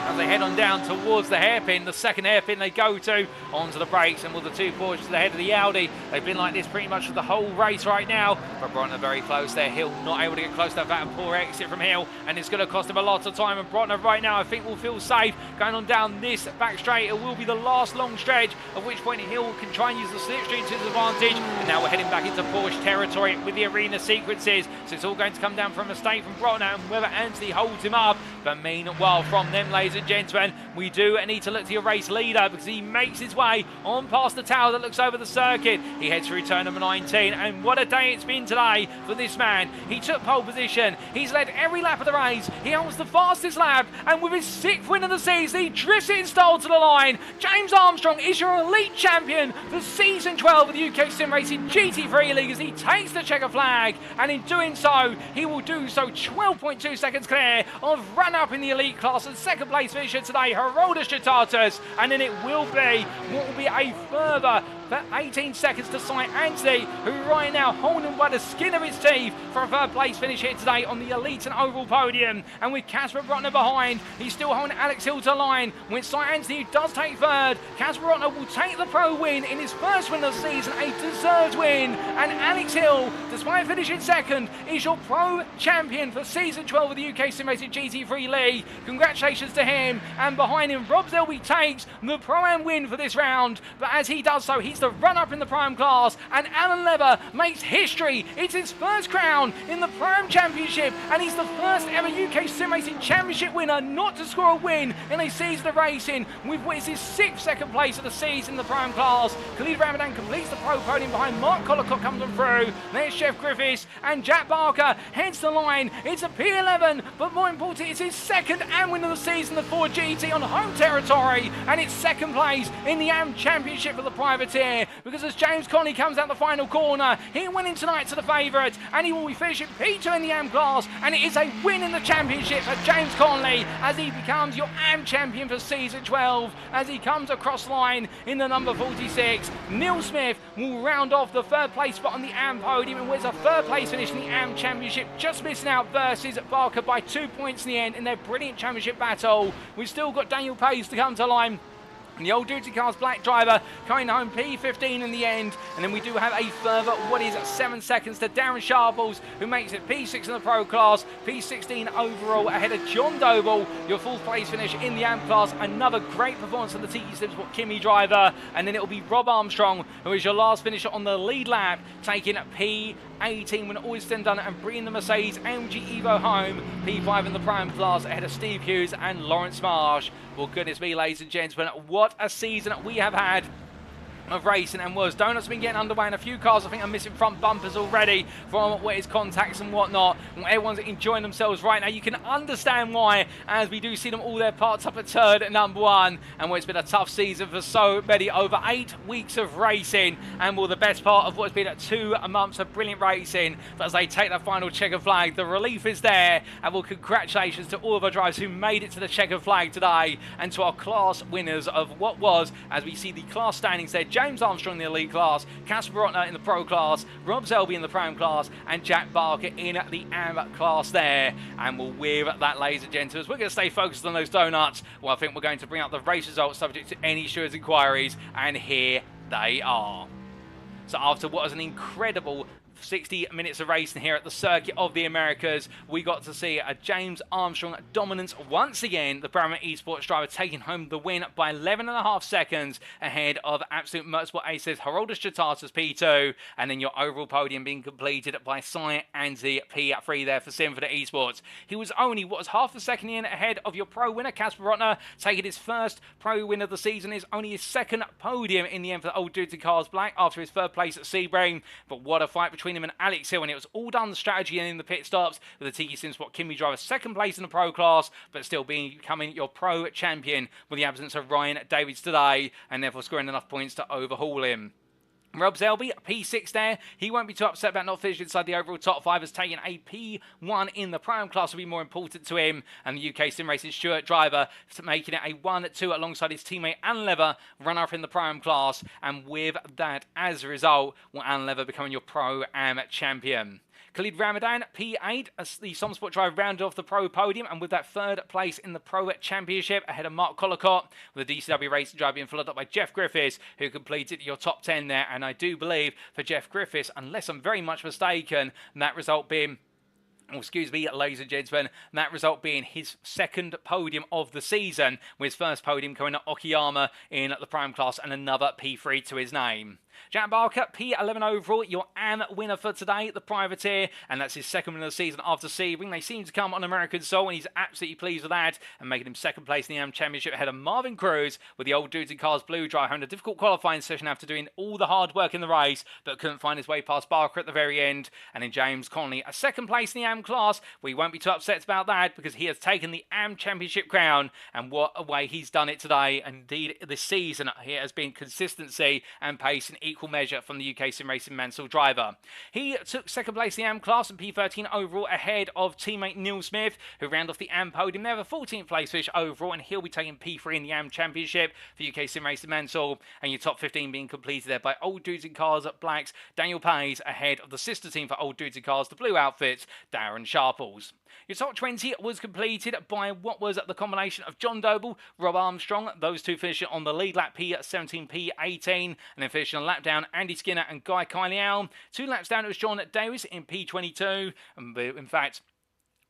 as they head on down towards the hairpin, the second hairpin they go to, onto the brakes, and with the 2 Porsches to the head of the Audi, they've been like this pretty much for the whole race right now. But Brotner very close there. Hill not able to get close to that poor exit from Hill, and it's going to cost him a lot of time. And Brotner right now I think will feel safe going on down this back straight. It will be the last long stretch, at which point Hill can try and use the slipstream to his advantage. And now we're heading back into Porsche territory with the arena sequences, so it's all going to come down from a mistake from Brotner and whether Anthony holds him up. But meanwhile, from them, ladies and gentlemen, we do need to look to your race leader, because he makes his way on past the tower that looks over the circuit. He heads through turn number 19, and what a day it's been today for this man. He took pole position, he's led every lap of the race, he holds the fastest lap, and with his 6th win of the season, he drifts it in style to the line. James Armstrong is your elite champion for season 12 of the UKSimRacing GT3 League as he takes the checker flag, and in doing so, he will do so 12.2 seconds clear of run up in the elite class, and second place finisher today, Haroldas Jotautas, and then it will be what will be a further 18 seconds to Cy Anthony, who right now holding by the skin of his teeth for a 3rd place finish here today on the elite and overall podium. And with Casper Brotner behind, he's still holding Alex Hill to line. When Cy Anthony does take 3rd, Casper Brotner will take the pro win in his 1st win of the season, a deserved win. And Alex Hill, despite finishing 2nd, is your pro champion for season 12 of the UKSimRacing GT3 League. Congratulations to him. And behind him, Rob Selby takes the Pro-Am win for this round. But as he does so, he's the run-up in the Pro-Am class, and Alan Lever makes history. It's his 1st crown in the Pro-Am Championship, and he's the 1st ever UKSimRacing Championship winner not to score a win in a season of racing, with what is his 6th second place of the season in the Pro-Am class. Khalid Ramadan completes the pro podium behind Mark Collicott, comes on through. There's Chef Griffiths, and Jack Barker heads the line. It's a P11, but more important, it's his 2nd AM win of the season, the Ford GT on home territory, and it's 2nd place in the AM Championship for the privateer, because as James Conley comes out the final corner, he went in tonight to the favourite, and he will be finishing P2 in the AM class, and it is a win in the championship for James Conley as he becomes your AM champion for season 12 as he comes across line in the number 46. Neil Smith will round off the 3rd place spot on the AM podium and wins a 3rd place finish in the AM championship, just missing out versus Barker by 2 points in the end in their brilliant championship battle. We've still got Daniel Pace to come to line, and the old Duty Cars black driver coming home P15 in the end. And then we do have a further, what is 7 seconds to Darren Sharples, who makes it P6 in the pro class, P16 overall ahead of John Doble, your 4th place finish in the AM class. Another great performance from the TT Slipsport Kimmy driver. And then it will be Rob Armstrong, who is your last finisher on the lead lap, taking P18 when all is said and done, and bringing the Mercedes AMG Evo home, P5 in the Pro-Am class ahead of Steve Hughes and Lawrence Marsh. Well, goodness me, ladies and gentlemen, what a season we have had of racing and was. Donuts have been getting underway in a few cars. I think I'm missing front bumpers already from where his contacts and whatnot. And everyone's enjoying themselves right now. You can understand why, as we do see them all their parts up at turn at number 1. And where it's been a tough season for so many, over 8 weeks of racing, and the best part of what's been 2 months of brilliant racing. But as they take that final checkered flag, the relief is there. And congratulations to all of our drivers who made it to the checkered flag today, and to our class winners of what was, as we see the class standings there, James Armstrong in the elite class, Casper Brotner in the pro class, Rob Selby in the pram class, and Jack Barker in the AM class there. And with that, ladies and gentlemen, we're going to stay focused on those donuts. Well, I think we're going to bring up the race results subject to any stewards' inquiries, and here they are. So after what was an incredible 60 minutes of racing here at the Circuit of the Americas, we got to see a James Armstrong dominance once again. The Brabham Esports driver taking home the win by 11.5 seconds ahead of absolute motorsport aces Haroldas Jotautas P2, and then your overall podium being completed by Cy Anzi P3 there for Symphony Esports. He was only half a second in ahead of your pro winner Casper Brotner, taking his first pro win of the season. Is only his second podium in the end for the Old Duty Cars Black after his third place at Sebring. But what a fight between him and Alex Hill, and it was all done the strategy and in the pit stops, with the Tiki Simsport Kimmy driver second place in the pro class, but still becoming your pro champion with the absence of Ryan Davies today, and therefore scoring enough points to overhaul him. Rob Selby, P6 there. He won't be too upset about not finishing inside the overall top 5, as taking a P1 in the prime class will be more important to him. And the UKSimRacing Stuart driver making it a 1-2 alongside his teammate Alan Lever, runner-up in the prime class. And with that, as a result, will Alan Lever becoming your Pro-Am champion. Khalid Ramadan, P8, as the Somsport driver rounded off the Pro podium, and with that third place in the Pro Championship ahead of Mark Collicott, with the DCW Racing driver being followed up by Jeff Griffiths, who completed your top 10 there. And I do believe for Jeff Griffiths, unless I'm very much mistaken, that result being, excuse me, ladies and gentlemen, that result being his second podium of the season, with his first podium coming at Okayama in the prime class and another P3 to his name. Jack Barker, P11 overall, your AM winner for today, the privateer, and that's his second win of the season after Sebring. They seem to come on American soil, and he's absolutely pleased with that, and making him second place in the AM Championship ahead of Marvin Cruz, with the Old Dudes in Cars Blue driver having a difficult qualifying session after doing all the hard work in the race, but couldn't find his way past Barker at the very end. And then James Connolly, a second place in the AM class. We won't be too upset about that, because he has taken the AM Championship crown, and what a way he's done it today. Indeed, this season, he has been consistency and pace in equal measure from the UKSimRacing Mansell driver. He took second place in the AM class and P13 overall ahead of teammate Neil Smith, who rounded off the AM podium. They have a 14th place finish overall, and he'll be taking P3 in the AM Championship for UKSimRacing Mansell. And your top 15 being completed there by Old Dudes in Cars at Blacks, Daniel Pays, ahead of the sister team for Old Dudes in Cars, the Blue Outfits, Darren Sharples. Your top 20 was completed by what was the combination of John Doble, Rob Armstrong, those two finishing on the lead lap P17, P18, and then finishing a lap down Andy Skinner and Guy Kyliau. 2 laps down it was John Davies in P22, and in fact,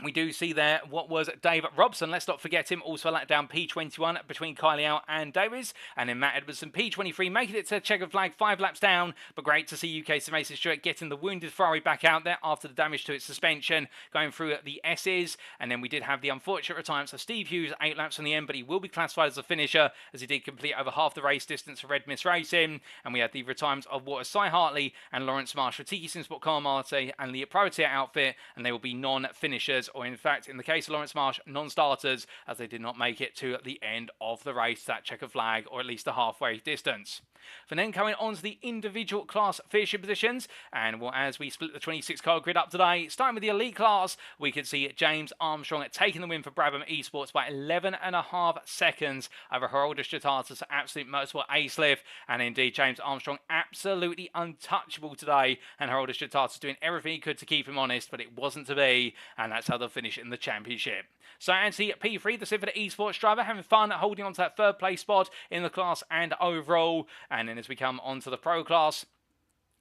we do see there what was Dave Robson. Let's not forget him. Also a lap down P21 between Kyliau and Davies. And then Matt Edwardson, P23, making it to checkered flag, 5 laps down. But great to see UKSimRacing Stuart getting the wounded Ferrari back out there after the damage to its suspension, going through the S's. And then we did have the unfortunate retirements of Steve Hughes, 8 laps from the end, but he will be classified as a finisher, as he did complete over half the race distance for Red Mist Racing. And we had the retirements of Walter Cy Hartley and Lawrence Marsh for Tiki Simsport Car Marte and the Privateer outfit, and they will be non-finishers, or in fact, in the case of Lawrence Marsh, non-starters, as they did not make it to the end of the race, that checkered flag, or at least the halfway distance. From then coming on to the individual class finishing positions, and as we split the 26 car grid up today, starting with the elite class, we could see James Armstrong taking the win for Brabham Esports by 11.5 seconds over Haroldas Jotautas, absolute motorsport ace lift, and indeed James Armstrong absolutely untouchable today, and Haroldas Jotautas doing everything he could to keep him honest, but it wasn't to be, and that's how they'll finish in the championship. So Anthony P3, the Symphony Esports driver, having fun holding on to that third place spot in the class and overall. And then as we come on to the pro class,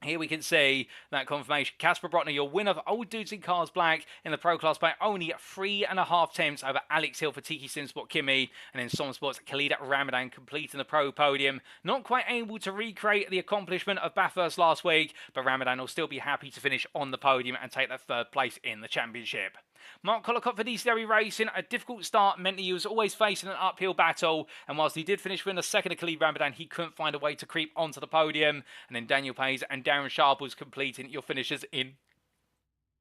here we can see that confirmation. Casper Brotner, your winner of Old Dudes in Cars Black in the pro class by only 3.5 tenths over Alex Hill for Tiki Simsport Kimmy, and then Somsport's Khalid Ramadan completing the pro podium. Not quite able to recreate the accomplishment of Bathurst last week, but Ramadan will still be happy to finish on the podium and take that third place in the championship. Mark Collicott for DCW Racing, a difficult start meant that he was always facing an uphill battle, and whilst he did finish winner second to Khalid Ramadan, he couldn't find a way to creep onto the podium, and then Daniel Pays and Darren Sharples completing your finishes in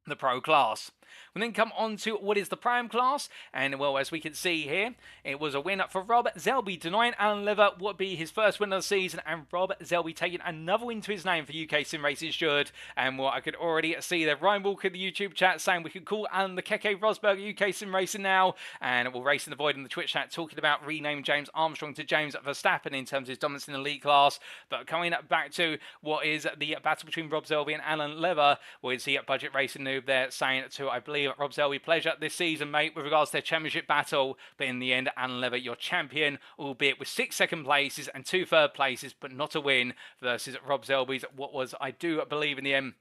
the pro class. We then come on to what is the Pro-Am class, and well, as we can see here, it was a win for Rob Zelby, denying Alan Lever what would be his first win of the season, and Rob Zelby taking another win to his name for UKSimRacing Steward. And well, I could already see that Ryan Walker in the YouTube chat saying we could call Alan the Keke Rosberg UKSimRacing now, and we'll race in the void in the Twitch chat talking about renaming James Armstrong to James Verstappen in terms of his dominance in the elite class. But coming back to what is the battle between Rob Zelby and Alan Lever, we see a budget racing noob there saying to, I believe, Rob Zelby, pleasure this season, mate, with regards to their championship battle. But in the end, Alan Lever, your champion, albeit with 6 second places and 2 third places, but not a win, versus Rob Zelby's, what was, I do believe in the end,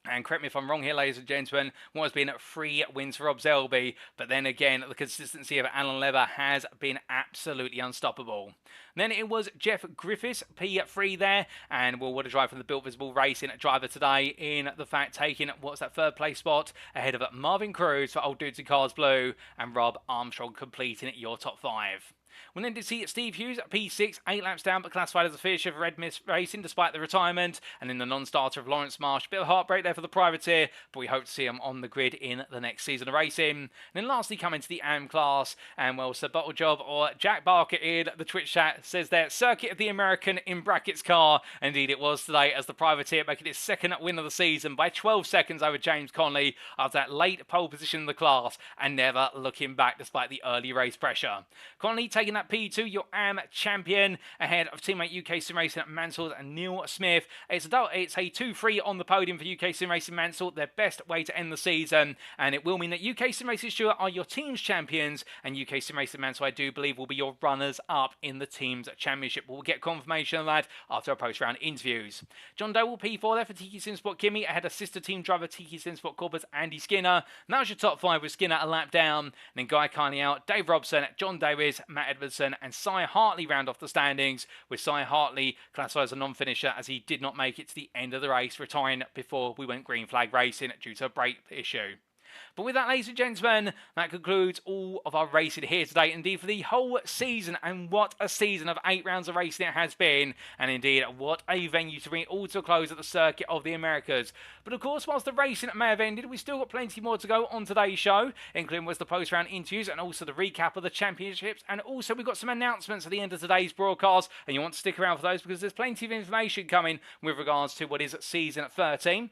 and correct me if I'm wrong here, ladies and gentlemen, what has been 3 wins for Rob Zelby. But then again, the consistency of Alan Lever has been absolutely unstoppable. Then it was Jeff Griffiths, P3 there, and well, what a drive from the Built Visible Racing driver today, in the fact taking, what's that, 3rd place spot ahead of Marvin Cruz for Old Dudes in Cars Blue, and Rob Armstrong completing your top 5. We then did see Steve Hughes at P6, 8 laps down, but classified as a finisher for Red Mist Racing despite the retirement. And in the non-starter of Lawrence Marsh, bit of heartbreak there for the privateer, but we hope to see him on the grid in the next season of racing. And then lastly, coming to the AM class, and well, Sir Bottle Job, or Jack Barker in the Twitch chat, says there, Circuit of the American in brackets car. Indeed, it was today, as the privateer making its 2nd win of the season by 12 seconds over James Conley after that late pole position in the class, and never looking back despite the early race pressure. Conley taking that P2, your AM champion, ahead of teammate UKSimRacing at Mansell and Neil Smith. It's a 2-3 on the podium for UKSimRacing Mansell, their best way to end the season, and it will mean that UKSimRacing Stewart are your team's champions, and UKSimRacing Mansell, I do believe, will be your runners-up in the team's championship. We'll get confirmation of that after our post-round interviews. John Doe P4 there for Tiki Simsport Kimmy, ahead of sister team driver Tiki Simsport Corpus Andy Skinner. And that was your top 5 with Skinner a lap down, and then Guy Carney out, Dave Robson, John Davies, Matt Edwardson, and Cy Hartley round off the standings, with Cy Hartley classified as a non-finisher as he did not make it to the end of the race, retiring before we went green flag racing due to a brake issue. But with that, ladies and gentlemen, that concludes all of our racing here today. Indeed, for the whole season, and what a season of 8 rounds of racing it has been. And indeed, what a venue to bring it all to a close at the Circuit of the Americas. But of course, whilst the racing may have ended, we've still got plenty more to go on today's show, including was the post-round interviews and also the recap of the championships. And also, we've got some announcements at the end of today's broadcast, and you want to stick around for those because there's plenty of information coming with regards to what is season 13.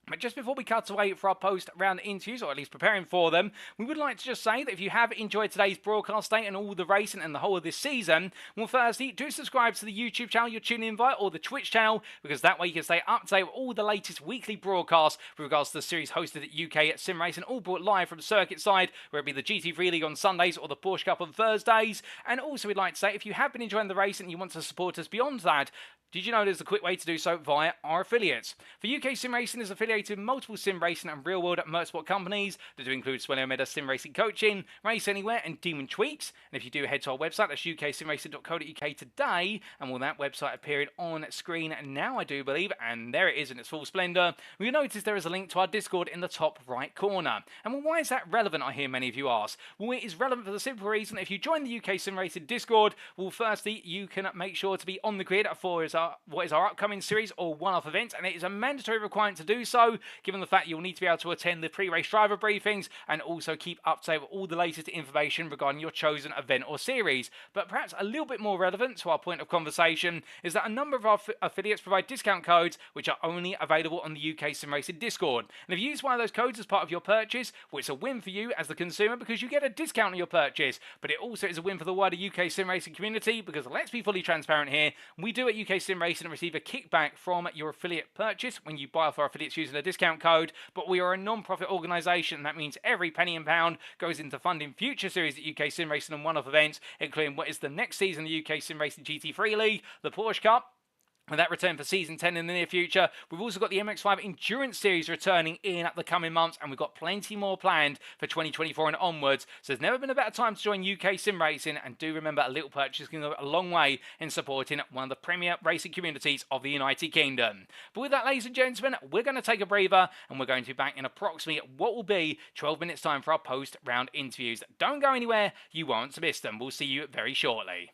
But just before we cut away for our post-round interviews, or at least preparing for them, we would like to just say that if you have enjoyed today's broadcast day and all the racing and the whole of this season, well, firstly, do subscribe to the YouTube channel you're tuning in via, or the Twitch channel, because that way you can stay up to date with all the latest weekly broadcasts with regards to the series hosted at UKSimRacing, all brought live from circuit side, whether it be the GT3 League on Sundays or the Porsche Cup on Thursdays. And also, we'd like to say, if you have been enjoying the racing and you want to support us beyond that, did you know there's a quick way to do so via our affiliates? For UKSimRacing is affiliated with multiple sim racing and real-world motorsport companies that do include Swello Meda Sim Racing Coaching, Race Anywhere, and Demon Tweaks. And if you do head to our website, that's uksimracing.co.uk today, and will that website appearing on screen now, I do believe, and there it is in its full splendour. You'll notice there is a link to our Discord in the top right corner. And well, why is that relevant, I hear many of you ask? Well, it is relevant for the simple reason that if you join the UKSimRacing Discord, well, firstly, you can make sure to be on the grid for what is our upcoming series or one-off event, and it is a mandatory requirement to do so, given the fact you'll need to be able to attend the pre-race driver briefings and also keep up to date with all the latest information regarding your chosen event or series. But perhaps a little bit more relevant to our point of conversation is that a number of our affiliates provide discount codes which are only available on the UKSimRacing Discord. And if you use one of those codes as part of your purchase, well, it's a win for you as the consumer because you get a discount on your purchase, but it also is a win for the wider UKSimRacing community because, let's be fully transparent here, we do at UKSimRacing receive a kickback from your affiliate purchase when you buy off our affiliates using a discount code, but we are a non-profit organisation. That means every penny and pound goes into funding future series at UKSimRacing and one-off events, including what is the next season of the UKSimRacing GT3 League, the Porsche Cup, with that return for Season 10 in the near future. We've also got the MX-5 Endurance Series returning in at the coming months, and we've got plenty more planned for 2024 and onwards. So there's never been a better time to join UKSimRacing, and do remember, a little purchase can go a long way in supporting one of the premier racing communities of the United Kingdom. But with that, ladies and gentlemen, we're going to take a breather, and we're going to be back in approximately what will be 12 minutes time for our post-round interviews. Don't go anywhere, you won't miss them. We'll see you very shortly.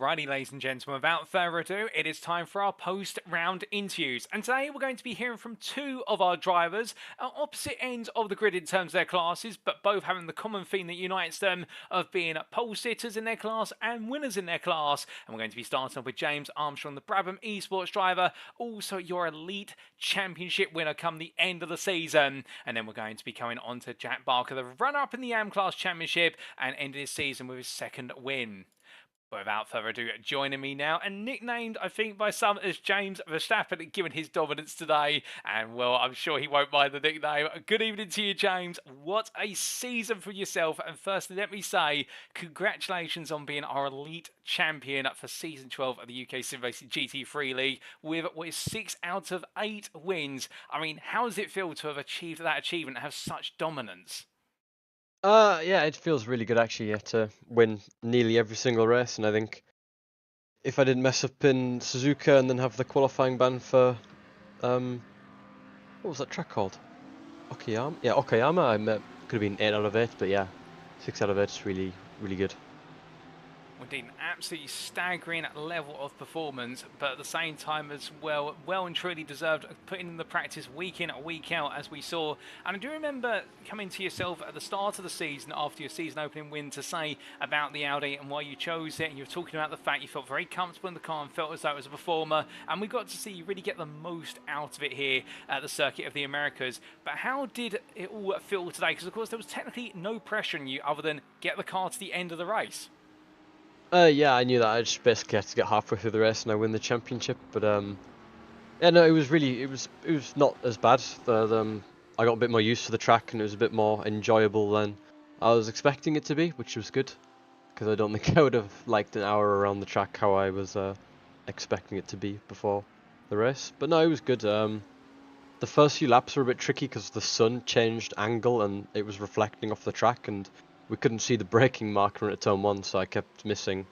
Alrighty, ladies and gentlemen, without further ado, it is time for our post-round interviews. And today we're going to be hearing from two of our drivers at opposite ends of the grid in terms of their classes, but both having the common theme that unites them of being pole sitters in their class and winners in their class. And we're going to be starting off with James Armstrong, the Brabham esports driver, also your elite championship winner come the end of the season. And then we're going to be coming on to Jack Barker, the runner-up in the AM class championship, and ending his season with his second win. But without further ado, joining me now, and nicknamed, I think, by some as James Verstappen, given his dominance today, and well, I'm sure he won't mind the nickname. Good evening to you, James. What a season for yourself, and firstly, let me say, congratulations on being our elite champion for Season 12 of the UKSimRacing GT3 League, with what is 6 out of 8 wins. I mean, how does it feel to have achieved that achievement and have such dominance? Yeah, it feels really good actually, yeah, to win nearly every single race, and I think if I didn't mess up in Suzuka and then have the qualifying ban for what was that track called? Okayama? Yeah, Okayama, could have been 8 out of 8, but yeah, 6 out of 8 is really, really good. Indeed, an absolutely staggering level of performance, but at the same time as well and truly deserved, putting in the practice week in, week out, as we saw. And I do remember coming to yourself at the start of the season, after your season opening win, to say about the Audi and why you chose it, and you were talking about the fact you felt very comfortable in the car and felt as though it was a performer, and we got to see you really get the most out of it here at the Circuit of the Americas. But how did it all feel today? Because of course there was technically no pressure on you other than get the car to the end of the race. Yeah, I knew that I just basically had to get halfway through the race and I win the championship, but yeah, no, it was not as bad. I got a bit more used to the track and it was a bit more enjoyable than I was expecting it to be, which was good. Because I don't think I would have liked an hour around the track how I was expecting it to be before the race. But no, it was good. The first few laps were a bit tricky because the sun changed angle and it was reflecting off the track, and we couldn't see the braking marker at turn 1, so I kept missing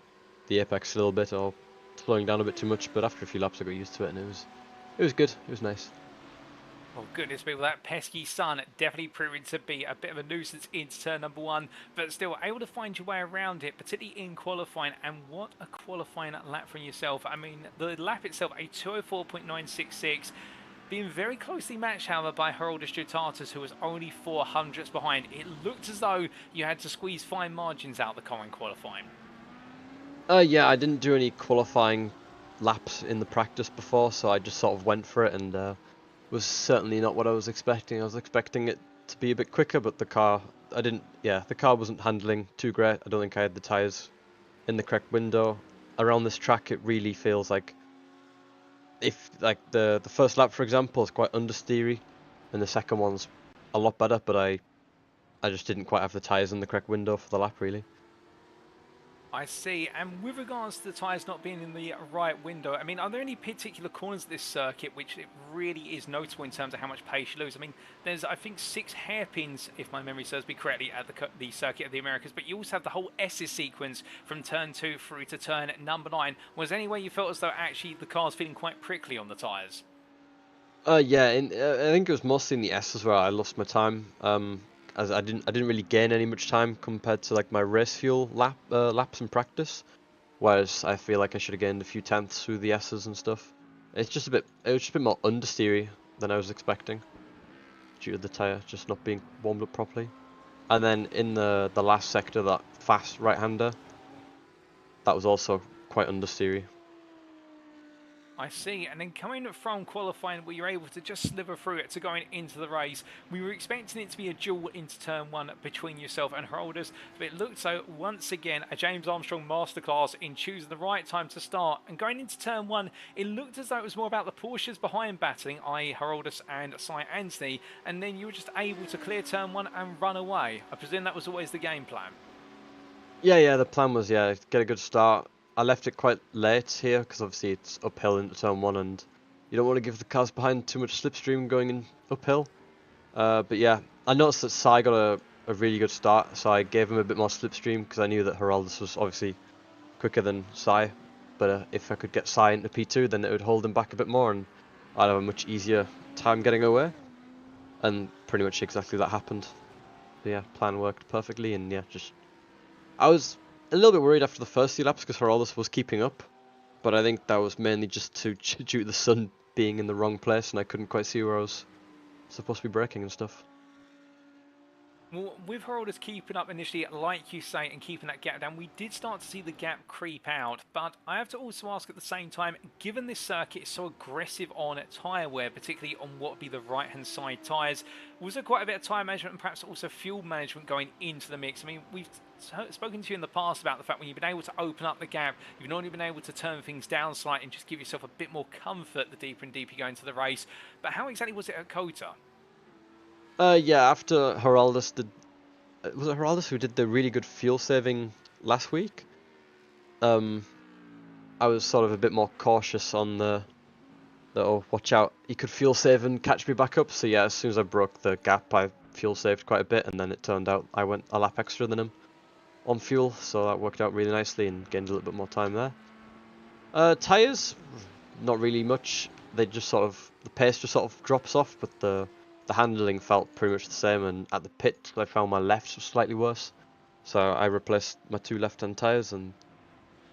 the apex a little bit or slowing down a bit too much. But after a few laps, I got used to it, and it was good. It was nice. Well, goodness me, well, that pesky sun definitely proving to be a bit of a nuisance into turn number 1, but still able to find your way around it, particularly in qualifying. And what a qualifying lap from yourself. I mean, the lap itself, a 204.966, being very closely matched, however, by Haroldas Jotautas, who was only 400ths behind. It looked as though you had to squeeze fine margins out the car in qualifying. Yeah, I didn't do any qualifying laps in the practice before, so I just sort of went for it, and was certainly not what I was expecting. I was expecting it to be a bit quicker, but the car wasn't handling too great. I don't think I had the tyres in the correct window. Around this track, it really feels like if like the first lap, for example, is quite understeery, and the second one's a lot better, but I just didn't quite have the tyres in the correct window for the lap, really. I see. And with regards to the tyres not being in the right window, I mean, are there any particular corners of this circuit which it really is notable in terms of how much pace you lose? I mean, there's, I think, 6 hairpins, if my memory serves me correctly, at the Circuit of the Americas, but you also have the whole S's sequence from turn 2 through to turn number 9. Was there any way you felt as though actually the car's feeling quite prickly on the tyres? Yeah, I think it was mostly in the S's where I lost my time. As I didn't really gain any much time compared to like my race fuel laps in practice, whereas I feel like I should have gained a few tenths through the S's and stuff. It was just a bit more understeery than I was expecting, due to the tyre just not being warmed up properly. And then in the last sector, that fast right-hander, that was also quite understeery. I see. And then coming from qualifying, where you're able to just sliver through it to going into the race, we were expecting it to be a duel into turn 1 between yourself and Haroldas, but it looked so once again a James Armstrong masterclass in choosing the right time to start. And going into turn 1, it looked as though it was more about the Porsches behind battling, i.e. Haroldas and Cy Anthony, and then you were just able to clear turn 1 and run away. I presume that was always the game plan. Yeah, the plan was, yeah, get a good start. I left it quite late here because obviously it's uphill into turn 1 and you don't want to give the cars behind too much slipstream going in uphill. But yeah, I noticed that Cy got a really good start, so I gave him a bit more slipstream because I knew that Haroldas was obviously quicker than Cy. But if I could get Cy into P2, then it would hold him back a bit more and I'd have a much easier time getting away. And pretty much exactly that happened. So yeah, plan worked perfectly, and yeah, just I was a little bit worried after the first few laps because Haroldas was keeping up, but I think that was mainly just due to the sun being in the wrong place and I couldn't quite see where I was supposed to be braking and stuff. Well, with Haroldas keeping up initially, like you say, and keeping that gap down, we did start to see the gap creep out. But I have to also ask at the same time, given this circuit is so aggressive on tyre wear, particularly on what would be the right-hand side tyres, was there quite a bit of tyre management and perhaps also fuel management going into the mix? I mean, we've spoken to you in the past about the fact when you've been able to open up the gap, you've not only been able to turn things down slightly and just give yourself a bit more comfort the deeper and deeper you go into the race. But how exactly was it at COTA? Yeah, after Haroldas did, was it Haroldas who did the really good fuel saving last week? I was sort of a bit more cautious on the oh, watch out, he could fuel save and catch me back up. So yeah, as soon as I broke the gap, I fuel saved quite a bit, and then it turned out I went a lap extra than him on fuel, so that worked out really nicely and gained a little bit more time there. Tyres, not really much. They just sort of, the pace just sort of drops off, but the handling felt pretty much the same, and at the pit I found my lefts were slightly worse. So I replaced my 2 left-hand tyres and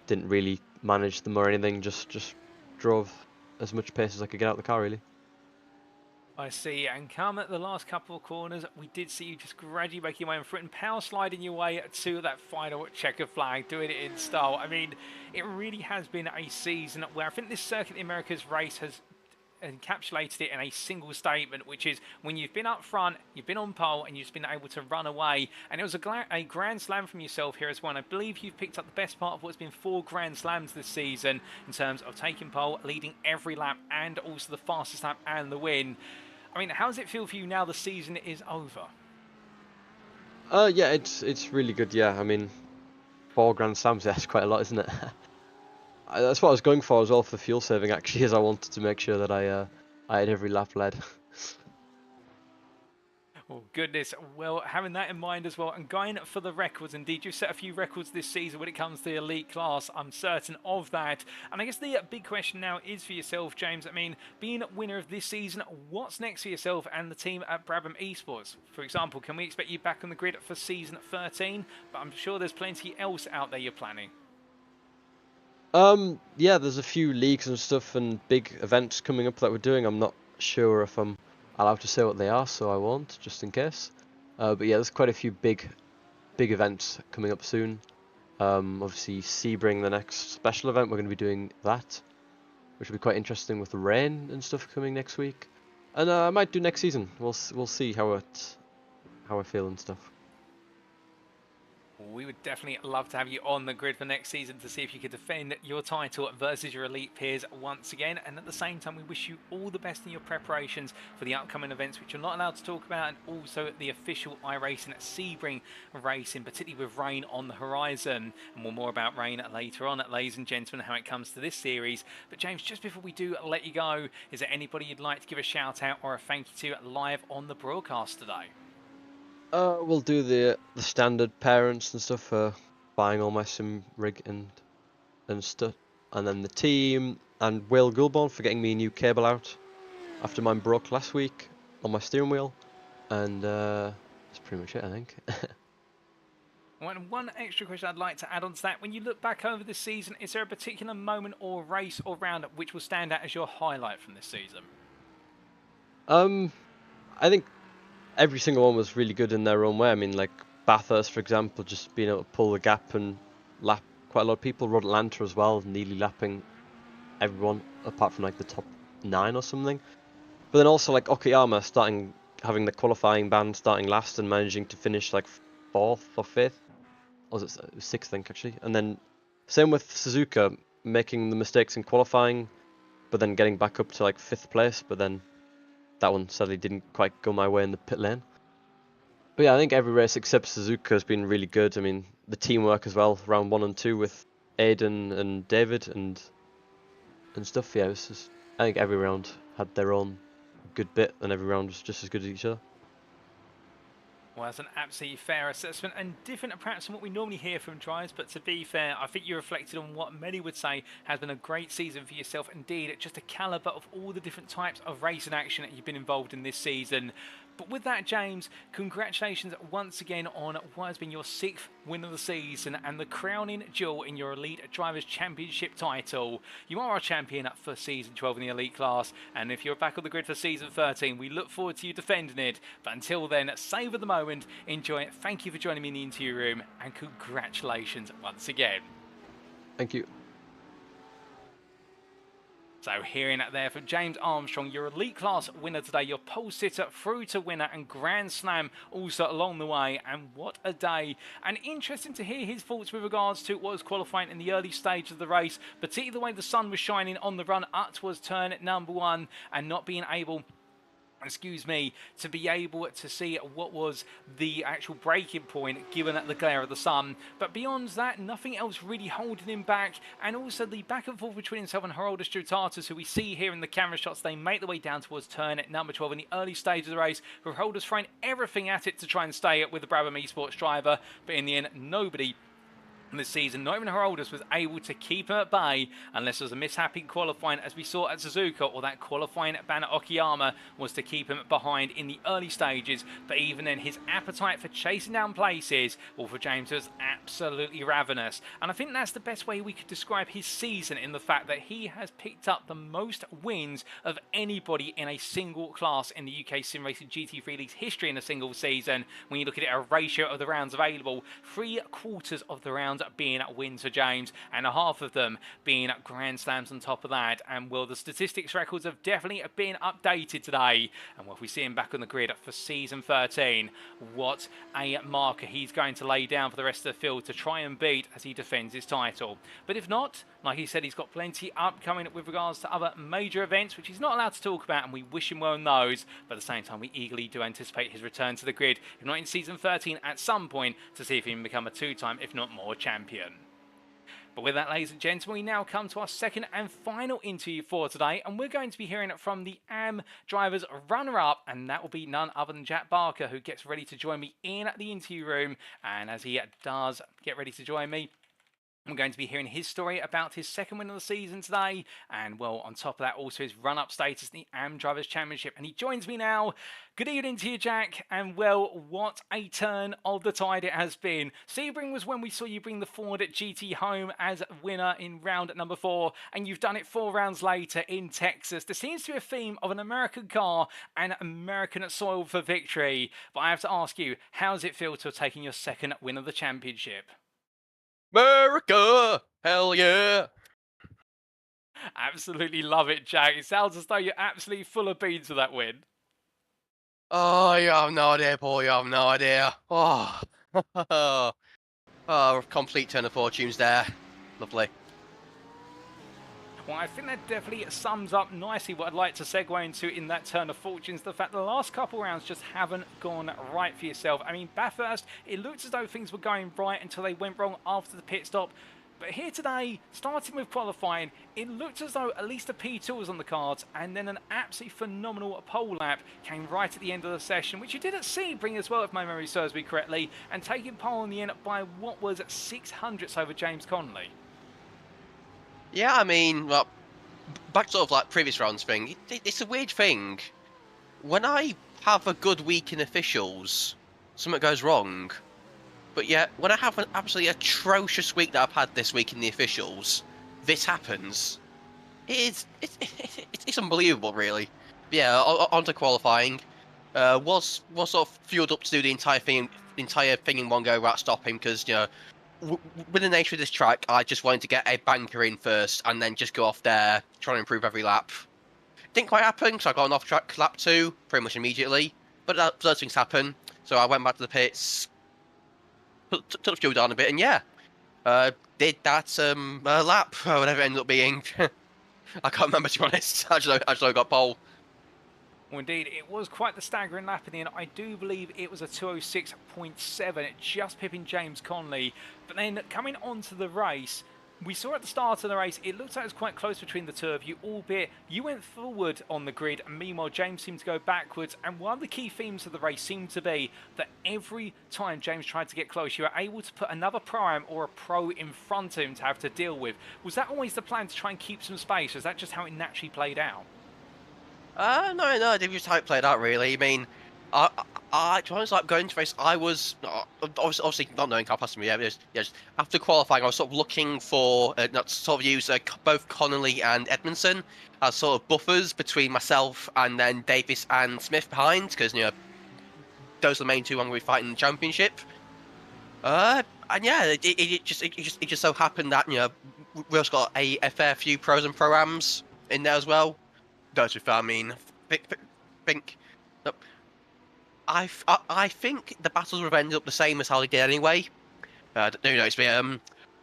didn't really manage them or anything, just drove as much pace as I could get out of the car really. I see, and come at the last couple of corners, we did see you just gradually making your way in front and power sliding your way to that final checker flag, doing it in style. I mean, it really has been a season where I think this Circuit of the Americas race has encapsulated it in a single statement, which is when you've been up front, you've been on pole, and you've just been able to run away. And it was a grand slam from yourself here as well. And I believe you've picked up the best part of what's been 4 grand slams this season in terms of taking pole, leading every lap, and also the fastest lap and the win. I mean, how does it feel for you now the season is over? Yeah, it's really good. Yeah, I mean, 4 grand slams, that's quite a lot, isn't it? That's what I was going for as well for the fuel saving, actually, as I wanted to make sure that I had every lap led. Oh, goodness. Well, having that in mind as well, and going for the records, indeed, you've set a few records this season when it comes to the elite class. I'm certain of that. And I guess the big question now is for yourself, James. I mean, being winner of this season, what's next for yourself and the team at Brabham Esports? For example, can we expect you back on the grid for season 13? But I'm sure there's plenty else out there you're planning. Yeah, there's a few leagues and stuff and big events coming up that we're doing. I'm not sure if I'm allowed to say what they are, so I won't, just in case. But yeah, there's quite a few big events coming up soon. Obviously, Sebring, the next special event, we're going to be doing that, which will be quite interesting with the rain and stuff coming next week. And I might do next season. We'll see how I feel and stuff. We would definitely love to have you on the grid for next season to see if you could defend your title versus your elite peers once again. And at the same time, we wish you all the best in your preparations for the upcoming events, which you're not allowed to talk about, and also the official iRacing at Sebring racing, particularly with rain on the horizon. And we'll more about rain later on, ladies and gentlemen, how it comes to this series. But James, just before we do let you go, is there anybody you'd like to give a shout out or a thank you to live on the broadcast today? We'll do the standard parents and stuff for buying all my sim rig and stuff, and then the team and Will Goulburn for getting me a new cable out after mine broke last week on my steering wheel, and that's pretty much it, I think. One extra question I'd like to add on to that: when you look back over this season, is there a particular moment or race or round which will stand out as your highlight from this season? I think every single one was really good in their own way. I mean, like Bathurst, for example, just being able to pull the gap and lap quite a lot of people. Rod Atlanta as well, nearly lapping everyone apart from like the top 9 or something. But then also like Okayama having the qualifying ban starting last and managing to finish like 4th or 5th. Or was it 6th, I think, actually. And then same with Suzuka, making the mistakes in qualifying, but then getting back up to like 5th place, but then that one sadly didn't quite go my way in the pit lane. But yeah, I think every race except Suzuka has been really good. I mean, the teamwork as well, round 1 and 2 with Aiden and David and stuff. Yeah, I think every round had their own good bit, and every round was just as good as each other. Well, that's an absolutely fair assessment and different perhaps from what we normally hear from drivers, but to be fair, I think you reflected on what many would say has been a great season for yourself. Indeed, just a calibre of all the different types of racing action that you've been involved in this season. But with that, James, congratulations once again on what has been your 6th win of the season and the crowning jewel in your Elite Drivers' Championship title. You are our champion for Season 12 in the Elite class, and if you're back on the grid for Season 13, we look forward to you defending it. But until then, savour the moment, enjoy it. Thank you for joining me in the interview room, and congratulations once again. Thank you. So hearing that there from James Armstrong, your Elite Class winner today, your pole sitter through to winner and Grand Slam also along the way. And what a day. And interesting to hear his thoughts with regards to what was qualifying in the early stage of the race, particularly the way the sun was shining on the run up towards turn number 1 and not being able to be able to see what was the actual breaking point given at the glare of the sun. But beyond that, nothing else really holding him back. And also the back and forth between himself and Haroldas Jotautas, who we see here in the camera shots, they make their way down towards turn at number 12 in the early stage of the race, with Haroldas throwing everything at it to try and stay with the Brabham Esports driver. But in the end, nobody this season, not even Haroldas, was able to keep him at bay unless there was a mishap in qualifying, as we saw at Suzuka, or that qualifying ban at Okayama was to keep him behind in the early stages. But even then, his appetite for chasing down places, well, for James, was absolutely ravenous. And I think that's the best way we could describe his season, in the fact that he has picked up the most wins of anybody in a single class in the UKSimRacing GT3 League's history in a single season. When you look at it, a ratio of the rounds available, 3/4 of the rounds being wins for James, and half of them being Grand Slams on top of that. And well, the statistics records have definitely been updated today. And well, if we see him back on the grid for Season 13, what a marker he's going to lay down for the rest of the field to try and beat as he defends his title. But if not, like he said, he's got plenty upcoming with regards to other major events, which he's not allowed to talk about, and we wish him well in those. But at the same time, we eagerly do anticipate his return to the grid, if not in Season 13, at some point, to see if he can become a 2-time, if not more, champion. But with that, ladies and gentlemen, we now come to our second and final interview for today, and we're going to be hearing it from the AM drivers runner-up, and that will be none other than Jack Barker, who gets ready to join me in the interview room. And as he does get ready to join me, we're going to be hearing his story about his second win of the season today, and well, on top of that, also his run-up status in the AM Drivers' Championship. And he joins me now. Good evening to you, Jack, and well, what a turn of the tide it has been. Sebring was when we saw you bring the Ford GT home as winner in round number 4, and you've done it 4 rounds later in Texas. There seems to be a theme of an American car and American soil for victory. But I have to ask you, how does it feel to have taken your second win of the championship? America! Hell yeah! Absolutely love it, Jack. It sounds as though you're absolutely full of beans for that win. Oh, you have no idea, Paul. You have no idea. Oh, complete turn of fortunes there. Lovely. Well, I think that definitely sums up nicely what I'd like to segue into in that turn of fortunes. The fact that the last couple rounds just haven't gone right for yourself. I mean, Bathurst, it looked as though things were going right until they went wrong after the pit stop. But here today, starting with qualifying, it looked as though at least a P2 was on the cards, and then an absolutely phenomenal pole lap came right at the end of the session, which you did at Sebring as well, if my memory serves me correctly, and taking pole in the end by what was 600ths over James Connolly. Yeah, I mean, well, back to sort of like previous rounds thing, it's a weird thing. When I have a good week in officials, something goes wrong. But yet, when I have an absolutely atrocious week that I've had this week in the officials, this happens. It's unbelievable, really. But yeah, on to qualifying. Was sort of fueled up to do the entire thing in one go without stopping, because you know, with the nature of this track, I just wanted to get a banker in first and then just go off there, trying to improve every lap. Didn't quite happen, so I got an off-track lap 2 pretty much immediately. But those things happen, so I went back to the pits, touched Joe down a bit, and yeah, did that lap, or whatever it ended up being. I can't remember, to be honest. I just know I got pole. Well, indeed, it was quite the staggering lap in the end. I do believe it was a 206.7, just pipping James Connolly. But then coming onto the race, we saw at the start of the race, it looked like it was quite close between the two of you, albeit you went forward on the grid, and meanwhile James seemed to go backwards. And one of the key themes of the race seemed to be that every time James tried to get close, you were able to put another Pro-Am or a Pro in front of him to have to deal with. Was that always the plan, to try and keep some space, or is that just how it naturally played out? No, I didn't just how it played out, really. I mean, To be honest, like going to race, I was obviously not knowing how fast we were. Just after qualifying, I was sort of looking for not to sort of use both Connolly and Edmondson as sort of buffers between myself and then Davies and Smith behind, because those are the main two I'm going to be fighting in the championship. And yeah, it just so happened that we also got a fair few pros and pro-ams in there as well. Those with, I mean, think. I think the battles would have ended up the same as how they did anyway. Who knows? But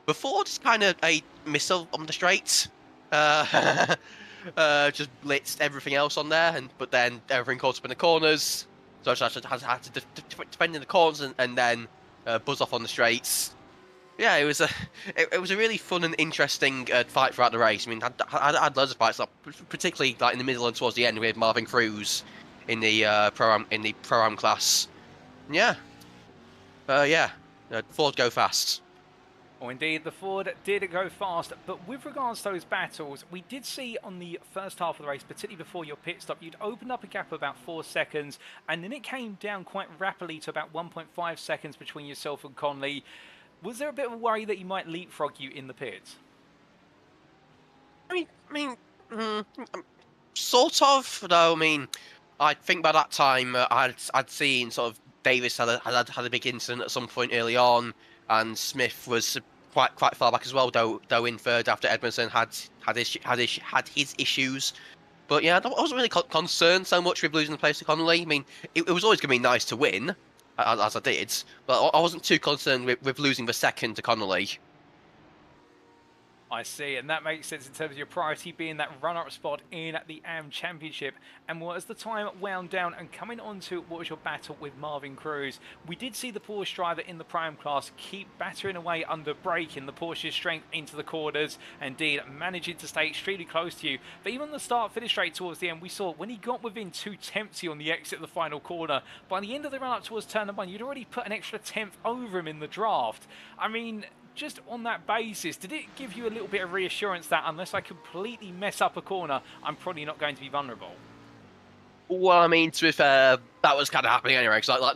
before, just kind of a missile on the straight, just blitzed everything else on there, but then everything caught up in the corners. So I just had to defend in the corners and then buzz off on the straights. Yeah, it was a really fun and interesting fight throughout the race. I mean, I had loads of fights, particularly like in the middle and towards the end with Marvin Cruz in the pro-am class. Yeah. Ford go fast. Well, indeed, the Ford did go fast, but with regards to those battles, we did see on the first half of the race, particularly before your pit stop, you'd opened up a gap of about 4 seconds, and then it came down quite rapidly to about 1.5 seconds between yourself and Conley. Was there a bit of a worry that he might leapfrog you in the pits? I mean, sort of. Though, I mean, I think by that time I'd seen sort of Davis had a big incident at some point early on, and Smith was quite far back as well. Though in third after Edmondson had his issues. But yeah, I wasn't really concerned so much with losing the place to Connolly. I mean, it was always going to be nice to win, as I did, but I wasn't too concerned with losing the second to Connolly. I see, and that makes sense in terms of your priority being that runner-up spot in the AM Championship. And as the time wound down and coming on to what was your battle with Marvin Cruz, we did see the Porsche driver in the Prime class keep battering away under braking the Porsche's strength into the corners, indeed managing to stay extremely close to you. But even on the start-finish straight towards the end, we saw when he got within 2/10 on the exit of the final corner, by the end of the run-up towards turn 1, you'd already put an extra 10th over him in the draft. I mean, just on that basis, did it give you a little bit of reassurance that unless I completely mess up a corner, I'm probably not going to be vulnerable? Well, I mean, to be fair, that was kind of happening anyway. Because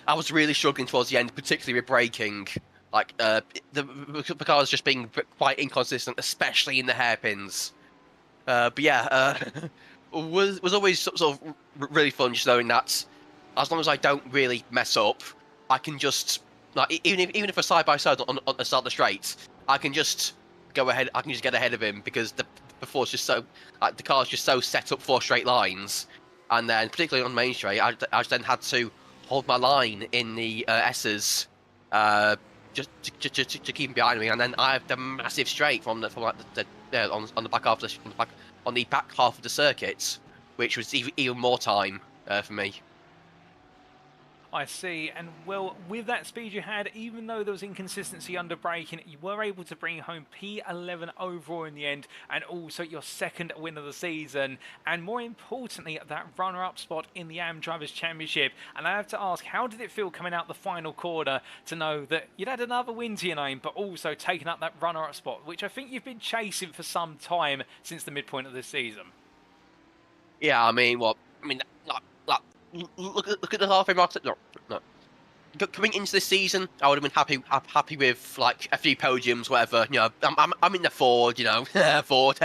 I was really struggling towards the end, particularly with braking. The car was just being quite inconsistent, especially in the hairpins. But yeah, was always sort of really fun, just knowing that as long as I don't really mess up, I can just. Even if we're side by side on the start of the straight, I can just go ahead. I can just get ahead of him because the force just so the car's just so set up for straight lines, and then particularly on main straight, I just then had to hold my line in the S's, just to keep him behind me, and then I have the massive straight on the back half of the back half of the circuit, which was even more time for me. I see, and well, with that speed you had, even though there was inconsistency under braking, you were able to bring home P11 overall in the end, and also your second win of the season, and more importantly, that runner-up spot in the AM Drivers' Championship. And I have to ask, how did it feel coming out the final quarter to know that you'd had another win to your name, but also taking up that runner-up spot, which I think you've been chasing for some time since the midpoint of this season? Yeah, I mean, look at the halfway mark. No. Coming into this season, I would have been happy with like a few podiums, whatever. I'm in the Ford, Ford.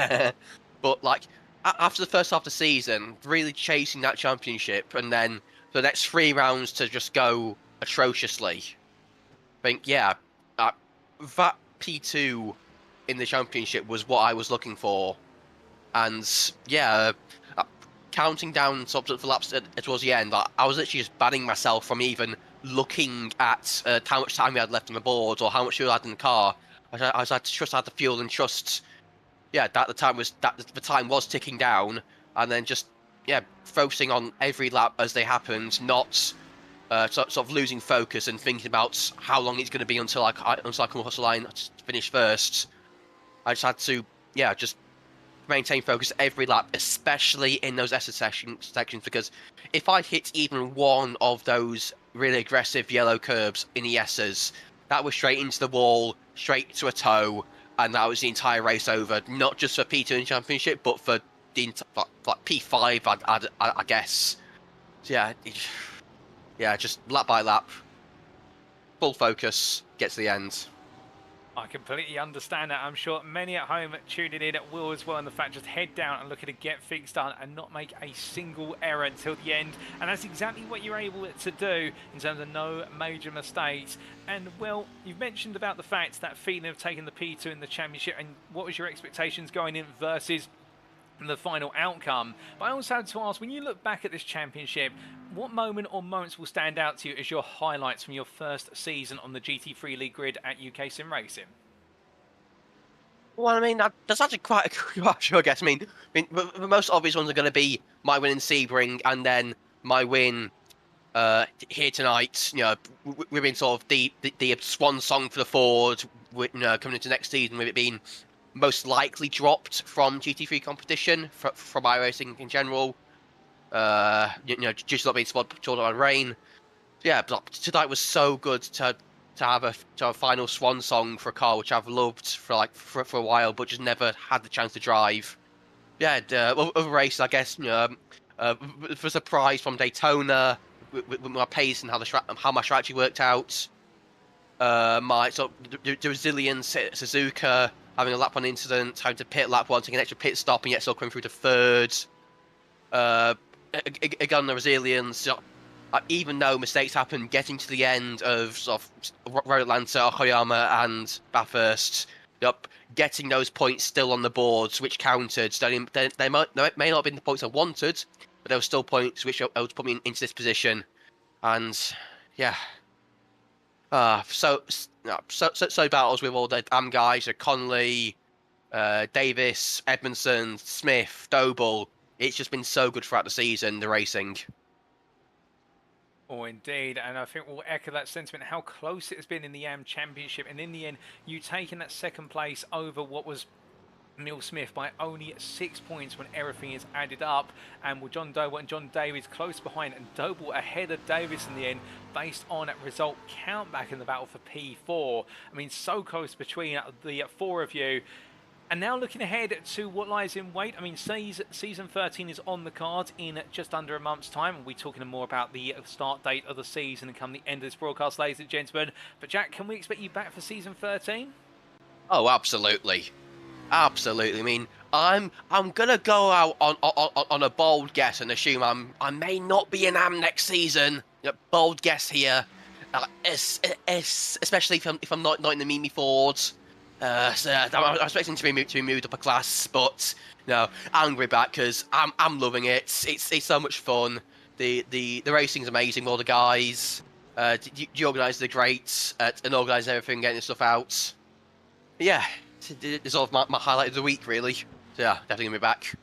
But like after the first half of the season, really chasing that championship, and then the next 3 rounds to just go atrociously. I think that P2 in the championship was what I was looking for, and yeah. Counting down sort of laps towards the end, I was literally just banning myself from even looking at how much time we had left on the board or how much fuel I had in the car. I had to trust I had the fuel and trust, that the time was ticking down, and then just focusing on every lap as they happened, not sort of losing focus and thinking about how long it's going to be until I come across the line to finish first. I just had to just maintain focus every lap, especially in those SS sections, because if I hit even one of those really aggressive yellow curbs in the S's, that was straight into the wall, straight to a toe, and that was the entire race over. Not just for P2 in Championship, but for the P5, I guess. So yeah, just lap by lap, full focus, get to the end. I completely understand that. I'm sure many at home tuning in will as well. And the fact just head down and looking to get things done and not make a single error until the end. And that's exactly what you're able to do in terms of no major mistakes. And well, you've mentioned about the fact that feeling of taking the P2 in the championship, and what was your expectations going in versus the final outcome. But I also had to ask, when you look back at this championship, what moment or moments will stand out to you as your highlights from your first season on the GT3 League grid at UKSimRacing? Well, I mean, that's actually quite a sure guess. I mean, the most obvious ones are going to be my win in Sebring and then my win here tonight. You know, we've been sort of the swan song for the Ford, you know, coming into next season with it being most likely dropped from GT3 competition from iRacing in general. You know, just not being sponsored by Bahrain. Yeah, but tonight was so good to have a final swan song for a car which I've loved for a while, but just never had the chance to drive. Yeah, other races, I guess, you know, for surprise from Daytona with my pace and how my strategy worked out. The resilience at Suzuka, having a lap one incident, having to pit lap one, taking an extra pit stop, and yet still coming through to third. Again, the resilience, even though mistakes happen, getting to the end of sort of Road Atlanta, Okayama, and Bathurst, getting those points still on the boards, which counted. So they may not have been the points I wanted, but there were still points which was put me into this position. And yeah, so battles with all the guys, Conley, Davis, Edmondson, Smith, Doble. It's just been so good throughout the season, the racing. Oh, indeed, and I think we'll echo that sentiment, how close it has been in the AM Championship, and in the end, you taking that second place over what was Neil Smith by only 6 points when everything is added up, and with John Doble and John Davies close behind, and Doble ahead of Davis in the end, based on result count back in the battle for P4. I mean, so close between the four of you. And now looking ahead to what lies in wait, I mean, season 13 is on the cards in just under a month's time. We'll be talking more about the start date of the season and come the end of this broadcast, ladies and gentlemen. But Jack, can we expect you back for season 13? Oh, absolutely. Absolutely. I mean, I'm gonna go out on a bold guess and assume I may not be in AM next season. Bold guess here, especially if I'm not in the Mimi Fords. So I'm expecting to be moved up a class, but no, I'm going back because I'm loving it. It's so much fun. The racing's amazing with all the guys. The organisers are great and organising everything, getting stuff out. But yeah, it's sort of my highlight of the week, really. So yeah, definitely gonna be back.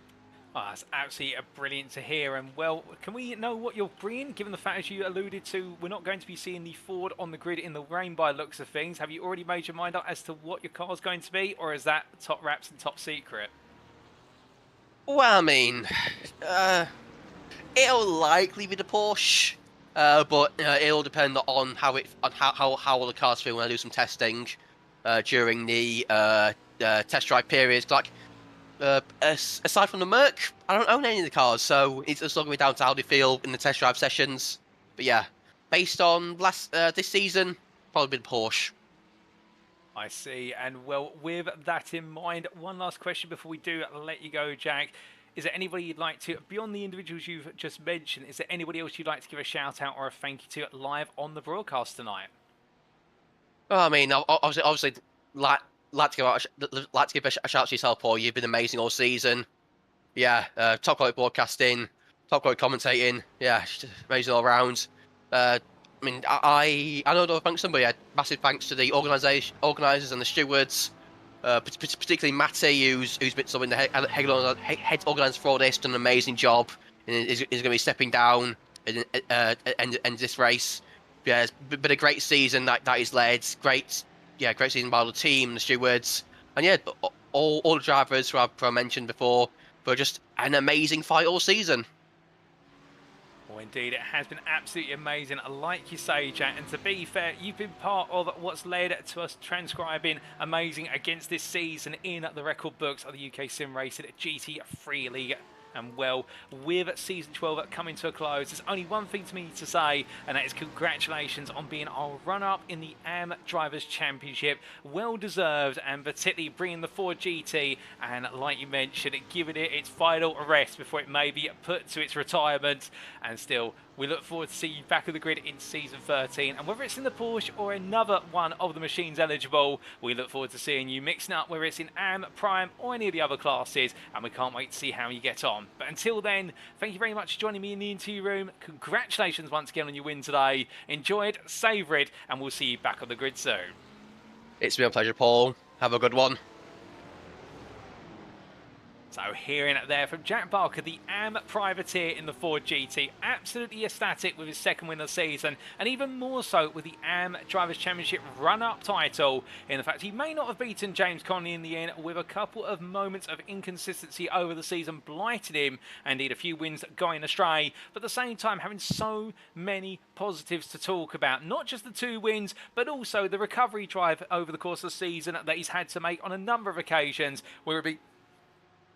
Oh, that's absolutely brilliant to hear. And well, can we know what you're bringing, given the fact, as you alluded to, we're not going to be seeing the Ford on the grid in the rain by looks of things. Have you already made your mind up as to what your car's going to be, or is that top wraps and top secret? Well, I mean, it'll likely be the Porsche, but it'll depend on how all the cars feel when I do some testing during the test drive periods. Like, aside from the Merc, I don't own any of the cars, so it's just going to be down to how they feel in the test drive sessions. But yeah, based on this season, probably the Porsche. I see. And well, with that in mind, one last question before we do let you go, Jack. Is there anybody you'd like to, beyond the individuals you've just mentioned, is there anybody else you'd like to give a shout out or a thank you to live on the broadcast tonight? Well, I mean, obviously, like to give a shout out to yourself, Paul. You've been amazing all season. Yeah, top quality broadcasting, top quality commentating. Yeah, just amazing all round. I mean, I know there thanks somebody. Massive thanks to the organisers and the stewards, particularly Matty, who's been sort of in the head organiser for all this, done an amazing job, and is going to be stepping down in this race. Yeah, it's been a great season that he's led. Great season by the team, the stewards, and yeah, all the drivers who I mentioned before, for just an amazing fight all season. Well, indeed, it has been absolutely amazing, like you say, Jack. And to be fair, you've been part of what's led to us transcribing amazing against this season in the record books of the UKSimRacing GT3 League And well, with season 12 coming to a close, there's only one thing to me to say, and that is congratulations on being our runner-up in the AM Drivers' Championship. Well deserved, and particularly bringing the Ford GT, and like you mentioned, giving it its final rest before it may be put to its retirement. And still, we look forward to seeing you back on the grid in season 13, and whether it's in the Porsche or another one of the machines eligible, we look forward to seeing you mixing up, whether it's in AM, Prime, or any of the other classes, and we can't wait to see how you get on. But until then, thank you very much for joining me in the interview room. Congratulations once again on your win today. Enjoy it, savour it, and we'll see you back on the grid soon. It's been a pleasure, Paul. Have a good one. So hearing it there from Jack Barker, the AM privateer in the Ford GT, absolutely ecstatic with his second win of the season, and even more so with the AM Drivers' Championship run-up title, in the fact he may not have beaten James Conley in the end, with a couple of moments of inconsistency over the season blighted him, and indeed a few wins going astray, but at the same time having so many positives to talk about, not just the 2 wins, but also the recovery drive over the course of the season that he's had to make on a number of occasions, where it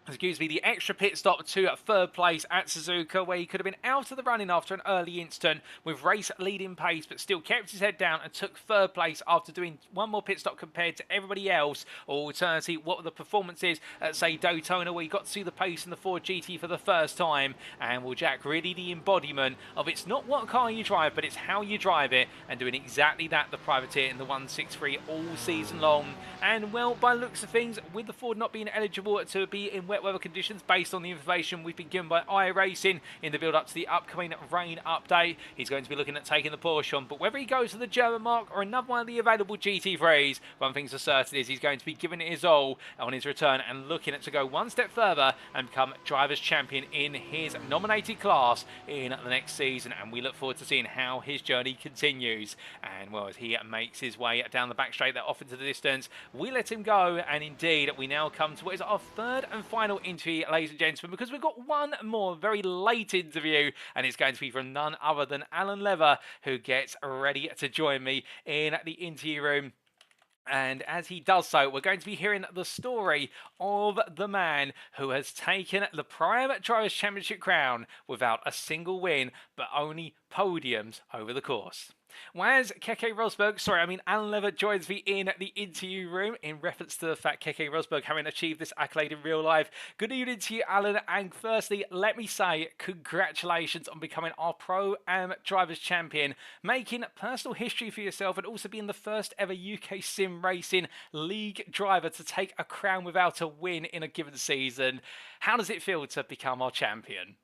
be the extra pit stop to third place at Suzuka, where he could have been out of the running after an early instant with race leading pace, but still kept his head down and took third place after doing one more pit stop compared to everybody else. Or alternatively, what were the performances at, say, Daytona, where he got to see the pace in the Ford GT for the first time. And well, Jack, really the embodiment of it's not what car you drive, but it's how you drive it, and doing exactly that, the privateer in the 163 all season long. And well, by looks of things, with the Ford not being eligible to be in wet weather conditions based on the information we've been given by iRacing in the build up to the upcoming rain update, he's going to be looking at taking the Porsche on. But whether he goes to the German mark or another one of the available GT3s, one thing's for certain is he's going to be giving it his all on his return and looking at to go one step further and become drivers champion in his nominated class in the next season. And we look forward to seeing how his journey continues. And well, as he makes his way down the back straight that off into the distance, we let him go, and indeed we now come to what is our third and final interview, ladies and gentlemen, because we've got one more very late interview, and it's going to be from none other than Alan Lever, who gets ready to join me in the interview room. And as he does so, we're going to be hearing the story of the man who has taken the Prime Drivers' Championship crown without a single win, but only podiums over the course. Whereas Alan Lever joins me in the interview room in reference to the fact Keke Rosberg having achieved this accolade in real life. Good evening to you, Alan, and firstly, let me say congratulations on becoming our Pro Am Drivers Champion, making personal history for yourself and also being the first ever UKSimRacing League driver to take a crown without a win in a given season. How does it feel to become our champion?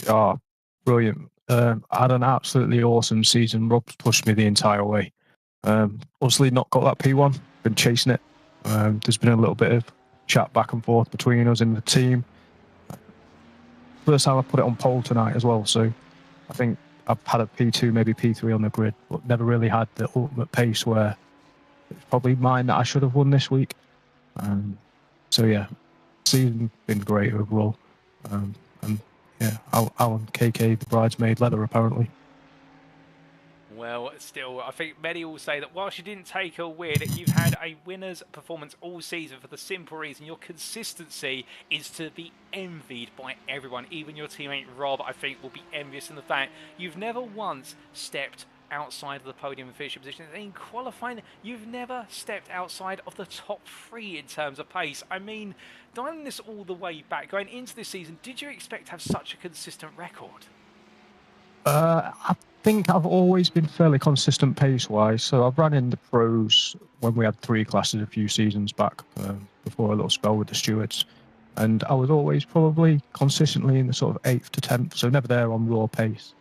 Oh, brilliant. I had an absolutely awesome season. Rob's pushed me the entire way. Obviously not got that P1, been chasing it. There's been a little bit of chat back and forth between us in the team. First time I put it on pole tonight as well, so I think I've had a P2, maybe P3 on the grid, but never really had the ultimate pace where it's probably mine that I should have won this week. So yeah, season been great overall. And yeah, Alan, KK, the bridesmaid leather, apparently. Well, still, I think many will say that whilst you didn't take a win, you've had a winner's performance all season for the simple reason your consistency is to be envied by everyone. Even your teammate Rob, I think, will be envious in the fact you've never once stepped outside of the podium and finishing position. In qualifying, you've never stepped outside of the top 3 in terms of pace. I mean, dialing this all the way back, going into this season, did you expect to have such a consistent record? I think I've always been fairly consistent pace-wise. So I've ran in the pros when we had 3 classes a few seasons back, before a little spell with the stewards. And I was always probably consistently in the sort of 8th to 10th, so never there on raw pace.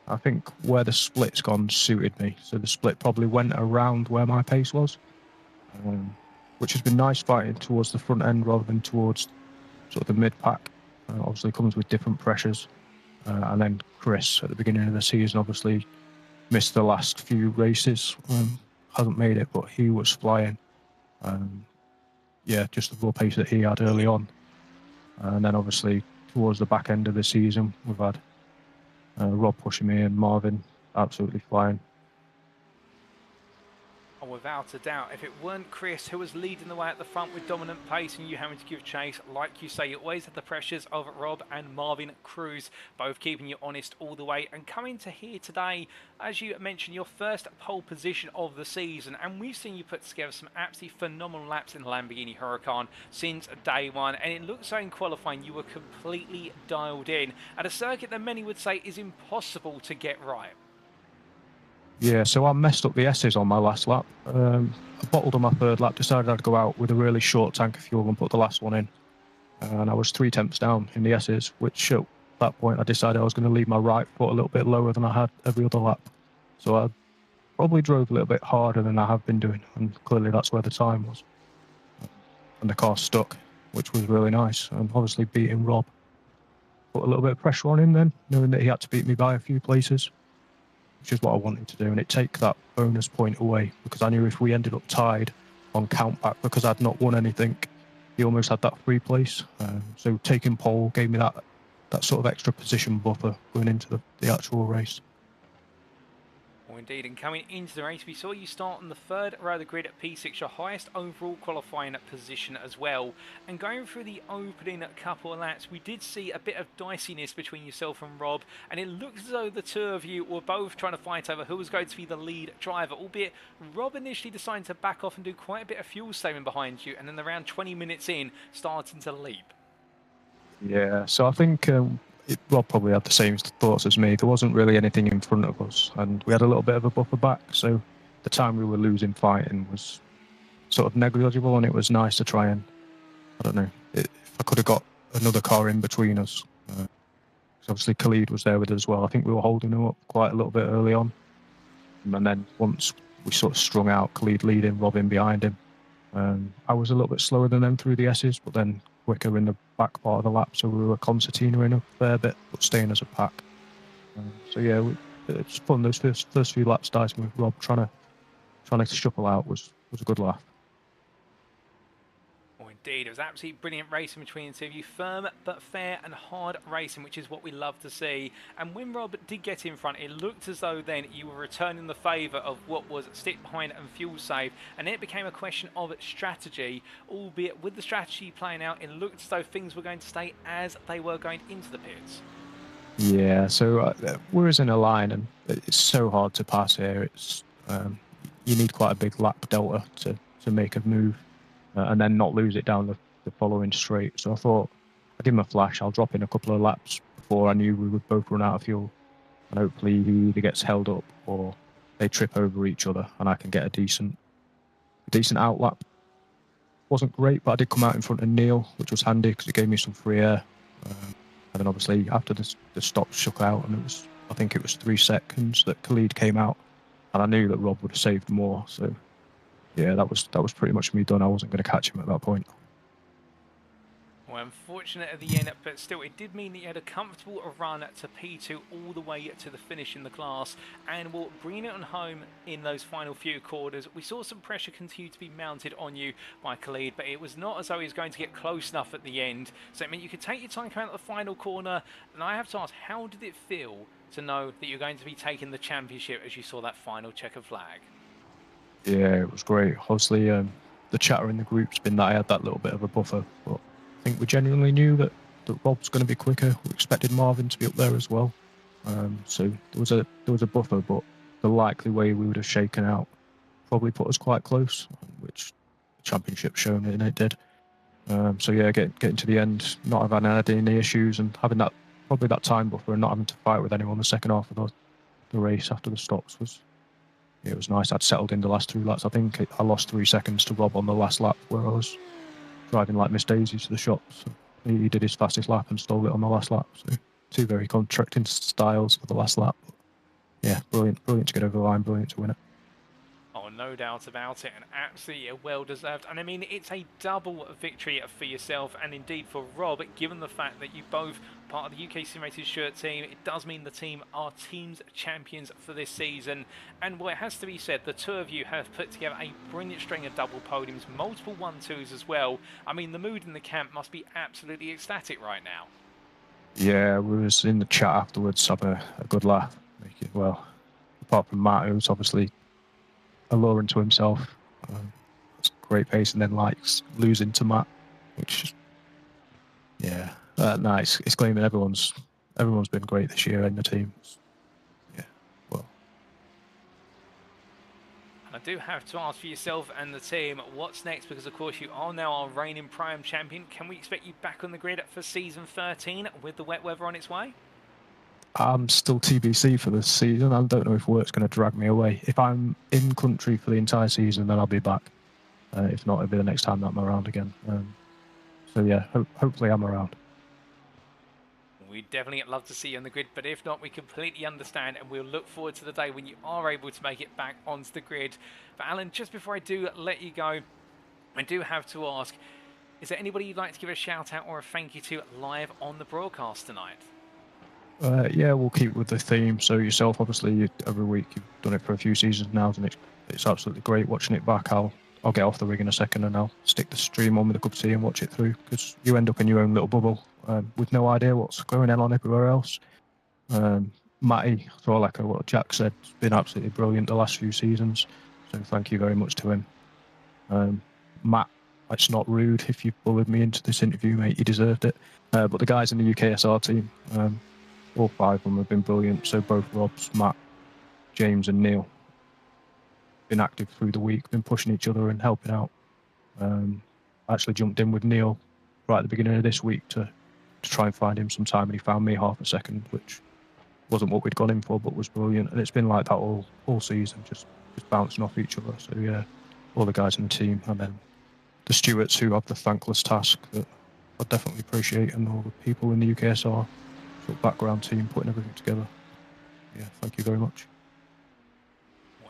I think where the split's gone suited me. So the split probably went around where my pace was, which has been nice fighting towards the front end rather than towards sort of the mid-pack. Obviously comes with different pressures. And then Chris, at the beginning of the season, obviously missed the last few races. Hasn't made it, but he was flying. Yeah, just the raw pace that he had early on. And then obviously towards the back end of the season, we've had Rob pushing me and Marvin absolutely flying. Oh, without a doubt. If it weren't Chris who was leading the way at the front with dominant pace and you having to give chase, like you say, you always had the pressures of Rob and Marvin Cruz, both keeping you honest all the way. And coming to here today, as you mentioned, your first pole position of the season, and we've seen you put together some absolutely phenomenal laps in the Lamborghini Huracan since day one, and it looks so in qualifying you were completely dialed in at a circuit that many would say is impossible to get right. Yeah, so I messed up the S's on my last lap. I bottled on my third lap, decided I'd go out with a really short tank of fuel and put the last one in. And I was 3/10 down in the S's, which at that point I decided I was going to leave my right foot a little bit lower than I had every other lap. So I probably drove a little bit harder than I have been doing, and clearly that's where the time was. And the car stuck, which was really nice. And obviously beating Rob put a little bit of pressure on him then, knowing that he had to beat me by a few places, which is what I wanted to do, and it take that bonus point away, because I knew if we ended up tied on count back, because I'd not won anything, he almost had that free place. So taking pole gave me that sort of extra position buffer going into the actual race. Well, indeed, and coming into the race, we saw you start on the third row of the grid at P6, your highest overall qualifying position as well. And going through the opening couple of laps, we did see a bit of diciness between yourself and Rob, and it looks as though the two of you were both trying to fight over who was going to be the lead driver, albeit Rob initially decided to back off and do quite a bit of fuel saving behind you, and then around 20 minutes in, starting to leap. Yeah, so I think Rob probably had the same thoughts as me. There wasn't really anything in front of us, and we had a little bit of a buffer back, so the time we were losing fighting was sort of negligible, and it was nice to try and, I don't know, if I could have got another car in between us. Because obviously Khalid was there with us as well. I think we were holding him up quite a little bit early on, and then once we sort of strung out, Khalid leading, Rob in behind him. I was a little bit slower than them through the S's, but then quicker in the back part of the lap, so we were concertina in a fair bit, but staying as a pack. So yeah, it's fun. Those first few laps dicing with Rob trying to shuffle out was a good laugh. Oh, indeed, it was absolutely brilliant racing between the two of you. Firm but fair and hard racing, which is what we love to see. And when Rob did get in front, it looked as though then you were returning the favour of what was stick behind and fuel save, and it became a question of strategy. Albeit with the strategy playing out, it looked as though things were going to stay as they were going into the pits. Yeah, so we're in a line, and it's so hard to pass here. It's you need quite a big lap delta to make a move. And then not lose it down the following straight. So I thought I'd give him a flash. I'll drop in a couple of laps before I knew we would both run out of fuel. And hopefully he either gets held up or they trip over each other and I can get a decent out lap. Wasn't great, but I did come out in front of Neil, which was handy because it gave me some free air. And then obviously after the stop shook out, and I think it was 3 seconds that Khalid came out, and I knew that Rob would have saved more. So yeah, that was pretty much me done. I wasn't going to catch him at that point. Well, unfortunate at the end, but still, it did mean that you had a comfortable run to P2 all the way to the finish in the class, and we'll bring it on home in those final few quarters. We saw some pressure continue to be mounted on you by Khalid, but it was not as though he was going to get close enough at the end. So it meant you could take your time coming out the final corner, and I have to ask, how did it feel to know that you're going to be taking the championship as you saw that final checkered flag? Yeah, it was great. Obviously, the chatter in the group's been that I had that little bit of a buffer, but I think we genuinely knew that Rob's going to be quicker. We expected Marvin to be up there as well. So there was a buffer, but the likely way we would have shaken out probably put us quite close, which the championship shown it, and it did. So yeah, getting to the end, not having had any issues, and having that time buffer and not having to fight with anyone the second half of the race after the stops was. It was nice. I'd settled in the last 2 laps. I think I lost 3 seconds to Rob on the last lap where I was driving like Miss Daisy to the shops. So he did his fastest lap and stole it on the last lap. So 2 very contracting styles for the last lap. But yeah, brilliant to get over the line, brilliant to win it. Oh, no doubt about it, and absolutely well deserved. And I mean, it's a double victory for yourself and indeed for Rob, given the fact that you both part of the UKSimRacing shirt team. It does mean the team are teams champions for this season. And well, it has to be said, the two of you have put together a brilliant string of double podiums, multiple 1-2s as well. I mean, the mood in the camp must be absolutely ecstatic right now. Yeah, we was in the chat afterwards, have a good laugh. Well, apart from Matt, who's obviously alluring to himself. It's great pace, and then losing to Matt, which nice. It's claiming everyone's been great this year in the team. Yeah, well. I do have to ask for yourself and the team, what's next? Because of course you are now our reigning Prime champion. Can we expect you back on the grid for season 13 with the wet weather on its way? I'm still TBC for this season. I don't know if work's going to drag me away. If I'm in country for the entire season, then I'll be back. If not, it'll be the next time that I'm around again. So yeah, hopefully I'm around. We'd definitely love to see you on the grid, but if not, we completely understand, and we'll look forward to the day when you are able to make it back onto the grid. But Alan, just before I do let you go, I do have to ask, is there anybody you'd like to give a shout out or a thank you to live on the broadcast tonight? Yeah, we'll keep with the theme. So yourself, obviously, every week you've done it for a few seasons now, and it's absolutely great watching it back. I'll get off the rig in a second and I'll stick the stream on with a cup of tea and watch it through, because you end up in your own little bubble with no idea what's going on everywhere else. Matty, so like what Jack said, has been absolutely brilliant the last few seasons. So thank you very much to him. Matt, it's not rude if you bullied me into this interview, mate. You deserved it. But the guys in the UKSR team, all 5 of them have been brilliant. So both Robs, Matt, James and Neil been active through the week, been pushing each other and helping out. I actually jumped in with Neil right at the beginning of this week to try and find him some time, and he found me half a second, which wasn't what we'd gone in for, but was brilliant. And it's been like that all season, just bouncing off each other. So yeah, all the guys in the team, and then the stewards who have the thankless task that I definitely appreciate, and all the people in the UKSR sort of background team putting everything together. Yeah, thank you very much.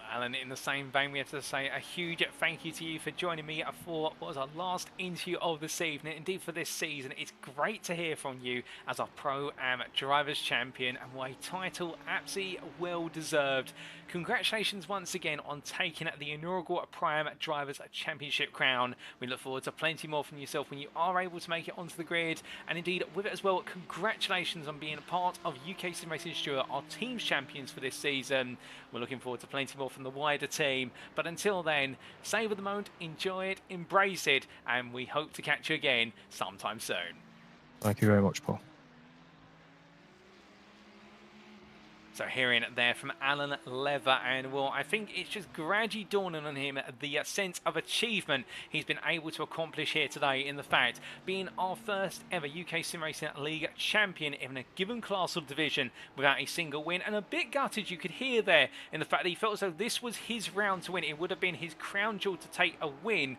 Alan, in the same vein, we have to say a huge thank you to you for joining me for what was our last interview of this evening, indeed for this season. It's great to hear from you as our Pro-Am Drivers Champion, and what a title absolutely well deserved. Congratulations once again on taking the inaugural Pro-Am Drivers Championship crown. We look forward to plenty more from yourself when you are able to make it onto the grid, and indeed with it as well, congratulations on being a part of UKSimRacing Stewart, our team's champions for this season. We're looking forward to plenty more from the wider team, but until then, savour the moment, enjoy it, embrace it, and we hope to catch you again sometime soon. Thank you very much, Paul. So hearing it there from Alan Lever, and well, I think it's just gradually dawning on him the sense of achievement he's been able to accomplish here today, in the fact being our first ever UKSimRacing League champion in a given class or division without a single win, and a bit gutted, you could hear there, in the fact that he felt as though this was his round to win. It would have been his crown jewel to take a win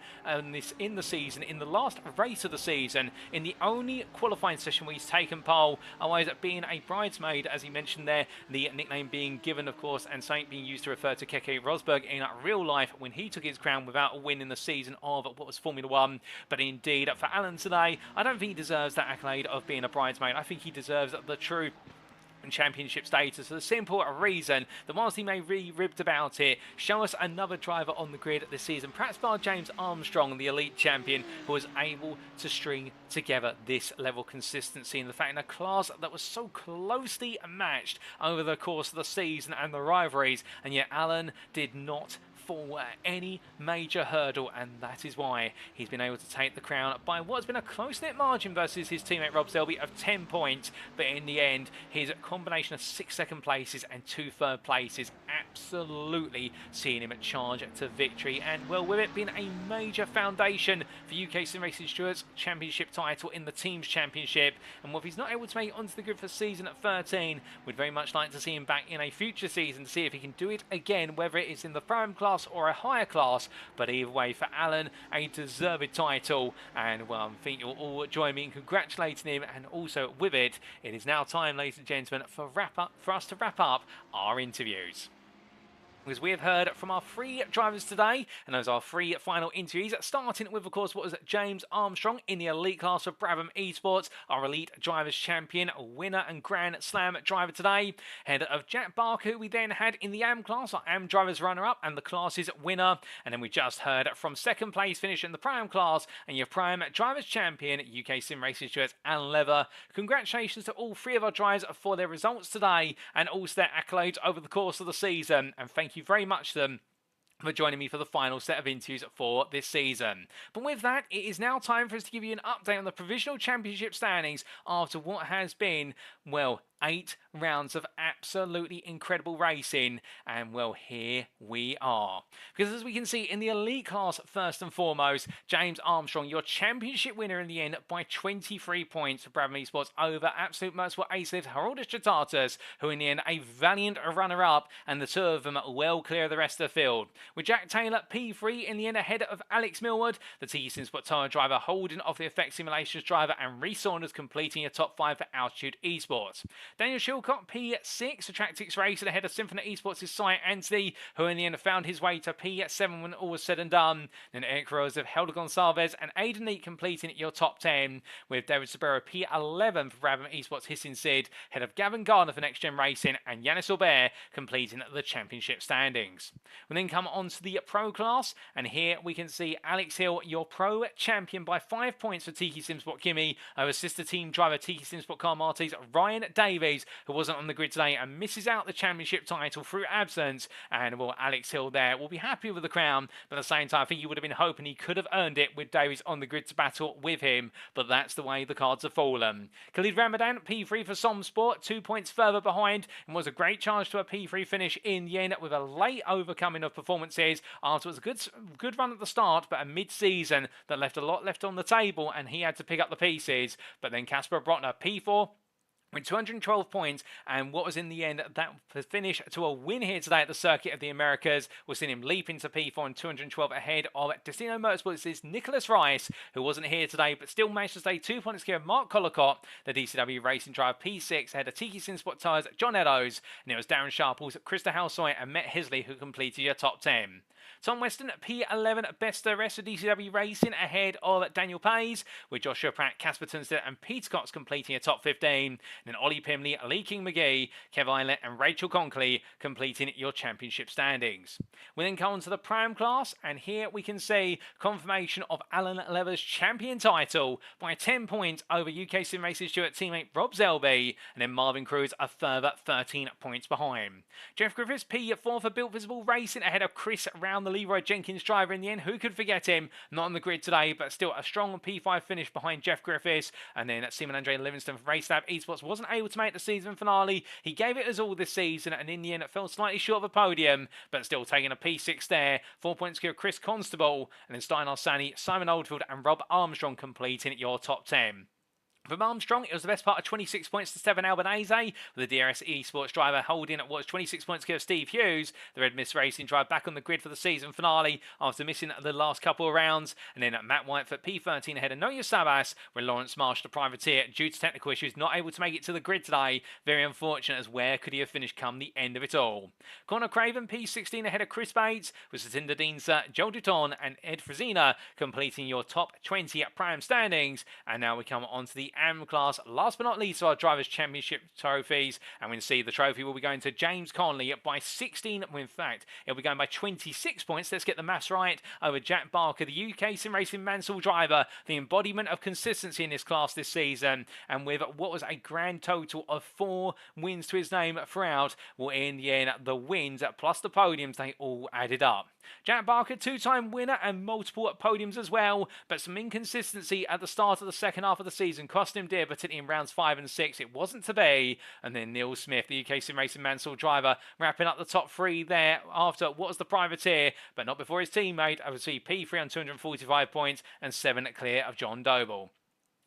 in the season, in the last race of the season, in the only qualifying session where he's taken pole, otherwise being a bridesmaid, as he mentioned there, the nickname being given, of course, and something being used to refer to Keke Rosberg in real life when he took his crown without a win in the season of what was Formula 1. But indeed, for Alan today, I don't think he deserves that accolade of being a bridesmaid. I think he deserves the true championship status for the simple reason that whilst he may be ribbed about it, show us another driver on the grid this season, perhaps bar James Armstrong, the elite champion, who was able to string together this level of consistency, in the fact in a class that was so closely matched over the course of the season and the rivalries, and yet Alan did not for any major hurdle, and that is why he's been able to take the crown by what's been a close-knit margin versus his teammate Rob Selby of 10 points. But in the end, his combination of 6 second places and 2 third places absolutely seeing him charge to victory, and well, with it being a major foundation for UKSimRacing Stewart's championship title in the team's championship, and if he's not able to make it onto the grid for season at 13, we'd very much like to see him back in a future season to see if he can do it again, whether it is in the Pro-Am class or a higher class. But either way, for Alan, a deserved title, and well, I think you'll all join me in congratulating him. And also with it, it is now time, ladies and gentlemen, for us to wrap up our interviews, because we have heard from our 3 drivers today, and those are 3 final interviews, starting with, of course, what was James Armstrong in the elite class of Brabham Esports, our elite drivers champion, winner and Grand Slam driver today. Head of Jack Barker, who we then had in the AM class, our AM drivers runner-up and the class's winner. And then we just heard from second place finish in the Pro-Am class and your Pro-Am drivers champion, UKSimRacing Stewart's Alan Lever. Congratulations to all 3 of our drivers for their results today and also their accolades over the course of the season, and thank you very much to them for joining me for the final set of interviews for this season. But with that, it is now time for us to give you an update on the Provisional Championship standings after what has been, well, 8 rounds of absolutely incredible racing, and well, here we are. Because as we can see in the elite class, first and foremost, James Armstrong, your championship winner in the end by 23 points for Brabham Esports over absolute motorsport ace Haroldas Jotautas, who in the end a valiant runner-up, and the two of them well clear of the rest of the field. With Jack Taylor P3 in the end ahead of Alex Millward, the TC Sport Tyre driver holding off the Effect Simulations driver, and Reece Saunders completing a top 5 for Altitude Esports. Daniel Shilcott P6 for Tractics Racing ahead of Symphony Esports' Cy Anthony, who in the end found his way to P7 when all was said and done. Then Eric Rose of Helder Gonçalves and Aidan Neat completing your top 10, with David Sabero P11 for Brabham Esports Hissing Sid, ahead of Gavin Gardner for Next Gen Racing, and Yanis Aubert completing the championship standings. We then come on to the pro class, and here we can see Alex Hill, your pro champion by 5 points for Tiki Simsport Kimi over sister team driver Tiki Simsport Car Marty's Ryan Davies, who wasn't on the grid today and misses out the championship title through absence. And well, Alex Hill there will be happy with the crown, but at the same time I think he would have been hoping he could have earned it with Davies on the grid to battle with him, but that's the way the cards have fallen. Khalid Ramadan P3 for Somsport, 2 points further behind, and was a great charge to a P3 finish in the end with a late overcoming of performances after it was a good run at the start, but a mid-season that left a lot left on the table, and he had to pick up the pieces. But then Casper Brotner P4 with 212 points, and what was in the end that finish to a win here today at the Circuit of the Americas. We're seeing him leap into P4 and 212 ahead of Destino Motorsports' Nicholas Rice, who wasn't here today but still managed to stay 2 points clear of Mark Collicott, the DCW Racing driver P6 ahead of Tiki Simsport Tyres John Eddowes, and it was Darren Sharples, Krista Halsoy and Matt Hisley who completed your top 10. Tom Weston P11 best the rest of DCW Racing ahead of Daniel Pays, with Joshua Pratt, Casper Tunstead and Pete Cox completing a top 15. And then Ollie Pimley, Lee King McGee, Kev Eilert and Rachel Conkley completing your championship standings. We then come on to the Pram class, and here we can see confirmation of Alan Lever's champion title by 10 points over UKSimRacing Stewart teammate Rob Zelby, and then Marvin Cruz a further 13 points behind. Jeff Griffiths P4 for Built Visible Racing ahead of Chris Round, the Leroy Jenkins driver in the end. Who could forget him? Not on the grid today, but still a strong P5 finish behind Jeff Griffiths. And then Simon Andre Livingston from Racelab Esports wasn't able to make the season finale. He gave it his all this season, and in the end it fell slightly short of a podium, but still taking a P6 there. 4 points to Chris Constable, and then Stein Arsani, Simon Oldfield and Rob Armstrong completing your top 10. From Armstrong, it was the best part of 26 points to Stefan Albanese, with the DRS Esports driver holding at what was 26 points to Steve Hughes, the Red Mist Racing driver back on the grid for the season finale after missing the last couple of rounds. And then Matt Whitefoot P13 ahead of Noya Sabas, with Lawrence Marsh, the privateer, due to technical issues, not able to make it to the grid today. Very unfortunate, as where could he have finished come the end of it all? Connor Craven P16 ahead of Chris Bates, with Satinder Dienza, Joel Duton and Ed Frazina completing your top 20 at Prime standings. And now we come on to the AM class, last but not least, our Drivers' Championship trophies, and we can see the trophy will be going to James Conley by 16, well, in fact, it'll be going by 26 points, let's get the maths right, over Jack Barker, the UKSimRacing Mansell driver, the embodiment of consistency in this class this season, and with what was a grand total of 4 wins to his name throughout, well, in the end, the wins plus the podiums, they all added up. Jack Barker, 2-time winner and multiple podiums as well, but some inconsistency at the start of the second half of the season cost him dear, but in rounds 5 and 6 it wasn't to be. And then Neil Smith, the UKSimRacing Mansell driver, wrapping up the top 3 there after what was the privateer, but not before his teammate, oversee P3 on 245 points and 7 clear of John Doble.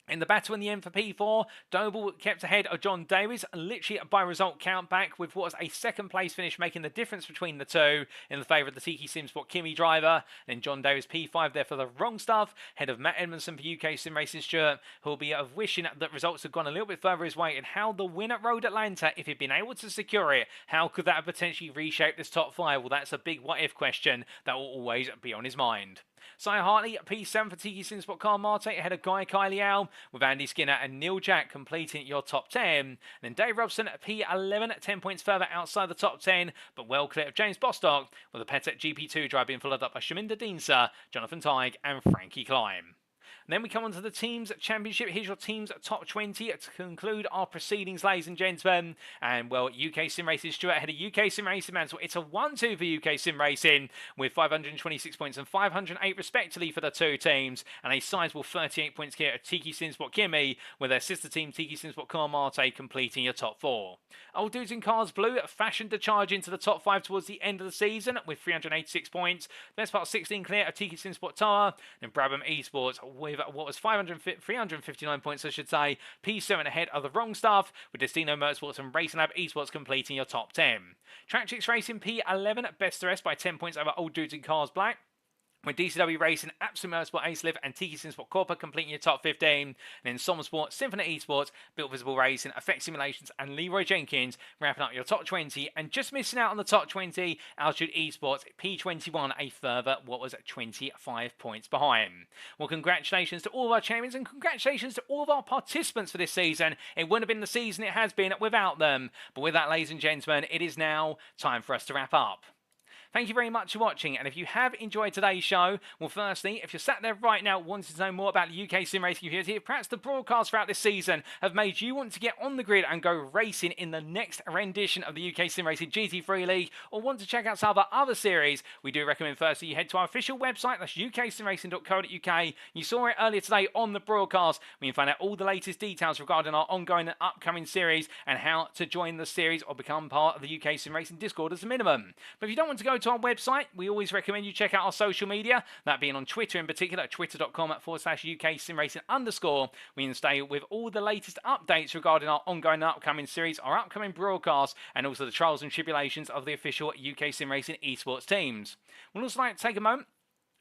In the battle in the end for P4, Doble kept ahead of John Davies, literally by result count back, with what was a second place finish, making the difference between the two in the favour of the Tiki Simsport Kimi driver. And then John Davies P5 there for the wrong stuff, ahead of Matt Edmondson for UKSimRacing Stewart, who will be wishing that results had gone a little bit further his way, and how the win at Road Atlanta, if he'd been able to secure it, how could that have potentially reshaped this top 5? Well, that's a big what-if question that will always be on his mind. Cy Hartley, P7 for Tiki Simsport Car Marte, ahead of Guy Kylie, with Andy Skinner and Neil Jack completing your top 10. And then Dave Robson, P11, 10 points further outside the top 10, but well clear of James Bostock, with the Pettet GP2 drive being followed up by Shaminda Deensa, Jonathan Tighe and Frankie Klein. And then we come on to the Teams Championship. Here's your Teams Top 20 to conclude our proceedings, ladies and gentlemen. And, well, UKSimRacing Stuart ahead of UKSimRacing Mansell. It's a 1-2 for UKSimRacing with 526 points and 508 respectively for the two teams. And a sizable 38 points here at Tiki Simsport Kimmy with their sister team Tiki Simsport Carmarte completing your top 4. Old Dudes in Cars Blue fashioned to charge into the top 5 towards the end of the season with 386 points. Best part 16 clear of Tiki Simsport Tower. And Brabham Esports with what was 359 points, I should say. P7 ahead of the Wrong Stuff with Destino Motorsports and Racing Lab Esports completing your top 10. Track Chicks Racing P11 best the rest by 10 points over Old Dudes in Cars Black. With DCW Racing, Absolute Motorsport Ace-Lift and Tiki Simsport Corpa completing your top 15. And then Sommer Sport, Symphony Esports, Built Visible Racing, Effect Simulations and Leroy Jenkins wrapping up your top 20. And just missing out on the top 20, Altitude Esports, P21, a further, 25 points behind. Well, congratulations to all of our champions and congratulations to all of our participants for this season. It wouldn't have been the season it has been without them. But with that, ladies and gentlemen, it is now time for us to wrap up. Thank you very much for watching, and if you have enjoyed today's show, well, firstly, if you're sat there right now wanting to know more about the UK Sim Racing community, perhaps the broadcasts throughout this season have made you want to get on the grid and go racing in the next rendition of the UK Sim Racing GT3 League, or want to check out some of our other series, we do recommend firstly you head to our official website, that's uksimracing.co.uk. You saw it earlier today on the broadcast, where you can find out all the latest details regarding our ongoing and upcoming series, and how to join the series or become part of the UK Sim Racing Discord as a minimum. But if you don't want to go to our website, we always recommend you check out our social media, that being on Twitter in particular, twitter.com/UKSimRacing_, where you can stay with all the latest updates regarding our ongoing and upcoming series, our upcoming broadcasts, and also the trials and tribulations of the official UK Sim Racing esports teams. We'd also like to take a moment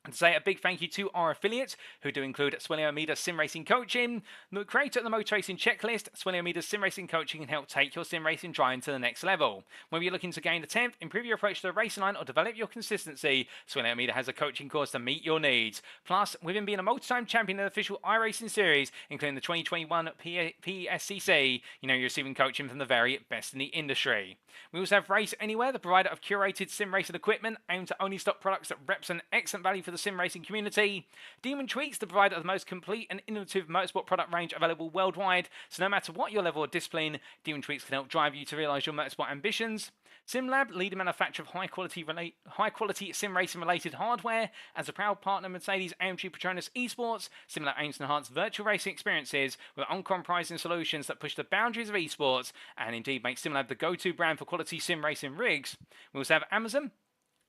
and say a big thank you to our affiliates, who do include Swilly Media Sim Racing Coaching, the creator of the Motor Racing Checklist. Swilly Media Sim Racing Coaching can help take your sim racing driving to the next level. Whether you're looking to gain the 10th, improve your approach to the racing line, or develop your consistency, Swilly Media has a coaching course to meet your needs. Plus, with him being a multi-time champion in the official iRacing series, including the 2021 PSCC, you're receiving coaching from the very best in the industry. We also have Race Anywhere, the provider of curated sim racing equipment aimed to only stock products that represent excellent value for the sim racing community. Demon Tweaks, the provider of the most complete and innovative motorsport product range available worldwide. So no matter what your level of discipline, Demon Tweaks can help drive you to realise your motorsport ambitions. SimLab, leading manufacturer of high quality sim racing related hardware. As a proud partner of Mercedes AMG Petronas Esports, SimLab aims to enhance virtual racing experiences with uncompromising solutions that push the boundaries of esports, and indeed make SimLab the go-to brand for quality sim racing rigs. We also have Amazon,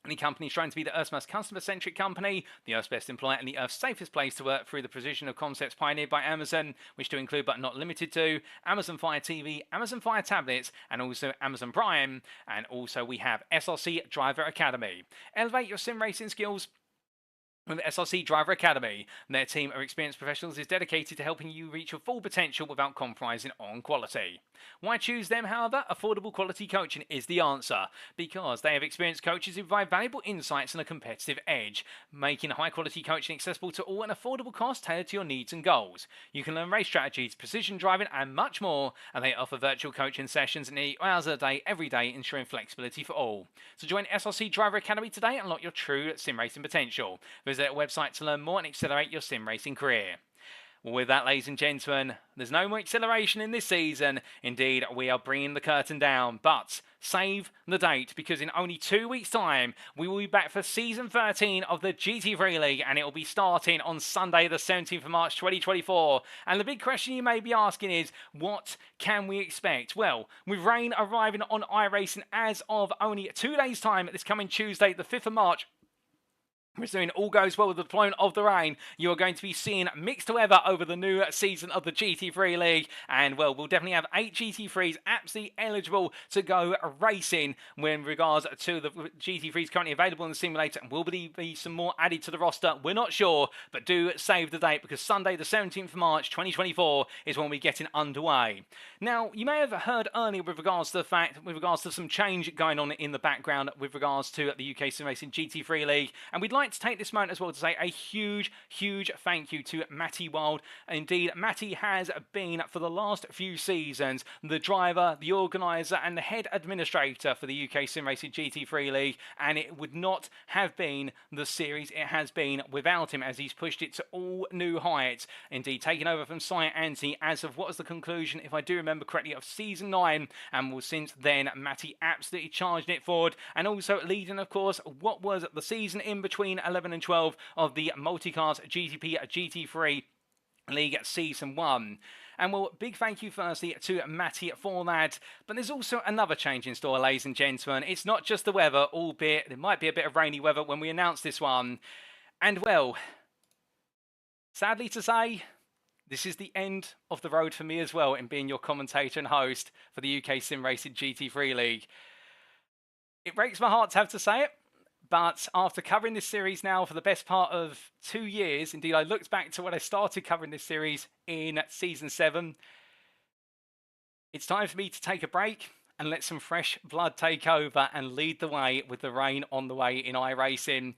any company trying to be the Earth's most customer-centric company, the Earth's best employer, and the Earth's safest place to work through the precision of concepts pioneered by Amazon, which to include but not limited to Amazon Fire TV, Amazon Fire tablets, and also Amazon Prime. And also we have SRC Driver Academy. Elevate your sim racing skills with SRC Driver Academy. Their team of experienced professionals is dedicated to helping you reach your full potential without compromising on quality. Why choose them, however? Affordable quality coaching is the answer, because they have experienced coaches who provide valuable insights and a competitive edge, making high quality coaching accessible to all at an affordable cost tailored to your needs and goals. You can learn race strategies, precision driving, and much more, and they offer virtual coaching sessions nearly hours a day, every day, ensuring flexibility for all. So join SRC Driver Academy today and unlock your true sim racing potential. Visit their website to learn more and accelerate your sim racing career. Well, with that, ladies and gentlemen, there's no more acceleration in this season. Indeed, we are bringing the curtain down, but save the date, because in only 2 weeks' time, we will be back for Season 13 of the GT3 League, and it will be starting on Sunday, the 17th of March, 2024. And the big question you may be asking is, what can we expect? Well, with rain arriving on iRacing as of only 2 days' time, this coming Tuesday, the 5th of March, assuming all goes well with the deployment of the rain, you are going to be seeing mixed weather over the new season of the GT3 League. And, well, we'll definitely have 8 GT3s absolutely eligible to go racing in regards to the GT3s currently available in the simulator. And will be some more added to the roster? We're not sure, but do save the date, because Sunday, the 17th of March, 2024 is when we're getting underway. Now, you may have heard earlier with regards to some change going on in the background with regards to the UKSimRacing GT3 League, and we'd like like to take this moment as well to say a huge, huge thank you to Matty Wild. Indeed, Matty has been, for the last few seasons, the driver, the organiser and the head administrator for the UKSimRacing GT3 League, and it would not have been the series it has been without him, as he's pushed it to all new heights. Indeed, taking over from Si Anthony as of what was the conclusion, if I do remember correctly, of Season 9, and well, since then, Matty absolutely charged it forward, and also leading, of course, what was the season in between 11 and 12 of the multiclass GTP GT3 League Season 1. And well, big thank you firstly to Matty for that. But there's also another change in store, ladies and gentlemen. It's not just the weather, albeit there might be a bit of rainy weather when we announce this one. And well, sadly to say, this is the end of the road for me as well in being your commentator and host for the UKSimRacing GT3 League. It breaks my heart to have to say it, but after covering this series now for the best part of 2 years, indeed I looked back to when I started covering this series in Season 7, it's time for me to take a break and let some fresh blood take over and lead the way with the rain on the way in iRacing.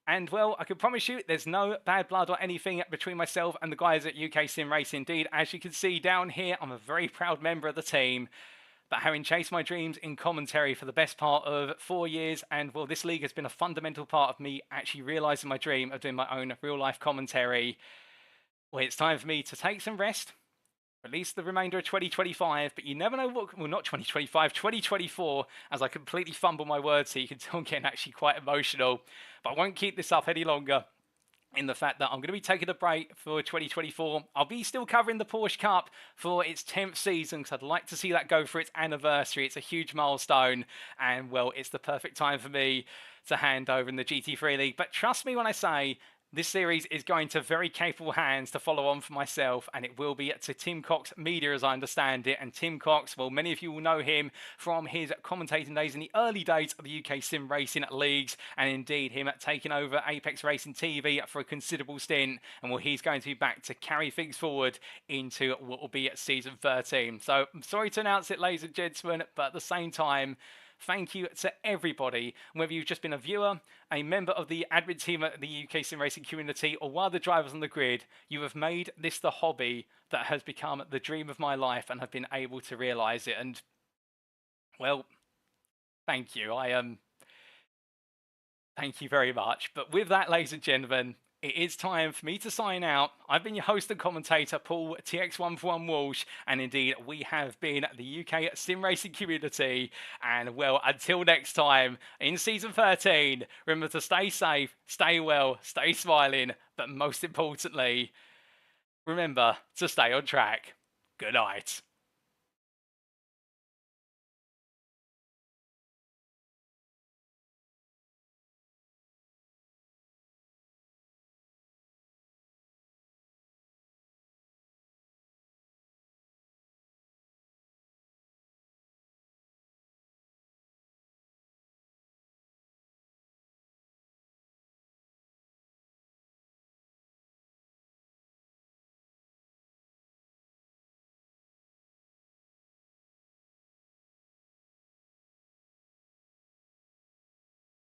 And well, I can promise you there's no bad blood or anything between myself and the guys at UKSimRacing. Indeed, as you can see down here, I'm a very proud member of the team. But having chased my dreams in commentary for the best part of 4 years, and well, this league has been a fundamental part of me actually realising my dream of doing my own real-life commentary. Well, it's time for me to take some rest, release the remainder of 2025, but you never know what, well, not 2025, 2024, as I completely fumble my words here. You can tell I'm getting actually quite emotional, but I won't keep this up any longer. In the fact that I'm going to be taking a break for 2024. I'll be still covering the Porsche Cup for its 10th season because I'd like to see that go for its anniversary. It's a huge milestone, and well, it's the perfect time for me to hand over in the GT3 League. But trust me when I say this series is going to very capable hands to follow on for myself, and it will be to Tim Cox Media as I understand it. And Tim Cox, well, many of you will know him from his commentating days in the early days of the UKSimRacing leagues, and indeed him taking over Apex Racing TV for a considerable stint. And well, he's going to be back to carry things forward into what will be Season 13. So I'm sorry to announce it, ladies and gentlemen, but at the same time, thank you to everybody, whether you've just been a viewer, a member of the admin team at the UKSimRacing community, or one of the drivers on the grid. You have made this the hobby that has become the dream of my life, and have been able to realise it. And well, thank you. Thank you very much. But with that, ladies and gentlemen, it is time for me to sign out. I've been your host and commentator, Paul TX141 Walsh, and indeed we have been the UKSimRacing community. And well, until next time in Season 13, remember to stay safe, stay well, stay smiling, but most importantly, remember to stay on track. Good night.